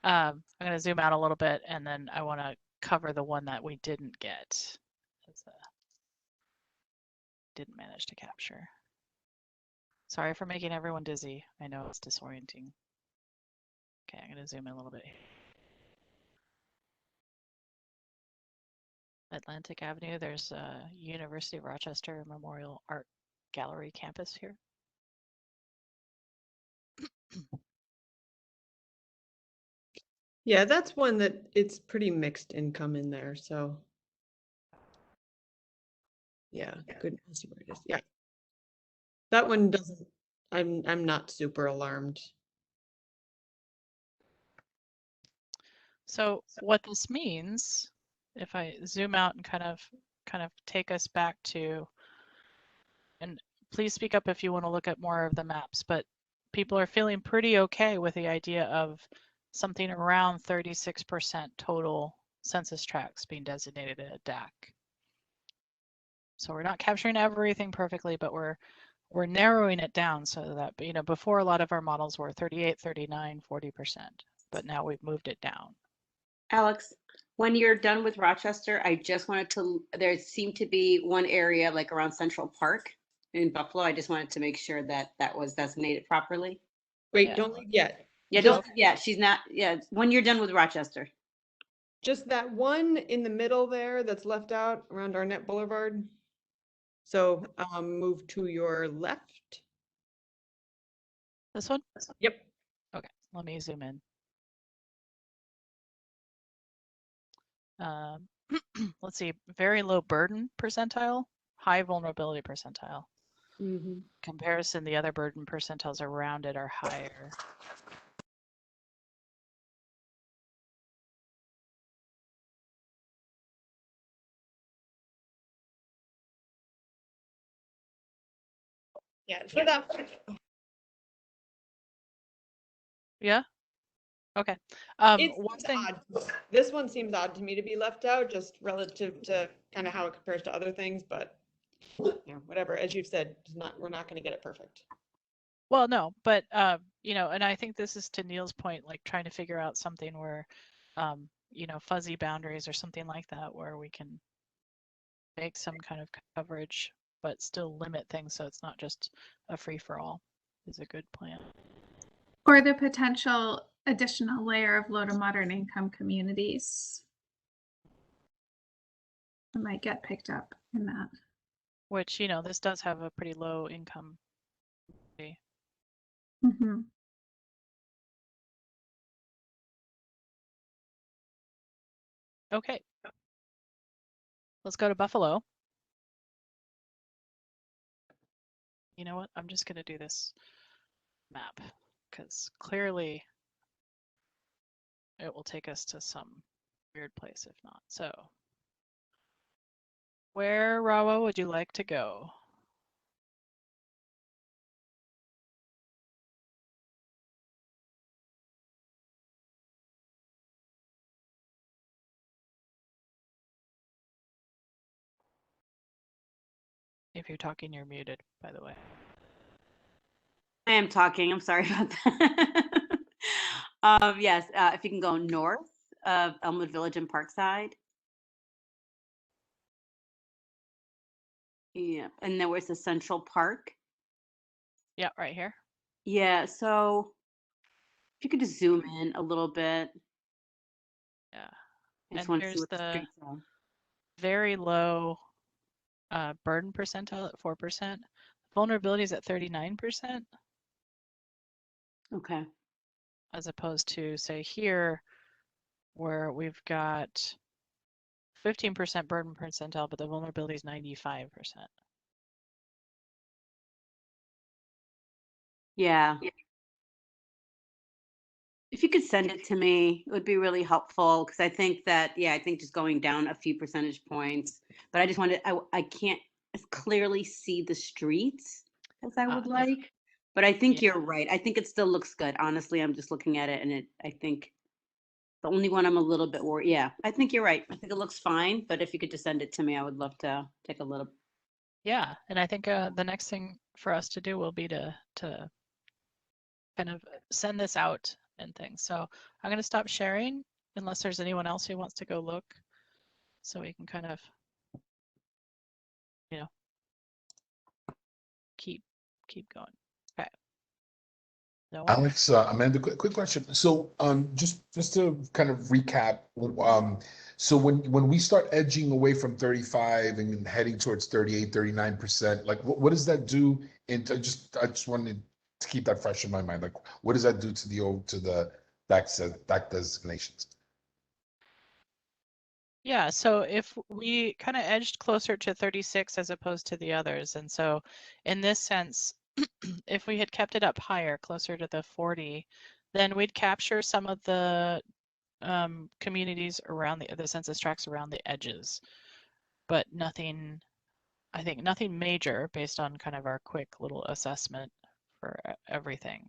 I'm going to zoom out a little bit, and then I want to cover the one that we didn't get. Didn't manage to capture. Sorry for making everyone dizzy. I know it's disorienting. Okay, I'm going to zoom in a little bit. Atlantic Avenue, there's a University of Rochester Memorial Art Gallery campus here. Yeah, that's one that it's pretty mixed income in there. So yeah, good. Where it is. Yeah, that one doesn't. I'm not super alarmed. So what this means, if I zoom out and kind of take us back to, and please speak up if you want to look at more of the maps, but people are feeling pretty okay with the idea of something around 36% total census tracts being designated a DAC. So we're not capturing everything perfectly, but we're narrowing it down so that, you know, before a lot of our models were 38, 39, 40%, but now we've moved it down. Alex, when you're done with Rochester, I just wanted to, there seemed to be one area like around Central Park in Buffalo. I just wanted to make sure that that was designated properly. Wait, Yeah. don't leave yet. Yeah, Just- don't, yeah, she's not, yeah, when you're done with Rochester. Just that one in the middle there that's left out around Arnett Boulevard. So move to your left. This one? Yep. Okay, let me zoom in. Let's see, very low burden percentile, high vulnerability percentile. Comparison, the other burden percentiles around it are higher. Yeah, so that Yeah? Okay. it One seems thing, odd. This one seems odd to me to be left out, just relative to kind of how it compares to other things, but you know, whatever. As you've said, we're not going to get it perfect. well, no, but you know, and I think this is to Neil's point, like trying to figure out something where, you know, fuzzy boundaries or something like that, where we can make some kind of coverage, but still limit things so it's not just a free for all, is a good plan. Or the potential additional layer of low to moderate income communities that might get picked up in that. Which, you know, this does have a pretty low income. Mm-hmm. Okay. Let's go to Buffalo. You know what? I'm just going to do this map because clearly it will take us to some weird place if not. So where, Rawa, would you like to go? If you're talking, you're muted, by the way. I am talking, I'm sorry about that. Yes, if you can go north of Elmwood Village and Parkside. Yeah, and then where's the Central Park? Yeah, right here. Yeah, so if you could just zoom in a little bit. Yeah. I just And want to see here's what the the streets are. very low burden percentile at 4%. Vulnerability is at 39%. Okay. As opposed to, say, here, where we've got 15% burden percentile, but the vulnerability is 95%. Yeah. If you could send it to me, it would be really helpful because I think that, yeah, I think just going down a few percentage points, but I just wanted, I can't as clearly see the streets as I would like, but I think you're right. I think it still looks good. Honestly, I'm just looking at it and I think the only one I'm a little bit worried. Yeah, I think you're right. I think it looks fine, but if you could just send it to me, I would love to take a little. Yeah, and I think the next thing for us to do will be to kind of send this out and things. So I'm going to stop sharing unless there's anyone else who wants to go look, so we can kind of, you know, keep going. Okay. No one? Alex, Amanda, quick question. So, just to kind of recap, so when we start edging away from 35 and heading towards 38, 39%, like what does that do? I just wanted to keep that fresh in my mind. Like, what does that do to the DAC designations? Yeah, so if we kind of edged closer to 36 as opposed to the others, and so in this sense, if we had kept it up higher, closer to the 40, then we'd capture some of the communities around the census tracts around the edges, but nothing, I think nothing major based on kind of our quick little assessment for everything,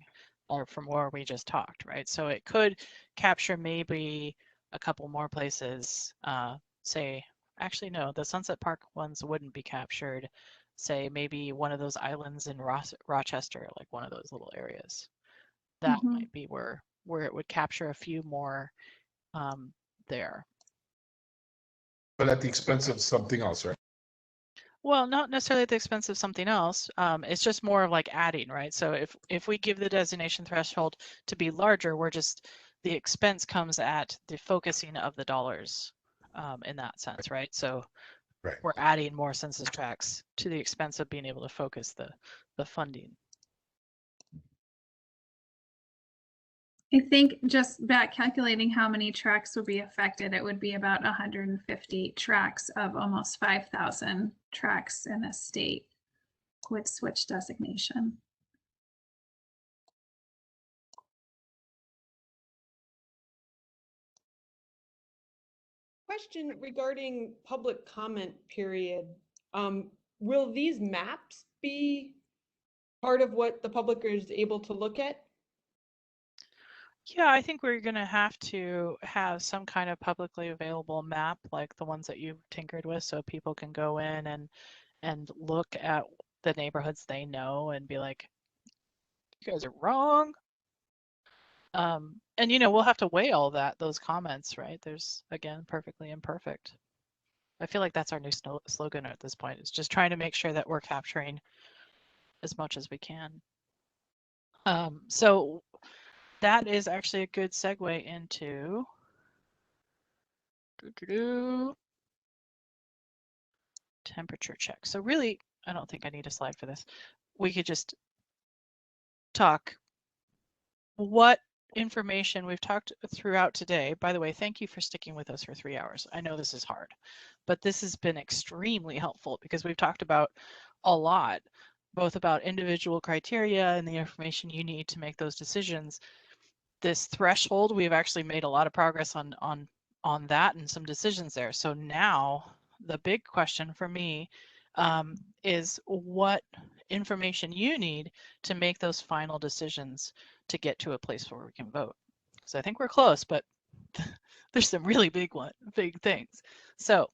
or from where we just talked, right? So it could capture maybe a couple more places, say actually, no, the Sunset Park ones wouldn't be captured. Say maybe one of those islands in Rochester, like one of those little areas. That Mhm. might be where it would capture a few more there. But at the expense of something else, right? Well, not necessarily at the expense of something else. It's just more of like adding, right? So if we give the designation threshold to be larger, we're just the expense comes at the focusing of the dollars in that sense, right? So Right. we're adding more census tracts to the expense of being able to focus the funding. I think just back calculating how many tracks would be affected, it would be about 150 tracks of almost 5,000 tracks in a state would switch designation. Question regarding public comment period. Will these maps be part of what the public is able to look at? Yeah, I think we're going to have some kind of publicly available map like the ones that you've tinkered with so people can go in and look at the neighborhoods they know and be like, you guys are wrong. And we'll have to weigh all those comments, right? There's, again, perfectly imperfect. I feel like that's our new slogan at this point. It's just trying to make sure that we're capturing as much as we can. So that is actually a good segue into temperature check. So really, I don't think I need a slide for this. We could just talk what information we've talked throughout today. By the way, thank you for sticking with us for 3 hours. I know this is hard, but this has been extremely helpful because we've talked about a lot, both about individual criteria and the information you need to make those decisions. This threshold, we've actually made a lot of progress on that and some decisions there. So now the big question for me is what information you need to make those final decisions to get to a place where we can vote. So I think we're close, but there's some really big things. So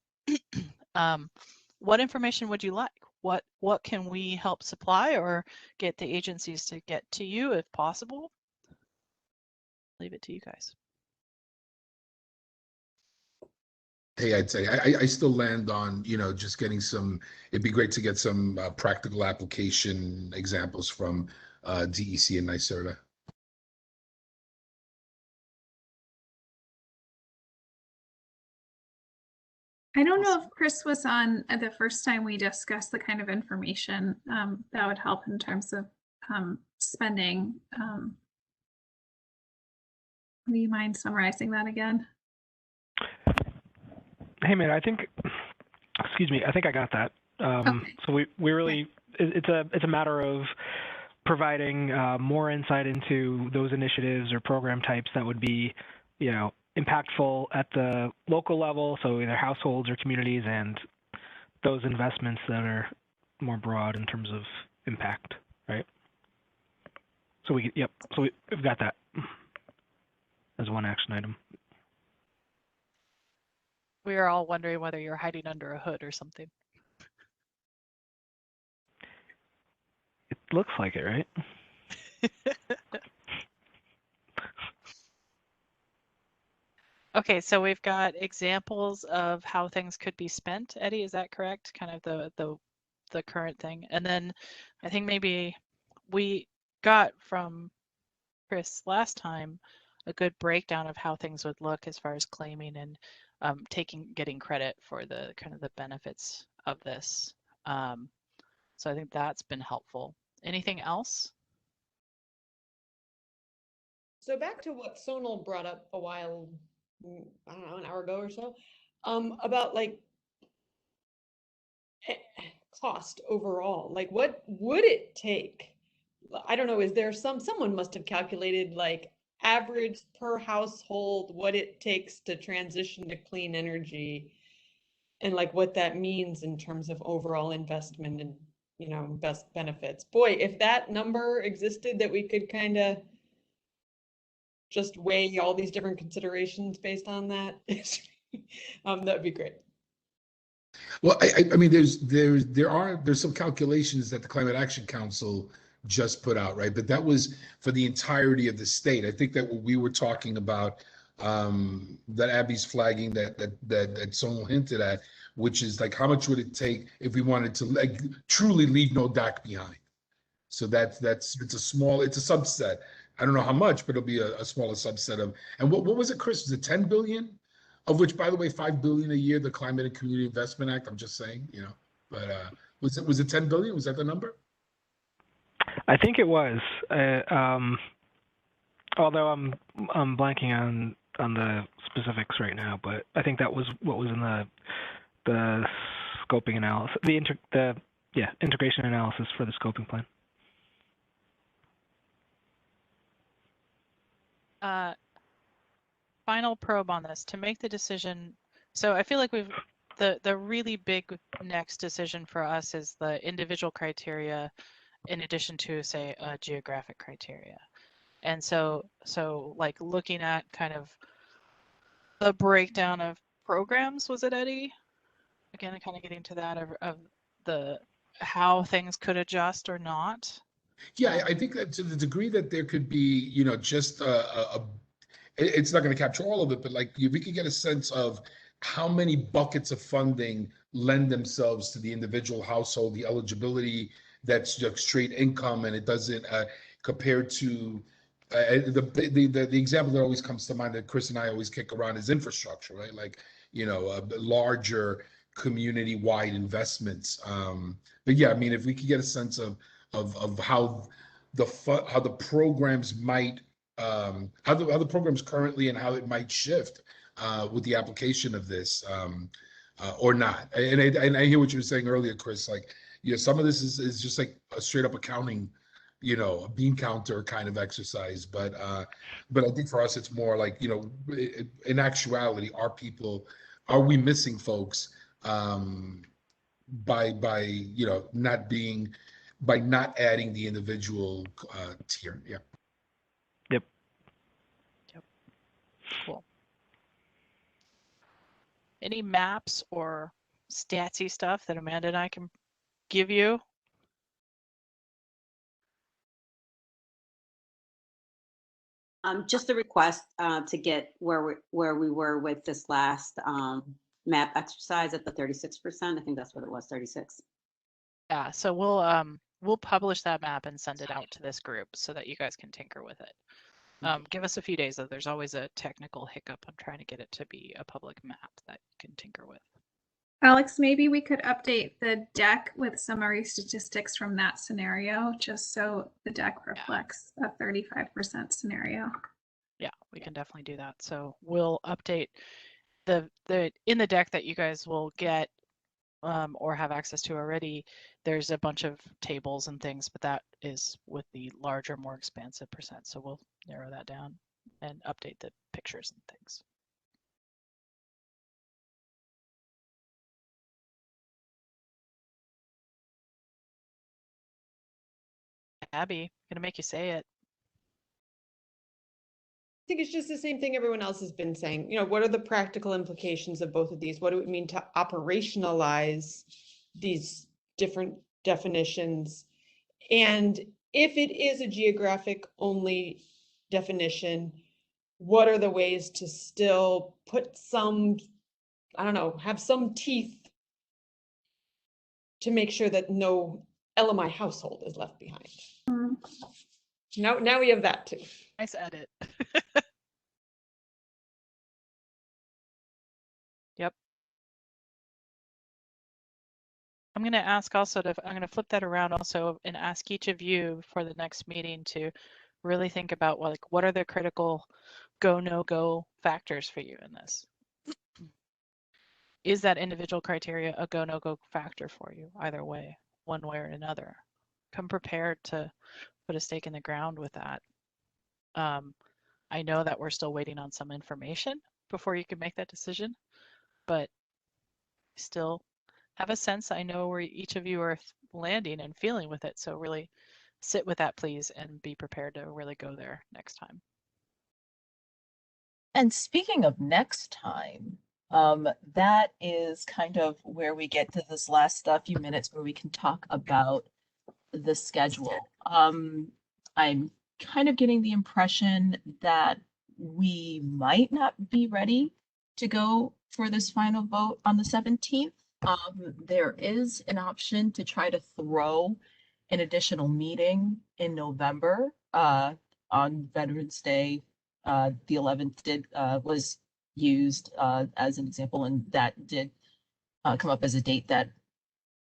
what information would you like? What can we help supply or get the agencies to get to you if possible? Leave it to you guys. Hey, I'd say I still land on, just getting it'd be great to get some practical application examples from DEC and NYSERDA. I don't know if Chris was on the first time we discussed the kind of information that would help in terms of spending. Do you mind summarizing that again? Hey, man, I think I got that. Okay. So we really, it's a matter of providing more insight into those initiatives or program types that would be, impactful at the local level, so either households or communities, and those investments that are more broad in terms of impact, right? So we've got that as one action item. We are all wondering whether you're hiding under a hood or something. It looks like it, right? Okay, so we've got examples of how things could be spent. Eddie, is that correct? Kind of the current thing. And then I think maybe we got from Chris last time a good breakdown of how things would look as far as claiming and getting credit for the kind of the benefits of this. So I think that's been helpful. Anything else? So back to what Sonal brought up a while, I don't know, an hour ago or so, about like cost overall. Like, what would it take? I don't know, is there someone must have calculated like average per household, what it takes to transition to clean energy and like what that means in terms of overall investment and, best benefits. Boy, if that number existed that we could kind of just weigh all these different considerations based on that, that'd be great. Well, I mean, there's some calculations that the Climate Action Council just put out, right? But that was for the entirety of the state. I think that what we were talking about, that Abby's flagging, that Sonal hinted at, which is like, how much would it take if we wanted to like truly leave no DAC behind? So it's a subset. I don't know how much, but it'll be a smaller subset of. And what was it, Chris? Was it 10 billion? Of which, by the way, 5 billion a year, the Climate and Community Investment Act. I'm just saying, But was it 10 billion? Was that the number? I think it was. Although I'm blanking on the specifics right now, but I think that was what was in the scoping analysis, integration analysis for the scoping plan. Final probe on this to make the decision. So I feel like the really big next decision for us is the individual criteria in addition to, say, a geographic criteria. And so like looking at kind of the breakdown of programs, was it, Eddie? Again, kind of getting to that of the how things could adjust or not. Yeah, I think that to the degree that there could be, just it's not going to capture all of it, but like we could get a sense of how many buckets of funding lend themselves to the individual household, the eligibility that's just straight income, and it doesn't compared to the example that always comes to mind that Chris and I always kick around is infrastructure, right? Like, larger community-wide investments. But yeah, I mean, if we could get a sense of how the programs might how the programs currently and how it might shift with the application of this or not. And I hear what you were saying earlier, Chris. Like, some of this is just like a straight up accounting, a bean counter kind of exercise. But I think for us, it's more like, in actuality, are we missing folks by not adding the individual tier? Yeah. Yep. Cool. Any maps or statsy stuff that Amanda and I can give you? Just a request to get where we were with this last map exercise at the 36%. I think that's what it was, 36. Yeah, so we'll publish that map and send it out to this group so that you guys can tinker with it. Give us a few days, though. There's always a technical hiccup on trying to get it to be a public map that you can tinker with. Alex, maybe we could update the deck with summary statistics from that scenario, just so the deck reflects a 35% scenario. Yeah, we can definitely do that. So we'll update in the deck that you guys will get or have access to already. There's a bunch of tables and things, but that is with the larger, more expansive percent. So we'll narrow that down and update the pictures and things. Abby, gonna make you say it. I think it's just the same thing everyone else has been saying. What are the practical implications of both of these? What do it mean to operationalize these different definitions? And if it is a geographic only definition, what are the ways to still put some, have some teeth to make sure that no LMI household is left behind? Now we have that too. Nice edit. Yep. I'm going to ask also I'm going to flip that around also and ask each of you for the next meeting to really think about what are the critical go, no go factors for you in this? Is that individual criteria a go, no go factor for you either way, one way or another? Come prepared to put a stake in the ground with that. I know that we're still waiting on some information before you can make that decision, but still have a sense. I know where each of you are landing and feeling with it. So really sit with that, please, and be prepared to really go there next time. And speaking of next time, That is kind of where we get to this last few minutes where we can talk about the schedule. I'm kind of getting the impression that we might not be ready to go for this final vote on the 17th. There is an option to try to throw an additional meeting in November on Veterans Day. The 11th was used as an example, and that did come up as a date that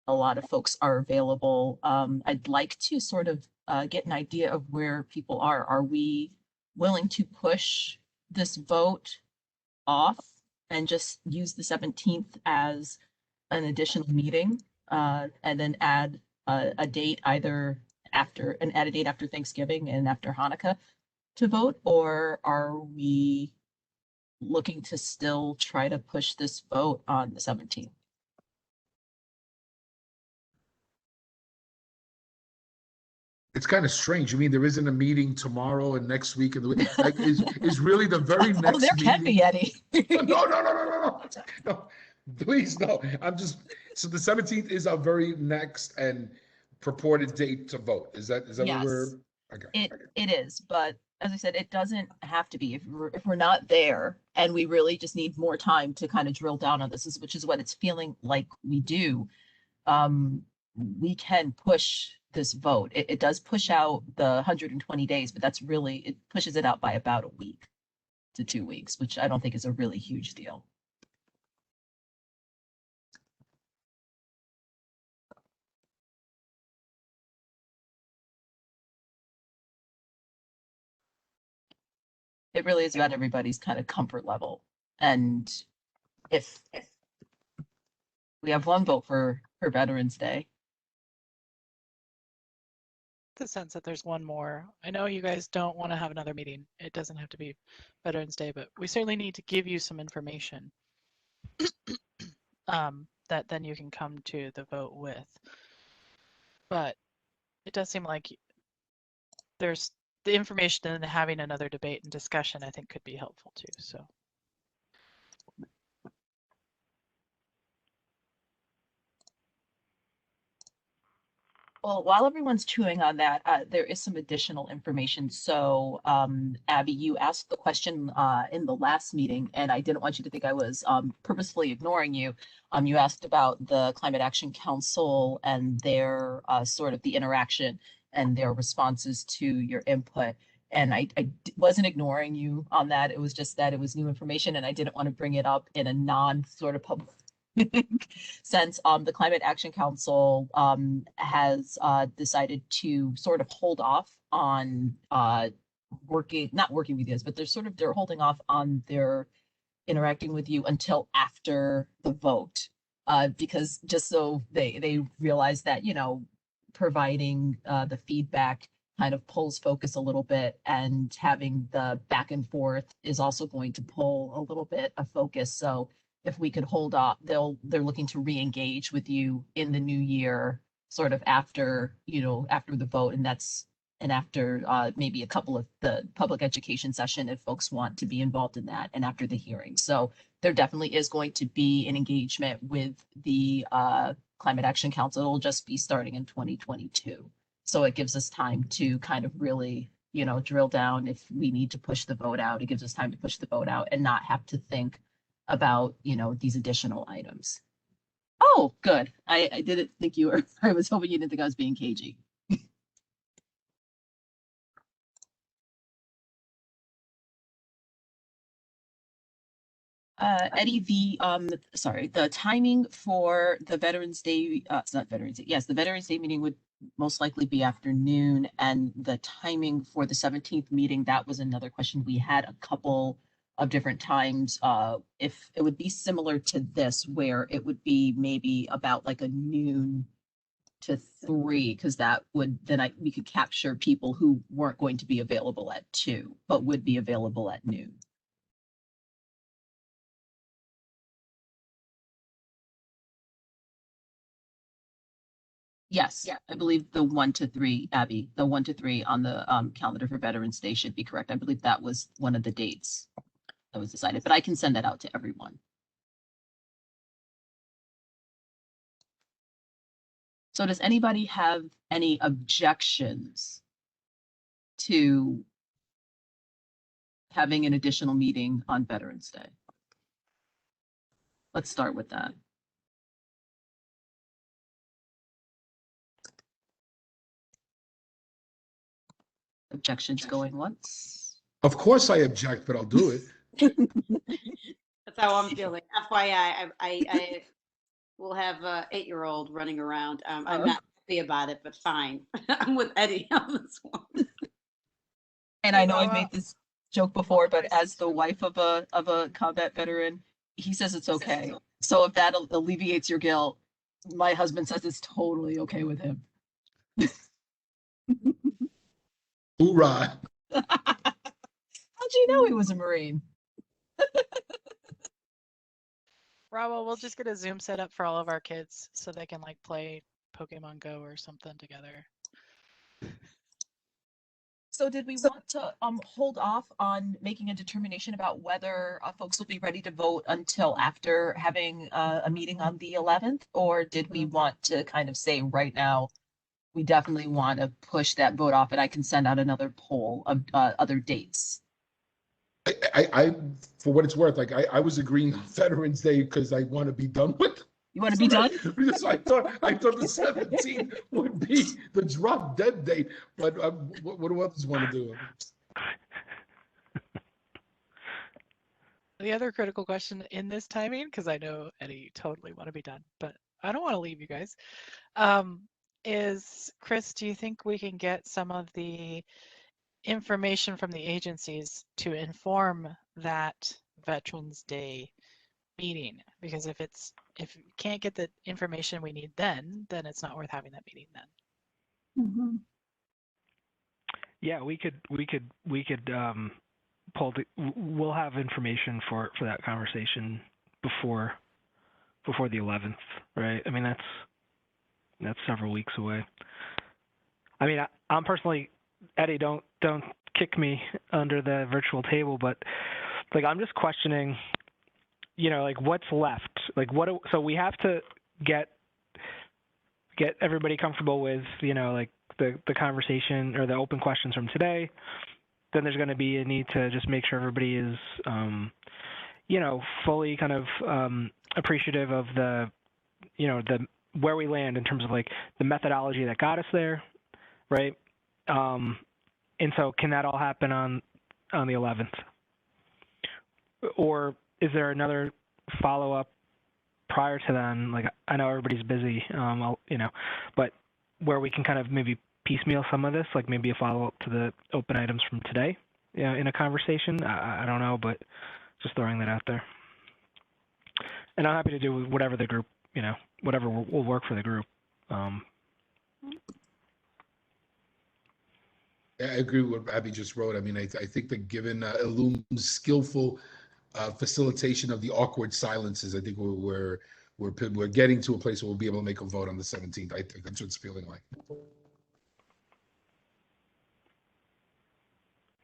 a lot of folks are available. I'd like to sort of get an idea of where people are. Are we willing to push this vote off and just use the 17th as an additional meeting and then add a date either after add a date after Thanksgiving and after Hanukkah to vote? Or are we looking to still try to push this vote on the 17th? It's kind of strange. You mean there isn't a meeting tomorrow and next week and like is really the very next Oh, there can be, Eddie. No, please no. So the 17th is our very next and purported date to vote. Is that what we're okay? It is, but as I said, it doesn't have to be. If we're not there and we really just need more time to kind of drill down on this, which is what it's feeling like we do, we can push this vote. It does push out the 120 days, but it pushes it out by about a week to 2 weeks, which I don't think is a really huge deal. It really is about everybody's kind of comfort level. And if we have one vote for Veterans Day. The sense that there's one more. I know you guys don't want to have another meeting. It doesn't have to be Veterans Day, but we certainly need to give you some information that then you can come to the vote with. But it does seem like there's the information and having another debate and discussion, I think, could be helpful too. So. Well, while everyone's chewing on that, there is some additional information. So, Abby, you asked the question in the last meeting, and I didn't want you to think I was purposefully ignoring you. You asked about the Climate Action Council and their sort of the interaction and their responses to your input. And I wasn't ignoring you on that. It was just that it was new information, and I didn't want to bring it up in a non sort of public sense. The Climate Action Council has decided to sort of hold off on not working with you, but they're holding off on their interacting with you until after the vote, because just so they realize that, providing the feedback kind of pulls focus a little bit, and having the back and forth is also going to pull a little bit of focus. So if we could hold off, they're looking to re-engage with you in the new year, sort of after the vote, and after maybe a couple of the public education session if folks want to be involved in that, and after the hearing. So there definitely is going to be an engagement with the Climate Action Council. It'll just be starting in 2022. So it gives us time to kind of really, drill down. If we need to push the vote out, it gives us time to push the vote out and not have to think about, these additional items. Oh, good. I didn't think you were, I was hoping you didn't think I was being cagey. Eddie, the timing for the Veterans Day, it's not Veterans Day. Yes, the Veterans Day meeting would most likely be afternoon, and the timing for the 17th meeting, that was another question. We had a couple of different times. If it would be similar to this, where it would be maybe about like a noon to 3, because that would we could capture people who weren't going to be available at 2, but would be available at noon. Yes, I believe the 1 to 3, Abby, the 1 to 3 on the calendar for Veterans Day should be correct. I believe that was one of the dates that was decided, but I can send that out to everyone. So does anybody have any objections to having an additional meeting on Veterans Day? Let's start with that. Objections going once. Of course I object, but I'll do it. That's how I'm feeling. FYI, I will have a 8-year-old running around. I'm not happy about it, but fine. I'm with Eddie on this one. And I know I've made this joke before, but as the wife of a combat veteran, he says it's okay. So if that alleviates your guilt, my husband says it's totally okay with him. Hoorah. How'd you know he was a Marine? Bravo, we'll just get a Zoom set up for all of our kids so they can like play Pokemon Go or something together. So did we want to hold off on making a determination about whether folks will be ready to vote until after having a meeting on the 11th? Or did we want to kind of say right now, we definitely want to push that vote off and I can send out another poll of other dates? I for what it's worth, like I was agreeing on Veterans Day because I want to be done with. You want to be done? Because I thought the 17th would be the drop dead date, but what do others want to do? The other critical question in this timing, because I know Eddie, you totally want to be done, but I don't want to leave you guys, is Chris, do you think we can get some of the information from the agencies to inform that Veterans Day meeting? Because if you can't get the information we need then it's not worth having that meeting then. Mm-hmm. Yeah, we could we'll have information for that conversation before the 11th, right? I mean, that's several weeks away. I mean, I'm personally, Eddie, don't kick me under the virtual table, but like I'm just questioning, like what's left? Like so we have to get everybody comfortable with, like the conversation or the open questions from today. Then there's going to be a need to just make sure everybody is, fully kind of appreciative of the where we land in terms of like the methodology that got us there, right? And so can that all happen on the 11th? Or is there another follow-up prior to then? Like, I know everybody's busy, but where we can kind of maybe piecemeal some of this, like maybe a follow-up to the open items from today, in a conversation. I don't know, but just throwing that out there. And I'm happy to do whatever the group, whatever will work for the group. I agree with what Abby just wrote. I mean, I think that given Illum's skillful facilitation of the awkward silences, I think we're getting to a place where we'll be able to make a vote on the 17th. I think that's what it's feeling like.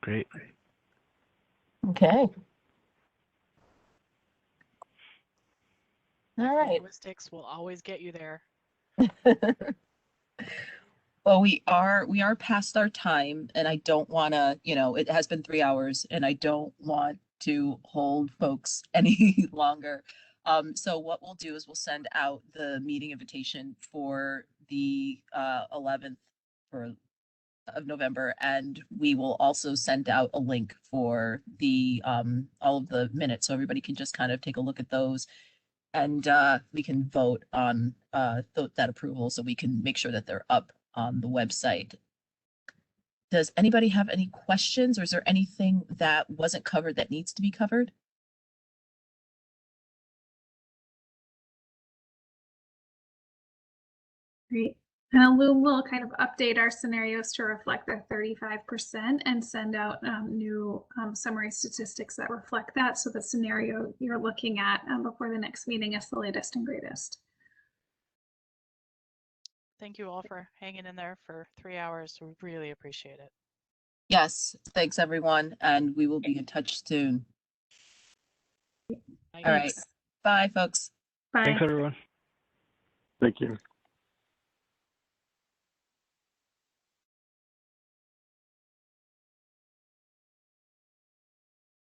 Great. Okay. All right. Linguistics will always get you there. Well, we are past our time, and I don't want to, it has been 3 hours, and I don't want to hold folks any longer. So what we'll do is we'll send out the meeting invitation for the 11th of November, and we will also send out a link for the all of the minutes, so everybody can just kind of take a look at those, and we can vote on that approval, so we can make sure that they're up on the website. Does anybody have any questions, or is there anything that wasn't covered that needs to be covered? Great. And Loom will kind of update our scenarios to reflect the 35% and send out new summary statistics that reflect that. So the scenario you're looking at before the next meeting is the latest and greatest. Thank you all for hanging in there for 3 hours. We really appreciate it. Yes, thanks everyone, and we will be in touch soon. Bye. All right, bye folks. Bye. Thanks everyone. Thank you.